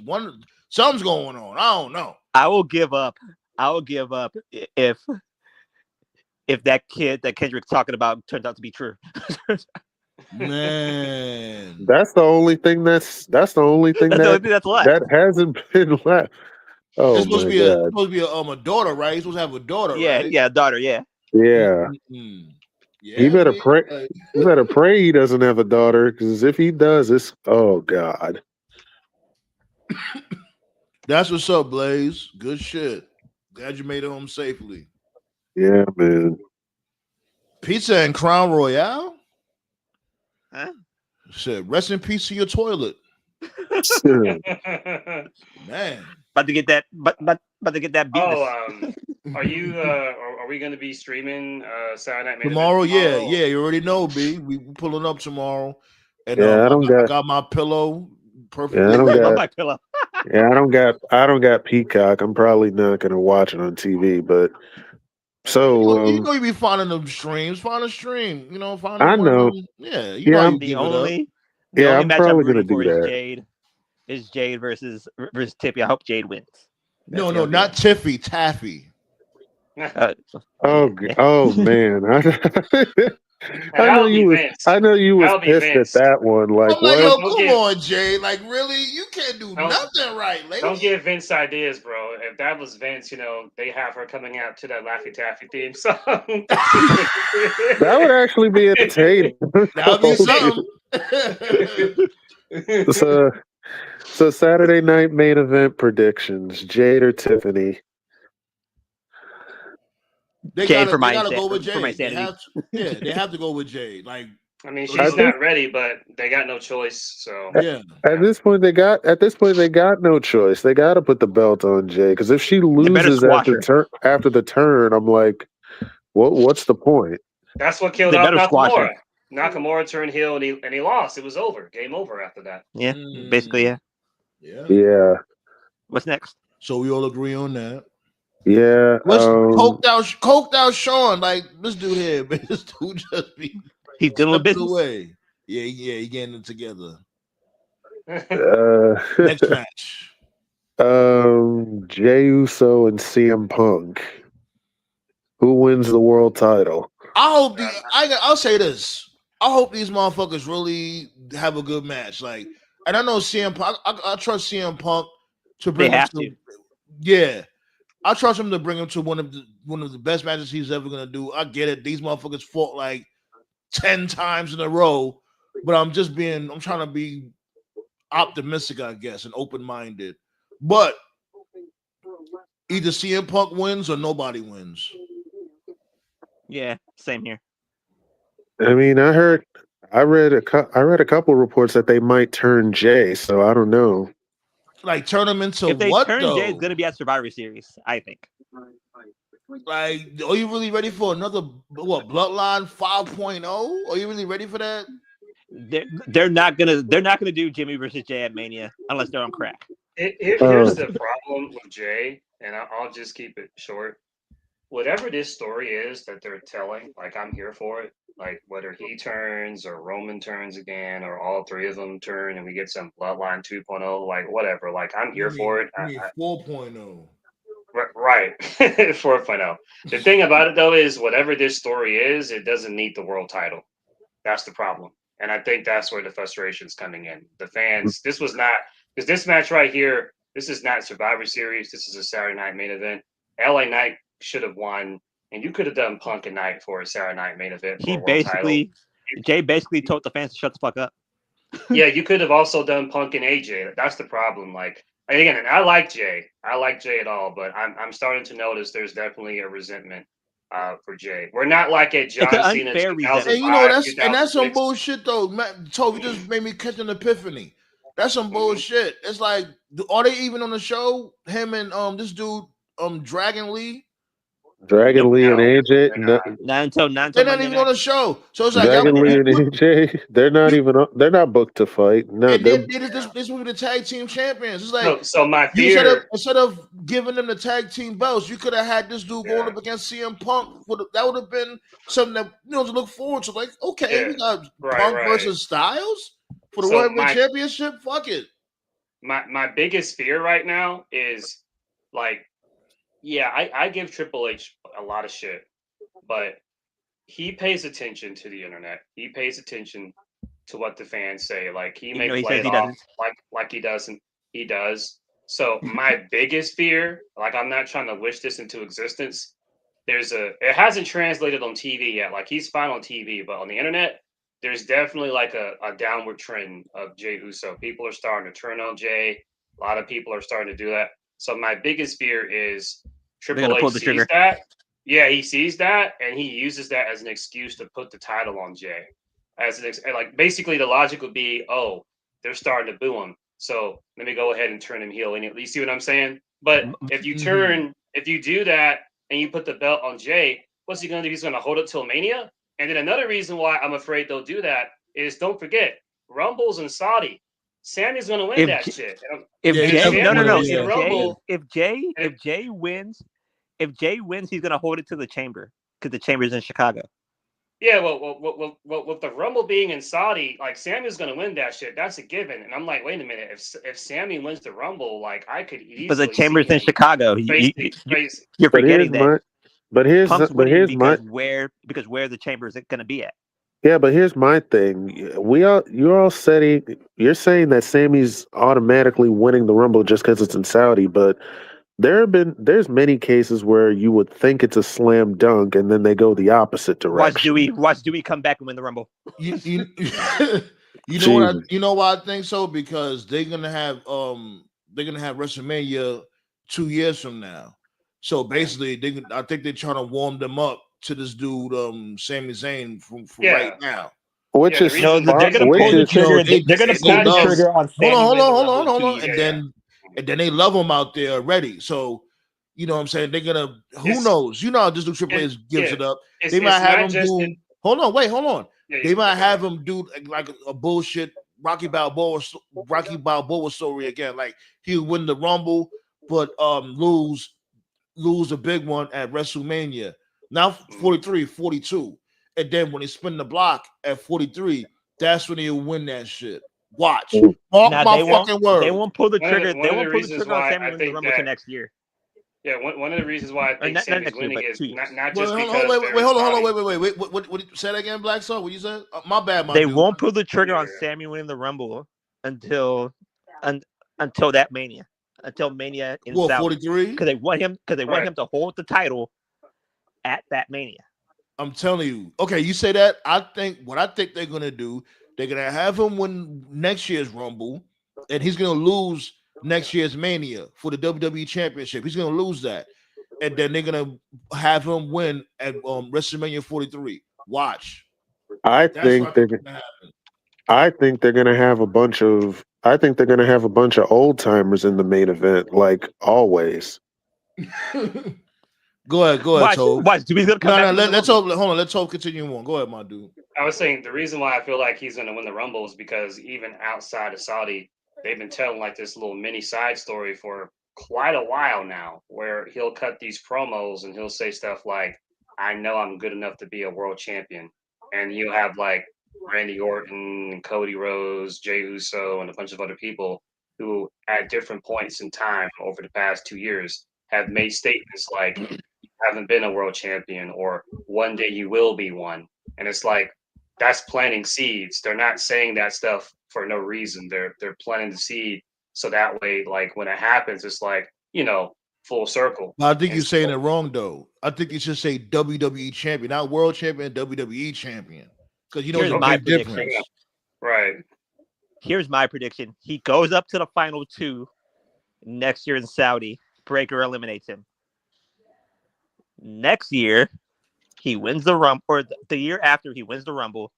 Something's going on. I don't know. I will give up. If that kid that Kendrick's talking about turns out to be true. Man, That's the only thing That's the only thing that's left. that hasn't been left. Oh it's supposed my to be a god. a daughter, right? He's supposed to have a daughter, Yeah, right? yeah, daughter, yeah. Yeah. Mm-hmm. He Yeah, better B. pray. Like, He better pray he doesn't have a daughter, because if he does, it's oh god. that's what's up, Blaze. Good shit. Glad you made it home safely. Yeah, man. Pizza and Crown Royale. Huh? Shit, rest in peace to your toilet, man. About to get that, about to get that beavis. Are you? Are we going to be streaming Saturday Night Main Tomorrow, Event tomorrow? yeah. You already know, B. We pulling up tomorrow, and Yeah, I got my pillow perfectly. Yeah, I don't ready. got my pillow. Yeah, I don't got Peacock. I'm probably not gonna watch it on TV, but You know you be finding them streams. Find a stream. You know, find I one of know. them. Yeah, you know Yeah, how I'm, you give it up. The only I'm match I'm probably gonna rooting do for is that. Jade. Is Jade versus Tippy. I hope Jade wins. No, not Tiffy, Taffy. Oh man, I know that'll be you was Vince. I know you was That'll be pissed Vince. at that one. Like I'm like, what? yo, come on, Jay. Like, really? You can't do nothing right, lady. Don't give Vince ideas, bro. If that was Vince, they have her coming out to that Laffy Taffy theme song. That would actually be entertaining. That would be something. So Saturday night main event predictions: Jade or Tiffany? They Jade gotta go with Jade. for my They sanity. they have to go with Jade. Like, I mean, she's not ready, but they got no choice. So At this point, they got no choice. They got to put the belt on Jay because if she loses after the turn, I'm like, what's the point? that's what killed off Nakamura. Nakamura turned heel and he lost. It was over. Game over after that. Yeah, basically, yeah. Yeah. What's next? So we all agree on that. Yeah. What's coked out Sean? Like, this dude here, man. This dude just be he's dealing with business. Away. Yeah, he getting it together. Next match. Jey Uso and CM Punk. Who wins the world title? I hope I'll say this. I hope these motherfuckers really have a good match. Like, and I know CM Punk. I trust CM Punk to bring. They have to. Yeah, I trust him to bring him to one of the best matches he's ever gonna do. I get it. These motherfuckers fought like 10 times in a row, but I'm trying to be optimistic, I guess, and open-minded. But either CM Punk wins or nobody wins. Yeah, same here. I mean, I read a couple reports that they might turn Jay, so I don't know. Like, turn him into if they what, turn though? Jay, it's gonna be at Survivor Series, I think. Like, are you really ready for another Bloodline 5.0? Are you really ready for that? They're not gonna do Jimmy versus Jay at Mania unless they're on crack. Here's the problem with Jay, and I'll just keep it short. Whatever this story is that they're telling, like, I'm here for it. Like, whether he turns or Roman turns again or all three of them turn and we get some Bloodline 2.0, like, whatever. Like, I'm here for it. You mean 4.0. Right. 4.0. The thing about it, though, is whatever this story is, it doesn't need the world title. That's the problem. And I think that's where the frustration's coming in. The fans, because this match right here, this is not Survivor Series. This is a Saturday night main event. LA Knight should have won, and you could have done Punk and Knight for a Saturday night main event. Jay basically told the fans to shut the fuck up. Yeah, you could have also done Punk and AJ. That's the problem. Like, again, and I like Jay. I like Jay at all, but I'm starting to notice there's definitely a resentment for Jay. We're not like at John Cena 2005. And you know that's some bullshit though. Toby just made me catch an epiphany. That's some bullshit. It's like, are they even on the show? Him and this dude Dragon Lee. Dragon Lee and AJ. Not until they're not even on the show. So it's like Dragon Lee and AJ. They're not booked to fight. No, and this will be the tag team champions. It's like, so my fear, instead of giving them the tag team belts, you could have had this dude going up against CM Punk. That would have been something that to look forward to. Like, okay, we got Punk versus Styles for the World Championship. Fuck it. My biggest fear right now is like, yeah, I give Triple H a lot of shit, but he pays attention to the internet. He pays attention to what the fans say. Like, he may play it off like he doesn't. He does. So my biggest fear, like, I'm not trying to wish this into existence. It hasn't translated on TV yet. Like, he's fine on TV, but on the internet, there's definitely like a downward trend of Jey Uso. People are starting to turn on Jay. A lot of people are starting to do that. So my biggest fear is Triple H sees that. Yeah, he sees that, and he uses that as an excuse to put the title on Jay. like basically the logic would be, oh, they're starting to boo him, so let me go ahead and turn him heel. And you see what I'm saying? But if you do that and you put the belt on Jay, what's he going to do? He's going to hold it till Mania. And then another reason why I'm afraid they'll do that is, don't forget, Rumble's in Saudi. Sammy's going to win that shit. If Jay wins, he's going to hold it to the Chamber because the Chamber's in Chicago. Yeah, well, with the Rumble being in Saudi, like Sammy's going to win that shit. That's a given. And I'm like, wait a minute, if Sammy wins the Rumble, like I could easily. But the Chamber's in Chicago. You're But forgetting that. Here's where the Chamber is going to be at. Yeah, but here's my thing. You're saying that Sammy's automatically winning the Rumble just because it's in Saudi, but there's many cases where you would think it's a slam dunk and then they go the opposite direction. Watch Dewey come back and win the Rumble. You know why I think so? Because they're gonna have WrestleMania 2 years from now. So basically, I think they're trying to warm them up to this dude, Sami Zayn, from right now. Which is they're gonna pull the trigger. They're gonna pull the trigger on Sami. Hold on. And then they love him out there already. So you know what I'm saying? They're gonna. Who knows? You know how this new Triple H gives it up. They might have him do. Hold on. They might have him do like a bullshit Rocky Balboa story again. Like he'll win the Rumble, but lose a big one at WrestleMania. Now 43, 42. And then when they spin the block at 43, that's when he'll win that shit. Watch. Mark my fucking word. They won't pull the trigger. They won't pull the trigger on Sammy winning the Rumble to next year. Yeah, one of the reasons why I think Sammy's winning is not just because. Wait. What say that again, Black Soul? What you said? My bad, They won't pull the trigger on Sammy winning the Rumble until that Mania. Until Mania in Saudi. 43? Because they want him to hold the title at that Mania. I'm telling you. Okay, you say that. I think they're gonna do, they're gonna have him win next year's Rumble, and he's gonna lose next year's Mania for the WWE Championship. He's gonna lose that, and then they're gonna have him win at WrestleMania 43. Watch. I think they're gonna have a bunch of old timers in the main event, like always. Go ahead, Tove. Watch, do we gonna come back? Let's hope. Hold on, let's hope continue on. Go ahead, my dude. I was saying the reason why I feel like he's gonna win the Rumble is because even outside of Saudi, they've been telling like this little mini side story for quite a while now, where he'll cut these promos and he'll say stuff like, "I know I'm good enough to be a world champion," and you'll have like Randy Orton, Cody Rhodes, Jey Uso, and a bunch of other people who, at different points in time over the past 2 years, have made statements like, "You haven't been a world champion," or "One day you will be one." And it's like, that's planting seeds. They're not saying that stuff for no reason. They're planting the seed so that way, like when it happens, it's like, full circle. I think you're saying it wrong though. I think you should say WWE champion, not world champion, WWE champion. Because there's a big difference. Right. Here's my prediction. He goes up to the final 2 next year in Saudi. Breaker eliminates him. Next year, he wins the Rumble, or the year after he wins the Rumble,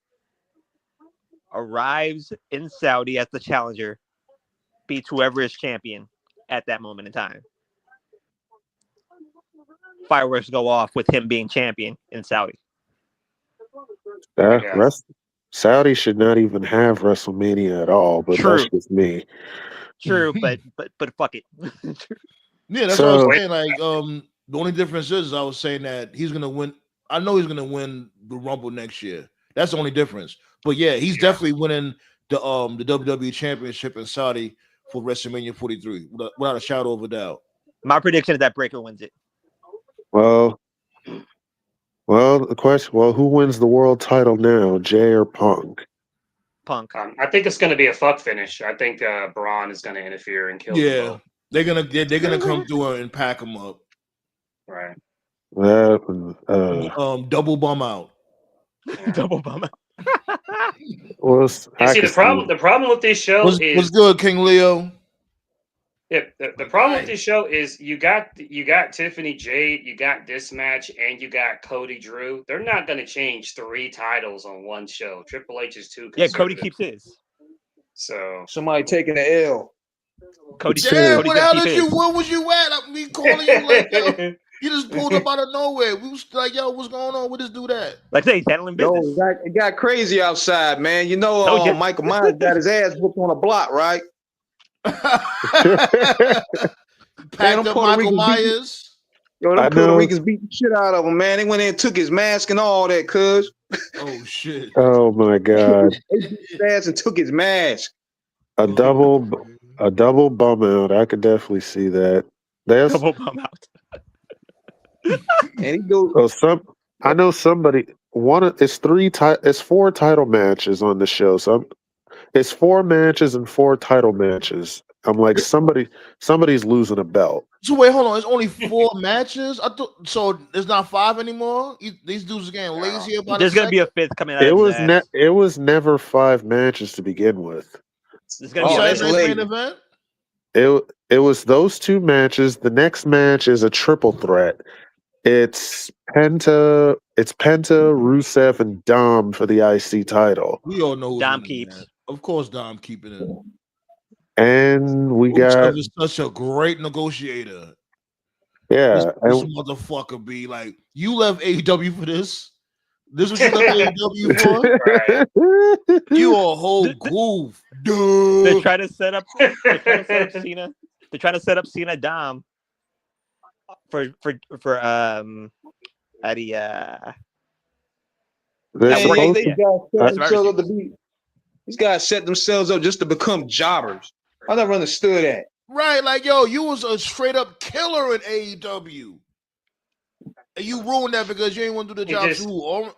arrives in Saudi as the challenger, beats whoever is champion at that moment in time. Fireworks go off with him being champion in Saudi. Saudi should not even have WrestleMania at all, but that's just me. True, but fuck it. Yeah, that's what I was saying. Like, the only difference is I was saying that he's gonna win. I know he's gonna win the Rumble next year. That's the only difference. But yeah, he's definitely winning the WWE Championship in Saudi for WrestleMania 43 without a shadow of a doubt. My prediction is that Breaker wins it. Well, the question. Well, who wins the world title now, Jay or Punk? Punk. I think it's going to be a fuck finish. I think Braun is going to interfere and kill. Yeah, them they're gonna come through and pack him up. Right. Double bum out. Yeah. Double bum out. Well, see, the problem with this show is what's good, King Leo. Yeah, the problem with this show is you got Tiffany Jade, you got this match, and you got Cody Drew. They're not going to change 3 titles on one show. Triple H is too Yeah, Cody conservative. keeps his. So somebody taking the L. Cody's Damn, Cody's what the gonna hell keep did you? his. Where was you at? I mean, calling you like, yo, you just pulled up out of nowhere. We was like, yo, what's going on? What this do that? Like I say, he's handling Yo, business. it got crazy outside, man. You know, Told you. Michael Myers got his ass whooped on a block, right? Packed up Michael Myers. Yo, them Puerto Ricans beat the shit out of him, man. They went in and took his mask and all that, cuz. Oh shit. Oh my god. They beat his ass and took his mask. A double bum out. I could definitely see that. There's Double bum out. And he goes. I know somebody. It's 4 title matches on the show. So it's 4 matches and 4 title matches. I'm like somebody's losing a belt. So wait, hold on. It's only 4 matches. I thought so. It's not 5 anymore. These dudes are getting lazy about. There's gonna be a 5th coming out. It was never 5 matches to begin with. There's gonna be a main event. It was those 2 matches. The next match is a triple threat. It's Penta, Rusev, and Dom for the IC title. We all know who's Dom winning, keeps. man. Of course, Dom keeping it. And we got is such a great negotiator. Yeah, This motherfucker be like, you left AEW for this. This is what you left AEW for. right. You a whole goof. They're trying to set up Cena. They're trying to set up Cena Dom for These guys set themselves up just to become jobbers. I never understood that. Right, like yo, you was a straight up killer in AEW. And you ruined that because you ain't want to do the job too.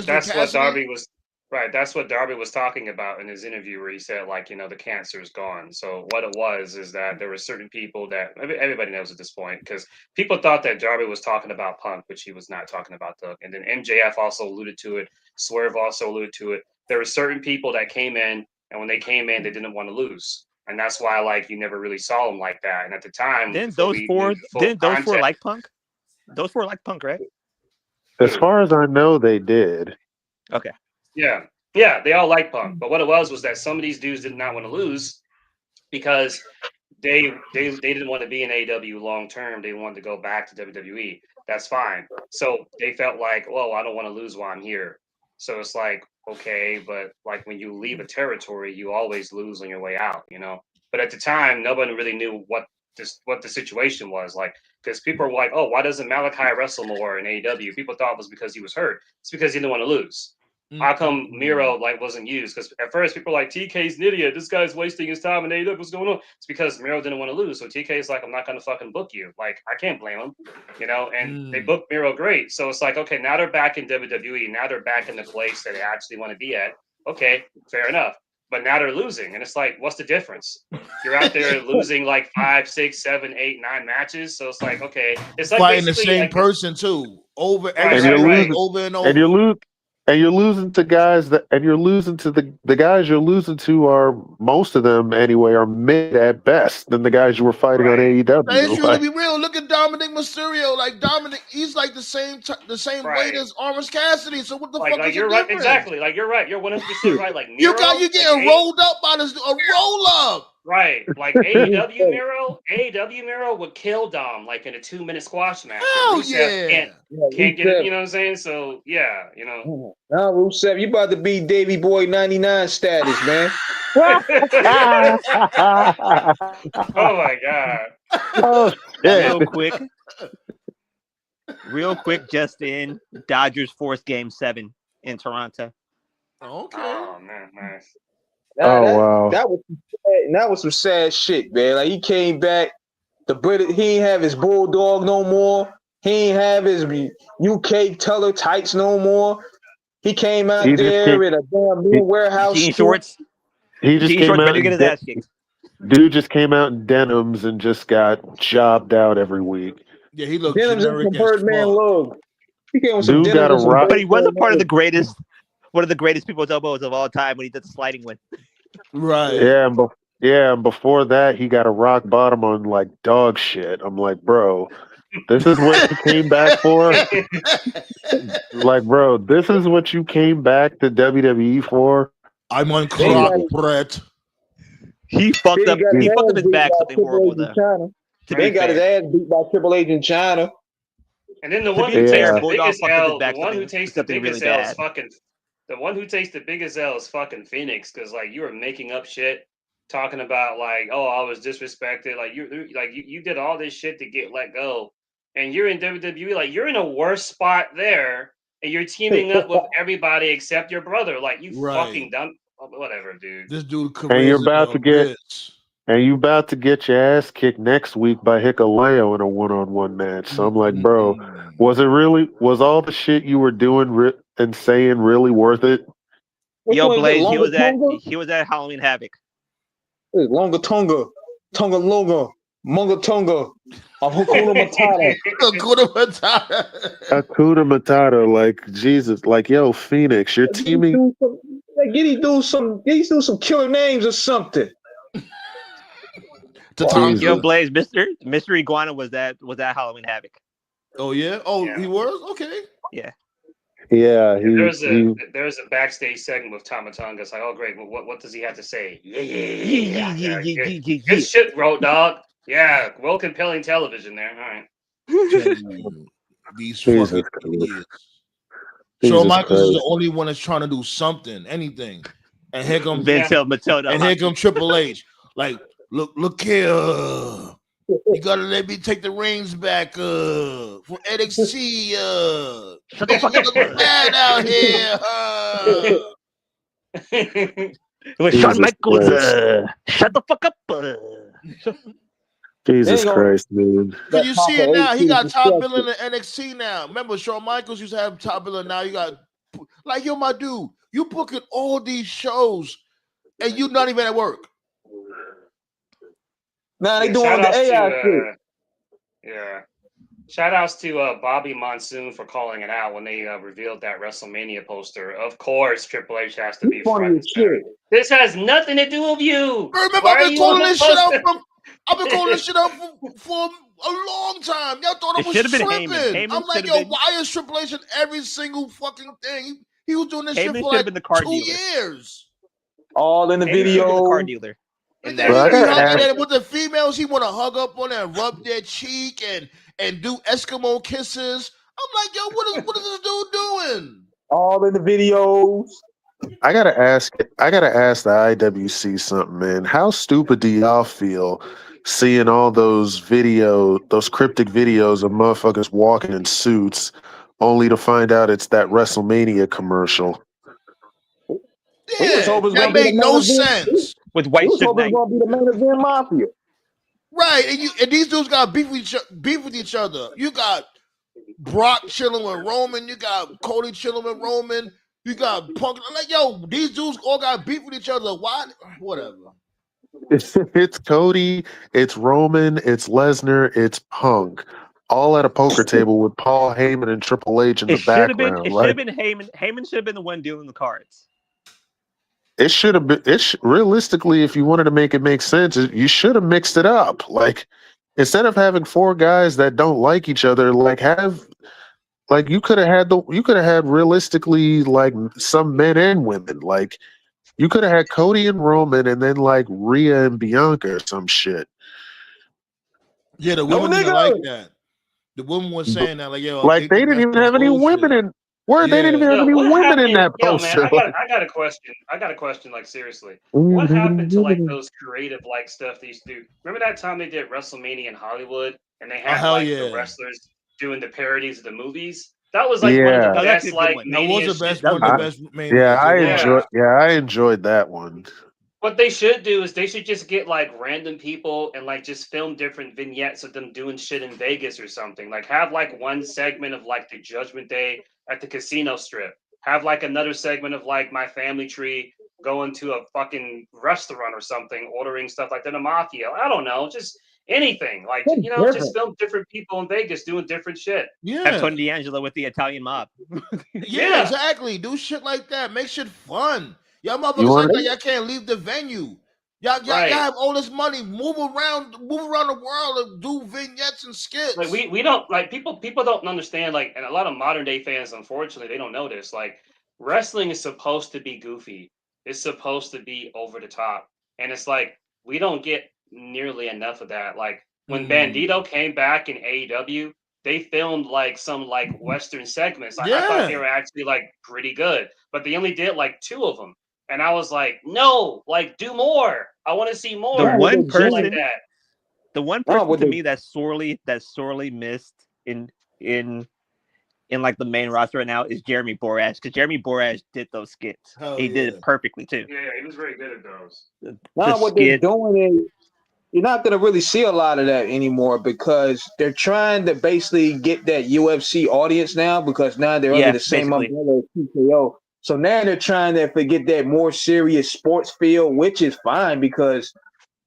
That's what Darby was. Right, that's what Darby was talking about in his interview, where he said, like, the cancer is gone. So what it was is that there were certain people that everybody knows at this point, because people thought that Darby was talking about Punk, which he was not talking about Doug. And then MJF also alluded to it. Swerve also alluded to it. There were certain people that came in, and when they came in, they didn't want to lose. And that's why, like, you never really saw them like that. And at the time, those four like Punk? Those 4 like Punk, right? As far as I know, they did. Okay. Yeah, they all like Punk. But what it was that some of these dudes did not want to lose because they didn't want to be in AEW long term. They wanted to go back to WWE. That's fine. So they felt like, well, I don't want to lose while I'm here. So it's like, okay, but like when you leave a territory, you always lose on your way out, But at the time, nobody really knew what the situation was like, because people were like, oh, why doesn't Malachi wrestle more in AEW? People thought it was because he was hurt. It's because he didn't want to lose. How come Miro wasn't used? Because at first people were like, TK's an idiot. This guy's wasting his time in AEW. What's going on? It's because Miro didn't want to lose. So TK's like, I'm not going to fucking book you. Like, I can't blame him, And they booked Miro great. So it's like, okay, now they're back in WWE. Now they're back in the place that they actually want to be at. Okay, fair enough. But now they're losing, and it's like, what's the difference? You're out there losing like 5, 6, 7, 8, 9 matches. So it's like, okay, it's like fighting the same person too, over and over. And you're losing to guys the guys you're losing to are, most of them anyway, are mid at best than the guys you were fighting on AEW. It's true, to be real. Look at Dominic Mysterio. Like Dominic, he's like the same weight as Orange Cassidy. So what the fuck is you're the right, difference? exactly. Like you're right. You're 100% right. Like Miro, you getting rolled up by this a roll up. Right, like AEW Miro would kill Dom like in a 2-minute squash match. Hell Can't get it. You know what I'm saying? So yeah, Now Rusev, you about to be Davey Boy 99 status, man. Oh my god. Oh shit. Real quick, just in Dodgers forced Game 7 in Toronto. Okay. Oh man, nice. Wow. That was some sad shit, man. Like he came back, he ain't have his bulldog no more. He ain't have his UK Teller tights no more. He came out there in a damn new warehouse. Jean shorts. He just came out. Ready to get his ass kicked. Dude just came out in denims and just got jobbed out every week. Yeah, he looked denims generic and Birdman look. He came with some Dude got a denims. But he wasn't one of the greatest people's elbows of all time when he did the sliding win. Right. Yeah, Yeah, and before that, he got a rock bottom on like dog shit. I'm like, bro, this is what you came back for? Like, bro, this is what you came back to WWE for? I'm on Then he crack, got Brett. He fucked then he up. got his He fucked ass up his beat back by something Triple horrible H in though. China. To Then be got his fair, ass beat by Triple H in China. And then the to one be who takes fair, the Bulldog biggest fucked up his L, the back one who takes the something really biggest L is bad. fucking. The one who takes the biggest L is fucking Phoenix, because like you were making up shit, talking about like, oh, I was disrespected, like you did all this shit to get let go, and you're in WWE, like you're in a worse spot there, and you're teaming up with everybody except your brother, like you Right. fucking done, whatever, dude. This dude And you're career's in about the to get abyss. and you about to get your ass kicked next week by Hikuleo in a one-on-one match. So I'm like, bro, was all the shit you were doing and saying really worth it? Which Yo, one is it? Blaze, Longa Tonga? he was at Halloween Havoc. It's Longa Tonga, Tonga Longa, Monga Tonga, Hakuna Matata. Hakuna Matata. Hakuna Matata, like Jesus, like yo, Phoenix, you're teaming. Get these do some killer names or something. Yo, Blaze, Mr. Iguana was at Halloween Havoc. Oh yeah. Oh, he was okay. Yeah. Yeah, There's a backstage segment with Tama Tonga. It's like, oh great, what does he have to say? Yeah. Good shit, Road Dog. Yeah, well compelling television there. All right. These Jesus fucking Christ. idiots. Jesus Shawn Michaels is Christ. the only one that's trying to do something, anything. And here comes Matilda. And here comes Triple H. Like, look here. You gotta let me take the reins back from NXT. Shut the fuck up. Bad out here. It was Jesus Shawn Michaels. Christ. Shut the fuck up. Jesus Christ, man. Cause you see it now, he got top billing in NXT now. Remember, Shawn Michaels used to have top billing. Now you got like, yo, my dude, you booking all these shows and you not even at work. Nah, they doing the AI shit. Yeah. Shout outs to Bobby Monsoon for calling it out when they revealed that WrestleMania poster. Of course, Triple H has to be front and center. This has nothing to do with you. Remember, Why I've are been you calling on this the shit out poster? I've been calling this shit out for a long time. Y'all thought I It was should have been tripping. Heyman. I'm like, yo, why is Triple H in every single fucking thing? He was doing this shit Heyman for should have like been the car 2 dealer. years. All in the Heyman should have been the video. car dealer. And then with the females, he want to hug up on and rub their cheek and do Eskimo kisses. I'm like, yo, what is this dude doing? All in the videos. I gotta ask the IWC something, man. How stupid do y'all feel seeing all those cryptic videos of motherfuckers walking in suits, only to find out it's that WrestleMania commercial? Yeah, that make no sense. With White Suge Knight. Gonna be the main event mafia. Right, and these dudes got beef with each other. You got Brock chilling with Roman. You got Cody chilling with Roman. You got Punk. Like, yo, these dudes all got beef with each other. Why? Whatever. It's Cody, it's Roman, it's Lesnar, it's Punk, all at a poker table with Paul Heyman and Triple H in the background. It should have been Heyman. Heyman should have been the one dealing the cards. It should have been. Realistically, if you wanted to make it make sense, you should have mixed it up. Like, instead of having 4 guys that don't like each other, you could have had realistically like some men and women. Like, you could have had Cody and Roman, and then like Rhea and Bianca or some shit. Yeah, the women didn't like that. The woman was saying that, like, yo, like they didn't even have any women in. They didn't even have any women in that poster. Yo, man, I got a question. Like, seriously, what happened to like those creative like stuff they used to do? Remember that time they did WrestleMania in Hollywood, and they had the wrestlers doing the parodies of the movies? That was like one of the best. Like, that was the best. One of the best. I enjoyed that one. What they should do is they should just get like random people and like just film different vignettes of them doing shit in Vegas or something. Like have like one segment of like the Judgment Day at the casino strip. Have like another segment of like my family tree going to a fucking restaurant or something, ordering stuff like that. A mafia. I don't know, just anything. Like, you know, just film different people in Vegas doing different shit. Yeah. Have Tony D'Angelo with the Italian mob. Yeah, exactly. Do shit like that. Make shit fun. Y'all motherfuckers act like y'all can't leave the venue. Y'all Right. have all this money. Move around the world and do vignettes and skits. Like we don't like people don't understand, like, and a lot of modern day fans, unfortunately, they don't know this. Like, wrestling is supposed to be goofy. It's supposed to be over the top. And it's like we don't get nearly enough of that. Like when Bandito came back in AEW, they filmed like some like Western segments. I thought they Yeah. were actually like pretty good, but they only did like 2 of them. And I was like, no, like do more. I want to see more. The one Shit like person, that. the one person to me that's sorely missed in like the main roster right now is Jeremy Borash, because Jeremy Borash did those skits. He did it perfectly too. Yeah, he was very good at those. Now what they're doing is you're not going to really see a lot of that anymore because they're trying to basically get that UFC audience now, because now they're under the same umbrella as TKO. So now they're trying to get that more serious sports feel, which is fine because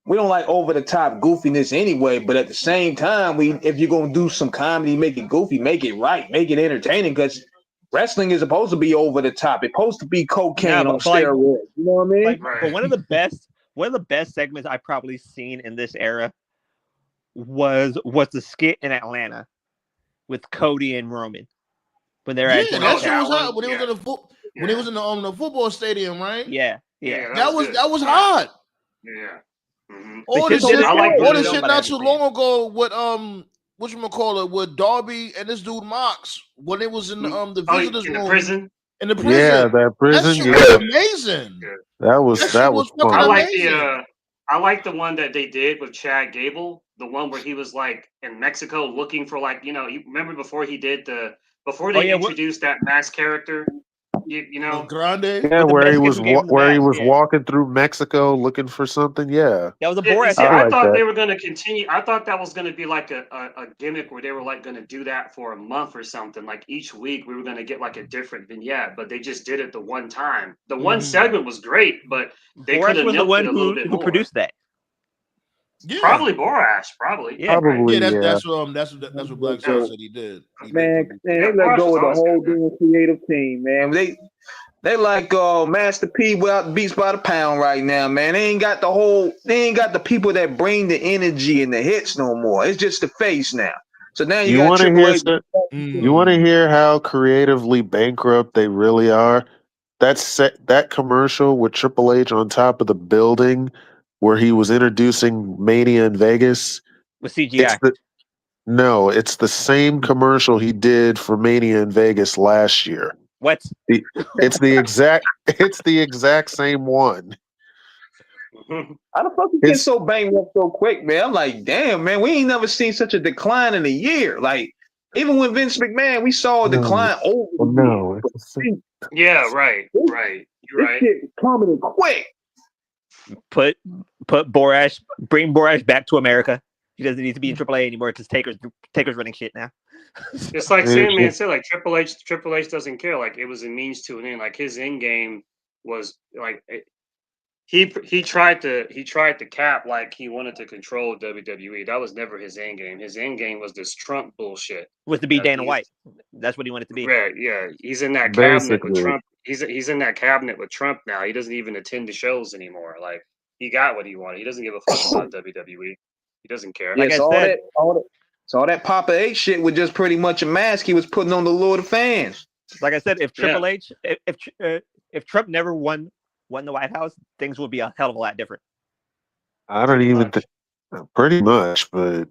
we don't like over the top goofiness anyway. But at the same time, if you're going to do some comedy, make it goofy, make it right, make it entertaining, because wrestling is supposed to be over the top. It's supposed to be cocaine on steroids. You know what I mean? But one of the best segments I've probably seen in this era was the skit in Atlanta with Cody and Roman when they're that shit was hot when he was in when he was in the football stadium, right? Yeah. That was hot. Yeah. All this shit not too long ago with whatchamacallit, with Darby and this dude Mox when it was in the visitors room. Prison. In the prison. Yeah, that prison. That shit was amazing. That was fun. I like the one that they did with Chad Gable, the one where he was like in Mexico looking for, like, you remember before he did introduced that mask character, you know, Grande. Yeah, where he was walking through Mexico looking for something. Yeah, that was a Borat. I thought they were going to continue. I thought that was going to be like a gimmick where they were like going to do that for a month or something. Like each week we were going to get like a different vignette, but they just did it the one time. The one segment was great, but they could have milked it a little bit more. Who produced that? Yeah. Probably Borash. Probably. Yeah. Probably. That's what Black Soul said he did. Man, they let go of the whole damn creative team, man. They like Master P without Beats by the Pound right now, man. They ain't got the people that bring the energy and the hits no more. It's just the face now. So now you got Triple H. You want to hear how creatively bankrupt they really are? That commercial with Triple H on top of the building where he was introducing Mania in Vegas. With CGI. It's the same commercial he did for Mania in Vegas last year. What? It's the exact same one. How the fuck you get so bankrupt so quick, man? I'm like, damn, man, we ain't never seen such a decline in a year. Like, even with Vince McMahon, we saw a decline over. Yeah, right. You're right. This shit coming quick. Put Borash, bring Borash back to America. He doesn't need to be in AAA anymore because Taker's running shit now. It's like Sandman said, like Triple H doesn't care. Like it was a means to an end. Like his end game was like he tried to cap, like he wanted to control WWE. That was never his end game. His end game was this Trump bullshit. Was to be Dana White. That's what he wanted to be. Right, yeah. He's in that cabinet with Trump. He's in that cabinet with Trump now. He doesn't even attend the shows anymore. Like he got what he wanted. He doesn't give a fuck about WWE. He doesn't care. Yeah, all that Papa H shit was just pretty much a mask he was putting on the lure of fans. Like I said, if Triple H, if Trump never won the White House, things would be a hell of a lot different. I don't even think pretty much, but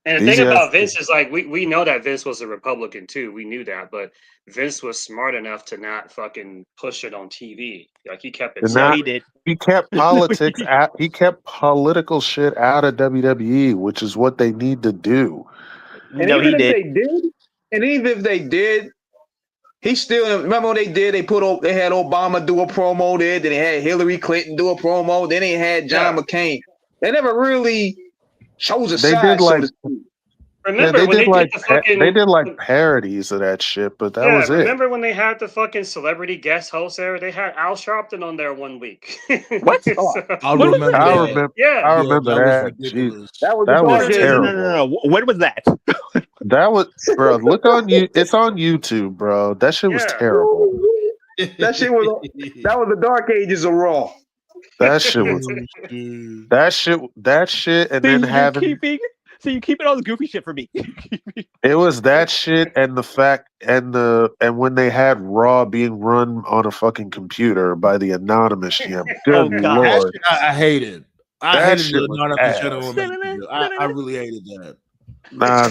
and the thing about Vince is like we know that Vince was a Republican too. We knew that, but Vince was smart enough to not fucking push it on TV. Like he kept it. He did. He kept politics he kept political shit out of WWE, which is what they need to do. And even if they did, he still remember when they did. They had Obama do a promo there. Then they had Hillary Clinton do a promo. Then they had John McCain. They never really chose a side. Remember they when did they did like parodies of that shit, but that was it. Remember when they had the fucking celebrity guest host there? They had Al Sharpton on there one week. What? I remember that. I remember that. That was terrible. No. When was that? That was, bro. Look on you. It's on YouTube, bro. That shit was terrible. That was the dark ages of Raw. That shit was that shit, and then having you keeping all the goofy shit for me. it was that shit and the fact and when they had Raw being run on a fucking computer by the anonymous GM. Good God. That lord, shit I hated. I that hated shit the was anonymous ass. general manager. I really hated that. Nah,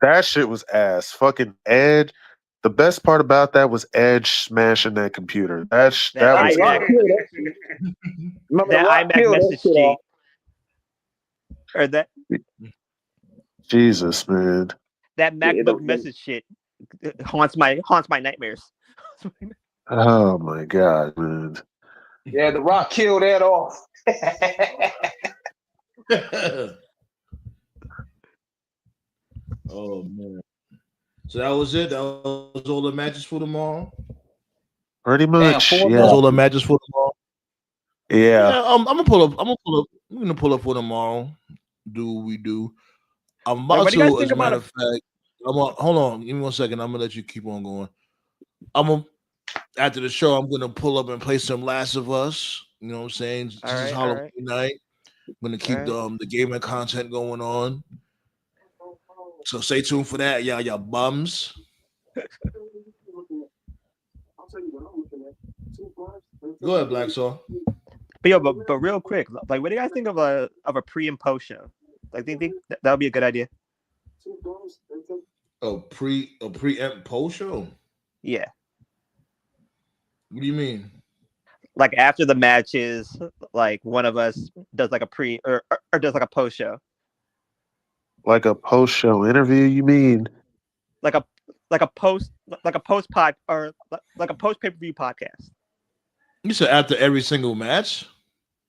that shit was ass. Fucking Edge. The best part about that was Edge smashing that computer. That Was Rock iMac, killed that shit. Remember the that Rock iMac killed that message shit off. sheet, or that Jesus, man. Yeah, MacBook message shit haunts my nightmares. Oh my god, man. yeah, the Rock killed that off. Oh man. So that was it. That was all the matches for tomorrow. Pretty much, four That's yeah. all the matches for tomorrow. Yeah. Yeah, I'm gonna pull up. I'm gonna pull up for tomorrow. Do what we do. I'm Like, about what do you guys to, think as a about matter a of fact. Hold on. Give me 1 second. I'm gonna let you keep on going. After the show, I'm gonna pull up and play some Last of Us. You know what I'm saying? This is Halloween night. I'm gonna keep the gaming content going on. So stay tuned for that, y'all bums. Go ahead, Black Saw. But real quick, like, what do you guys think of a pre and post show? Like, think that would be a good idea? A pre-empt post show? Yeah. What do you mean? Like, after the matches, like, one of us does like a pre or does like a post show. Like a post show interview, you mean? Like a post pod or like a post pay-per-view podcast. You said after every single match?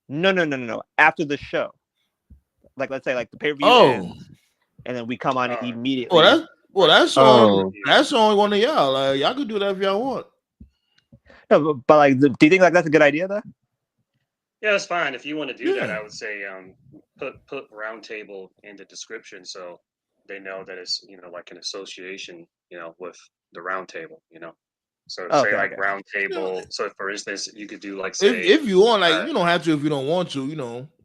No. After the show. Like, let's say like the pay-per-view ends, and then we come on immediately. That's only one of y'all. Like, y'all could do that if y'all want. No, but like, do you think like that's a good idea though? Yeah, it's fine. If you want to do that, I would say put roundtable in the description so they know that it's like an association, with the roundtable, So say like roundtable. So for instance, you could do like say if you want, like you don't have to if you don't want to, it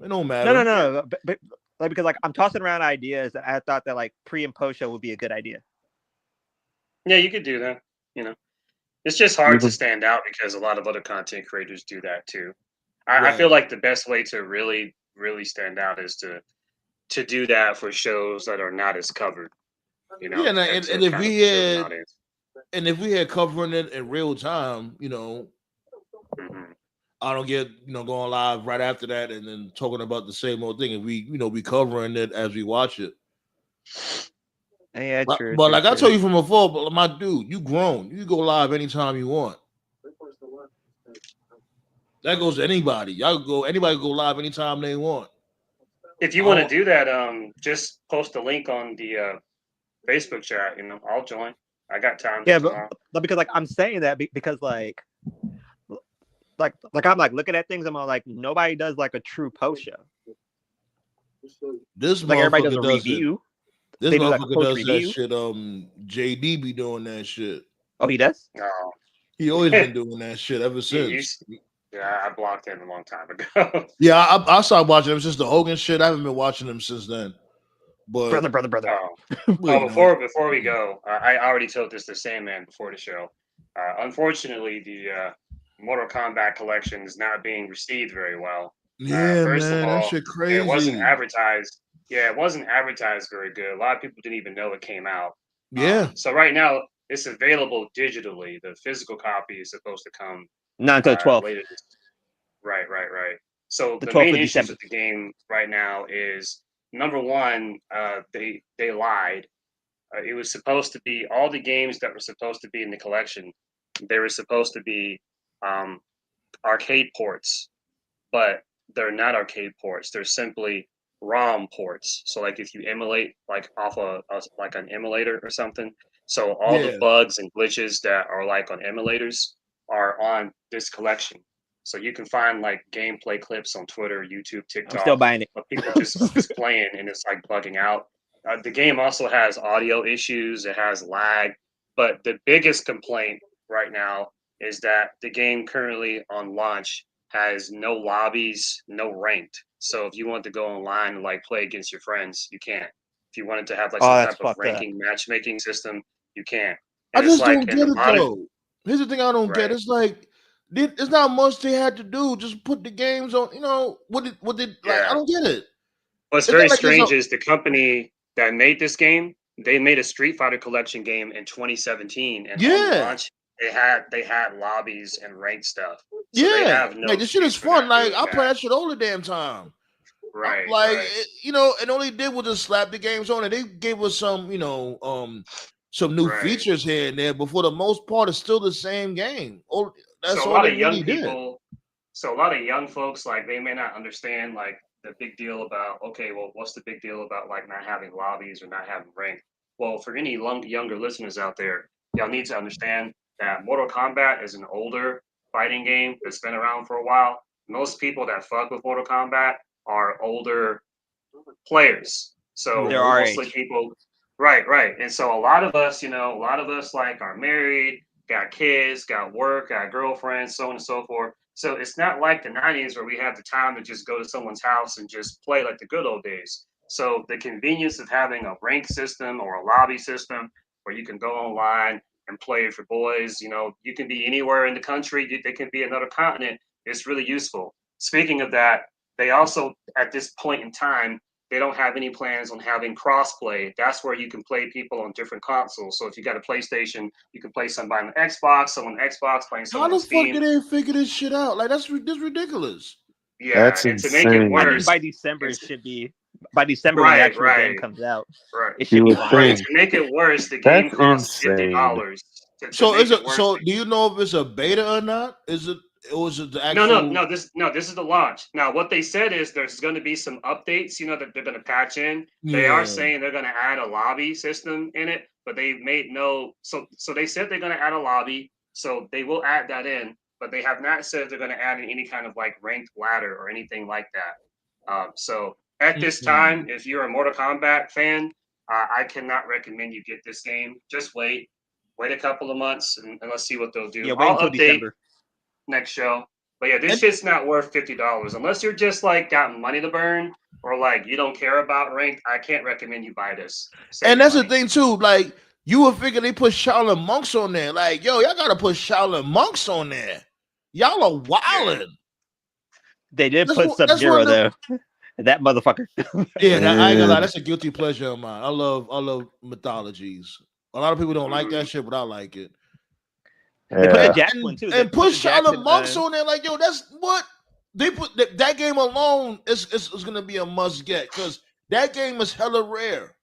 don't matter. No. But like, because like I'm tossing around ideas that I thought that like pre and post show would be a good idea. Yeah, you could do that. It's just hard to stand out because a lot of other content creators do that too. I feel like the best way to really, really stand out is to do that for shows that are not as covered. And if we had covering it in real time, I don't get going live right after that and then talking about the same old thing. If we we covering it as we watch it. Yeah, true. But like I told you from before, but my dude, you grown. You go live anytime you want. That goes to anybody. Anybody go live anytime they want. If you want to do that, just post a link on the Facebook chat. I'll join. I got time. Yeah, but because like I'm saying that because like I'm like looking at things. I'm like nobody does like a true post show. This like everybody does a does review. This motherfucker does that shit. JD be doing that shit. Oh, he does? No. He always been doing that shit ever since. Yeah, I blocked him a long time ago. Yeah, I started watching him since the Hogan shit. I haven't been watching him since then. But brother. Before we go, I already told this to Sandman before the show. Unfortunately, the Mortal Kombat collection is not being received very well. Yeah, first man, of all, that shit crazy. It wasn't advertised. Yeah, it wasn't advertised very good. A lot of people didn't even know it came out. Yeah. So right now it's available digitally. The physical copy is supposed to come not until 12th. Later this. Right. So the main issues with the game right now is number one, they lied. It was supposed to be all the games that were supposed to be in the collection. They were supposed to be arcade ports, but they're not arcade ports. They're simply ROM ports. So like if you emulate like off like an emulator or something, so all the bugs and glitches that are like on emulators are on this collection. So you can find like gameplay clips on Twitter, YouTube, TikTok. I'm still buying it. But people just playing and it's like bugging out. The game also has audio issues. It has lag. But the biggest complaint right now is that the game currently on launch has no lobbies, no ranked. So if you want to go online and like play against your friends, you can't. If you wanted to have like some that's type of fucked up. ranking matchmaking system, you can't. I And it's just like don't in get the it modern, though. Here's the thing I don't get. right? It's like it's not much they had to do. Just put the games on. What did like? I Yeah. don't get it. What's It's very not like it's a strange is the company that made this game, they made a Street Fighter Collection game in 2017, and on yeah, launch, they had lobbies and ranked stuff. So they yeah. have no Like the shit is excuse for fun. not Like doing I play that. that shit all the damn time. Right, Like right. and all they did was just slap the games on it. They gave us some, some new Right. features here and there, but for the most part, it's still the same game. That's So a all lot they of young really did. people, so a lot of young folks, like they may not understand like the big deal about, okay, well, what's the big deal about like not having lobbies or not having rank? Well, for any younger listeners out there, y'all need to understand that Mortal Kombat is an older fighting game that's been around for a while. Most people that fuck with Mortal Kombat are older players. So They're our mostly age. people, right, right. And so a lot of us, a lot of us like are married, got kids, got work, got girlfriends, so on and so forth. So it's not like the 90s where we have the time to just go to someone's house and just play like the good old days. So the convenience of having a rank system or a lobby system where you can go online and play for boys, you can be anywhere in the country, they can be another continent. It's really useful. Speaking of that, they also, at this point in time, they don't have any plans on having crossplay. That's where you can play people on different consoles. So if you got a PlayStation, you can play somebody on Xbox, someone on Xbox playing How someone on the fuck Steam. did they figure this shit out? Like that's ridiculous. Yeah, That's and to make it insane. I think worse, by December it it's should be. By December, when the right, actual game right, comes out, right, it You should be would live. right. think. To make it worse, the game That's costs insane. $50. To So make it worse, so do you know if it's a beta or not? Is it or is it the no, no, actual no. This is the launch. Now, what they said is there's going to be some updates. That they're going to patch in. They are Yeah. saying they're going to add a lobby system in it, but they made no. So they said they're going to add a lobby, so they will add that in. But they have not said they're going to add in any kind of like ranked ladder or anything like that. So at this time, if you're a Mortal Kombat fan, I cannot recommend you get this game. Just wait a couple of months, and let's see what they'll do. Yeah, wait I'll until update December. next show. But yeah, this And shit's not worth $50 unless you're just like got money to burn or like you don't care about ranked. I can't recommend you buy this. Save and your that's the money. thing too. Like you would figure they put Shaolin monks on there. Like y'all gotta put Shaolin monks on there. Y'all are Yeah. wilding. They did That's put what. Sub That's Zero one of the. though. That motherfucker. Yeah, I ain't gonna lie. Man, That's a guilty pleasure of mine. I love mythologies. A lot of people don't like that shit, but I like it. They put the yeah. Jax one too. They And put the Jackson. Shaolin monks on there. Like yo, that's what they put. That game alone is gonna be a must get because that game is hella rare.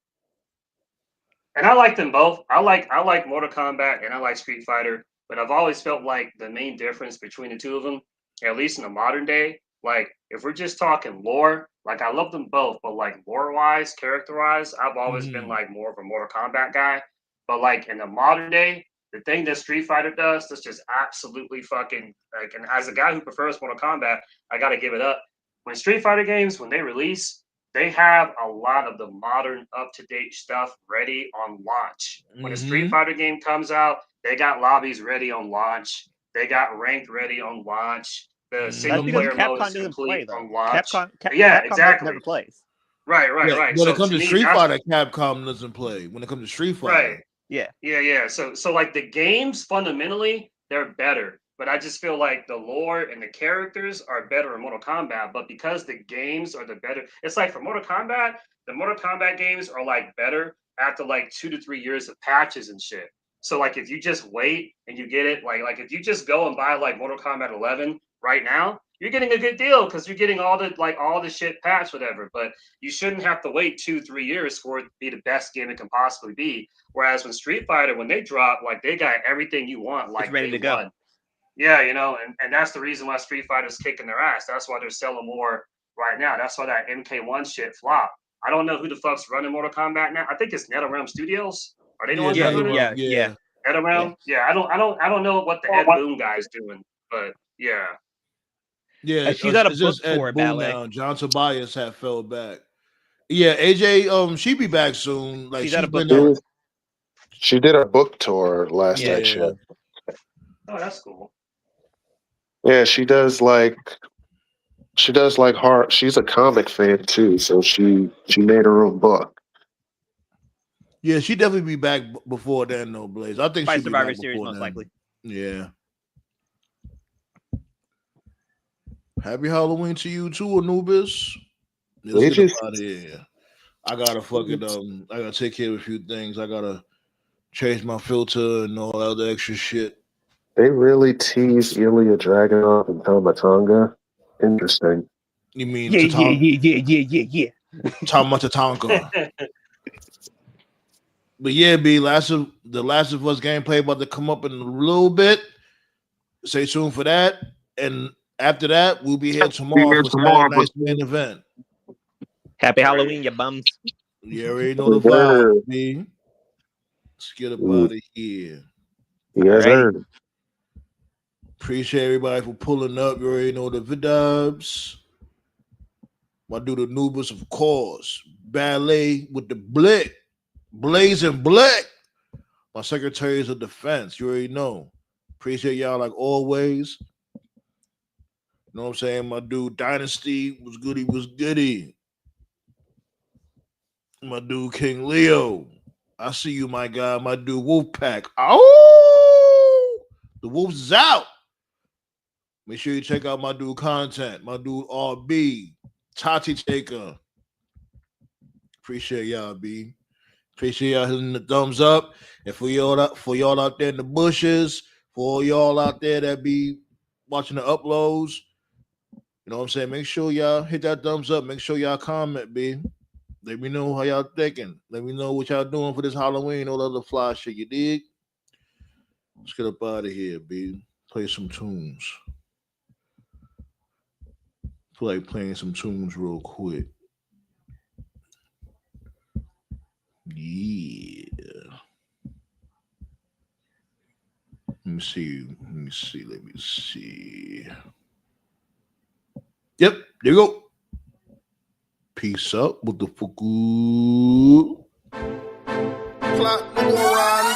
And I like them both. I like Mortal Kombat and I like Street Fighter, but I've always felt like the main difference between the two of them, at least in the modern day, like if we're just talking lore, like I love them both, but like lore wise, character wise, I've always been like more of a Mortal Kombat guy. But like in the modern day, the thing that Street Fighter does that's just absolutely fucking like, and as a guy who prefers Mortal Kombat, I gotta give it up. When Street Fighter games, when they release, they have a lot of the modern, up-to-date stuff ready on launch. When a Street Fighter game comes out, they got lobbies ready on launch. They got ranked ready on launch. The That's because single-player mode Capcom is doesn't play complete though. on launch. Capcom Exactly. never plays. Right, Yeah, right. when So it comes to to me, Street that's Fighter, Capcom doesn't play. When it comes to Street Fighter, right. Yeah. Yeah. So like the games fundamentally, they're better. But I just feel like the lore and the characters are better in Mortal Kombat. But because the games are the better, it's like for Mortal Kombat, the Mortal Kombat games are like better after like 2 to 3 years of patches and shit. So like if you just wait and you get it, like if you just go and buy like Mortal Kombat 11 right now, you're getting a good deal because you're getting all the shit patched, whatever. But you shouldn't have to wait 2, 3 years for it to be the best game it can possibly be. Whereas when Street Fighter, when they drop, like they got everything you want, like It's ready day to go. one. Yeah, and that's the reason why Street Fighter's kicking their ass. That's why they're selling more right now. That's why that MK1 shit flopped. I don't know who the fuck's running Mortal Kombat now. I think it's NetherRealm Studios. Are they the ones that run it? Yeah. NetherRealm? Yeah, I don't know what the Ed Boon guy's doing, but yeah. yeah, And she's on a it's book just Ed tour, Boon Ballet. now. John Tobias had fell back. Yeah, AJ, she be back soon. Like She's she's at a book been tour. out. She did a book tour last I Yeah, checked. Oh, that's cool. Yeah, she does like hard. She's a comic fan too, so she made her own book. Yeah, she definitely be back before then, though, Blaze. I think By she'll be Survivor back Series, before most then. likely. Yeah. Happy Halloween to you too, Anubis. Let's get up out of here. I gotta fucking I gotta take care of a few things. I gotta change my filter and all that other extra shit. They really tease Ilya Dragunov and Tamatonga. Interesting. You mean yeah. Tatanka. But yeah, B, the Last of Us gameplay about to come up in a little bit. Stay tuned for that. And after that, we'll be here tomorrow for Saturday night's main event. Happy Halloween, you bums. You already know the vibe, B. Let's get up out of here. Yes, sir. Appreciate everybody for pulling up. You already know the vidubs. My dude Anubis, of course. Ballet with the blick. Blazing Black. My secretaries of defense. You already know. Appreciate y'all like always. You know what I'm saying? My dude Dynasty was goody. My dude King Leo. I see you, my guy. My dude Wolfpack. Oh, the Wolves is out. Make sure you check out my dude content. My dude RB. Tati Taker. Appreciate y'all, B. Appreciate y'all hitting the thumbs up. And for y'all out there in the bushes, for all y'all out there that be watching the uploads, you know what I'm saying? Make sure y'all hit that thumbs up. Make sure y'all comment, B. Let me know how y'all thinking. Let me know what y'all doing for this Halloween, all other fly shit, you dig? Let's get up out of here, B. Play some tunes. Feel like playing some tunes real quick. Yeah. Let me see. Yep, there you go. Peace up with the fuku. Clock go run.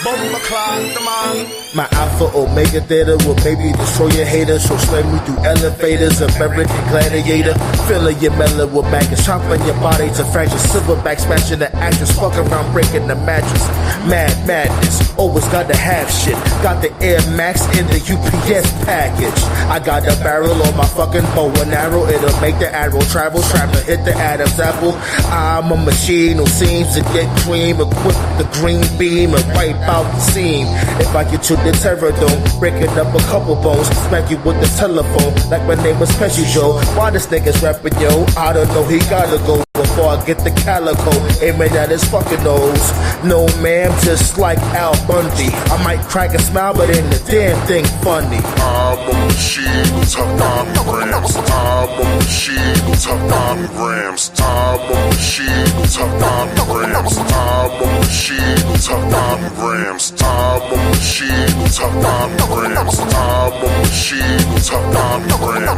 Bomba clock the man. My alpha omega theta will maybe destroy your haters. So slam me through elevators, American gladiator. Filling your melon with maggots, chopping your body to fractures. Silverback smashing the actress, fuck around breaking the mattress. Madness, always got to have shit. Got the Air Max in the UPS package. I got a barrel on my fucking bow and arrow. It'll make the arrow travel, trying to hit the Adam's apple. I'm a machine who seems to get cream, equipped with the green beam and wipe out the seam. If I get to the terror dome, breaking up a couple bones, smack you with the telephone like my name was Pesci Joe. Why this nigga's rapping, yo? I don't know, he gotta go before I get the calico aiming at his fucking nose. No ma'am, just like Al Bundy. I might crack a smile, but ain't the damn thing funny. I'm a machine with top 9 grams. I'm a machine with top 9 grams. I'm a machine with top 9 grams. I'm a machine with top 9 grams. I'm a machine with top 9 grams. I'm a machine with top 9 grams.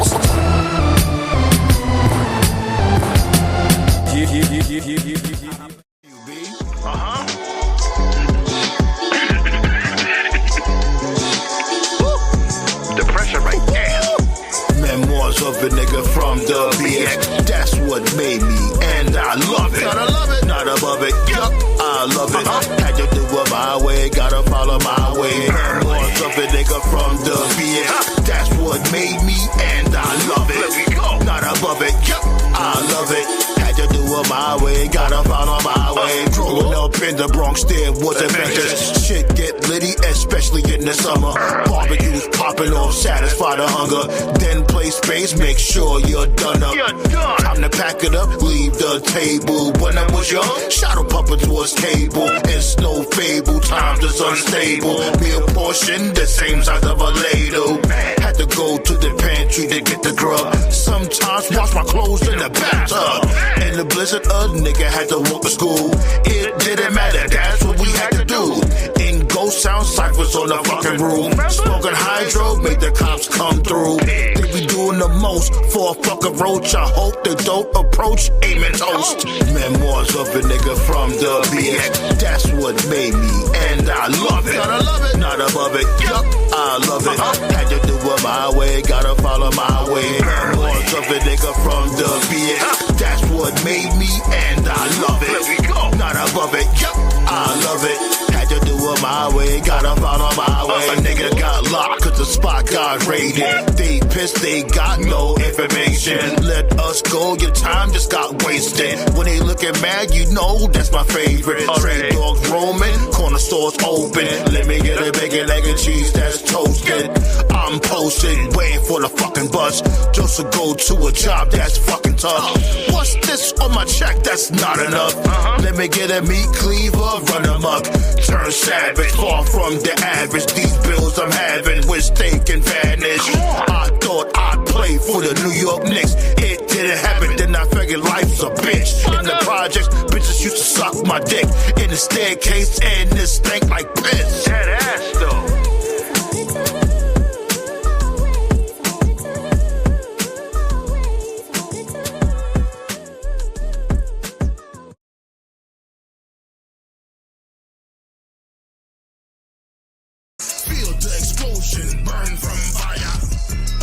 The pressure right there. Memoirs of a nigga from the BX. That's what made me, and I love it. Gotta love it. Not above it. Yup, I love it. Had to do it my way, gotta follow my way. Memoirs of a nigga from the BX. That's what made me, and I love it. Let me go. Not above it. Yup, I love it. Had to do it my way, gotta follow my way. Growing up in the Bronx, there was adventures. Shit get litty, especially in the summer. Barbecues popping off, satisfy the hunger. Then play space, make sure you're done up. Time to pack it up, leave the table. When I was young, shadow puppets was cable. It's no fable, times is unstable. Meal portion, the same size of a ladle. Had to go to the pantry to get the grub. Sometimes wash my clothes in the bathtub. In the blizzard, a nigga had to walk to school. It didn't matter, that's what we had to do. In Ghost sound ciphers on the fucking roof. Smoking hydro, make the cops come through. They be doing the most for a fucking roach. I hope they don't approach, aiming toast. Memoirs of a nigga from the BX. That's what made me, and I love it. Not above it, yup, I love it. Had to do it my way, gotta follow my way. Memoirs of a nigga from the BX. That's what made me, and I love it. Not above it, yup, I love it. Had to do it my way, gotta follow my way. A nigga got locked cause the spot got raided. They pissed, they got no information. Let us go, your time just got wasted. When they looking mad, you know that's my favorite. Trade dogs roaming, corner stores open. Let me get a bacon, egg and cheese that's toasted. I'm posted, waiting for the fucking bus. Just to go to a job that's fucking tough. What's this on my check? That's not enough. Let me get a meat cleaver, run amok. Turn savage, far from the average. These bills I'm having, wish they can vanish. I thought I'd play for the New York Knicks. It didn't happen, then I figured life's a bitch. In the projects, bitches used to suck my dick. In the staircase, and this stank like piss. That ass though. Burn from fire.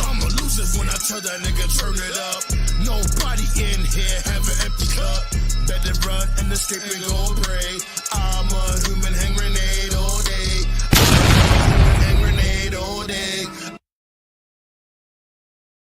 I'ma lose it when I tell that nigga turn it up. Nobody in here have an empty cup. Better run and escape and go pray.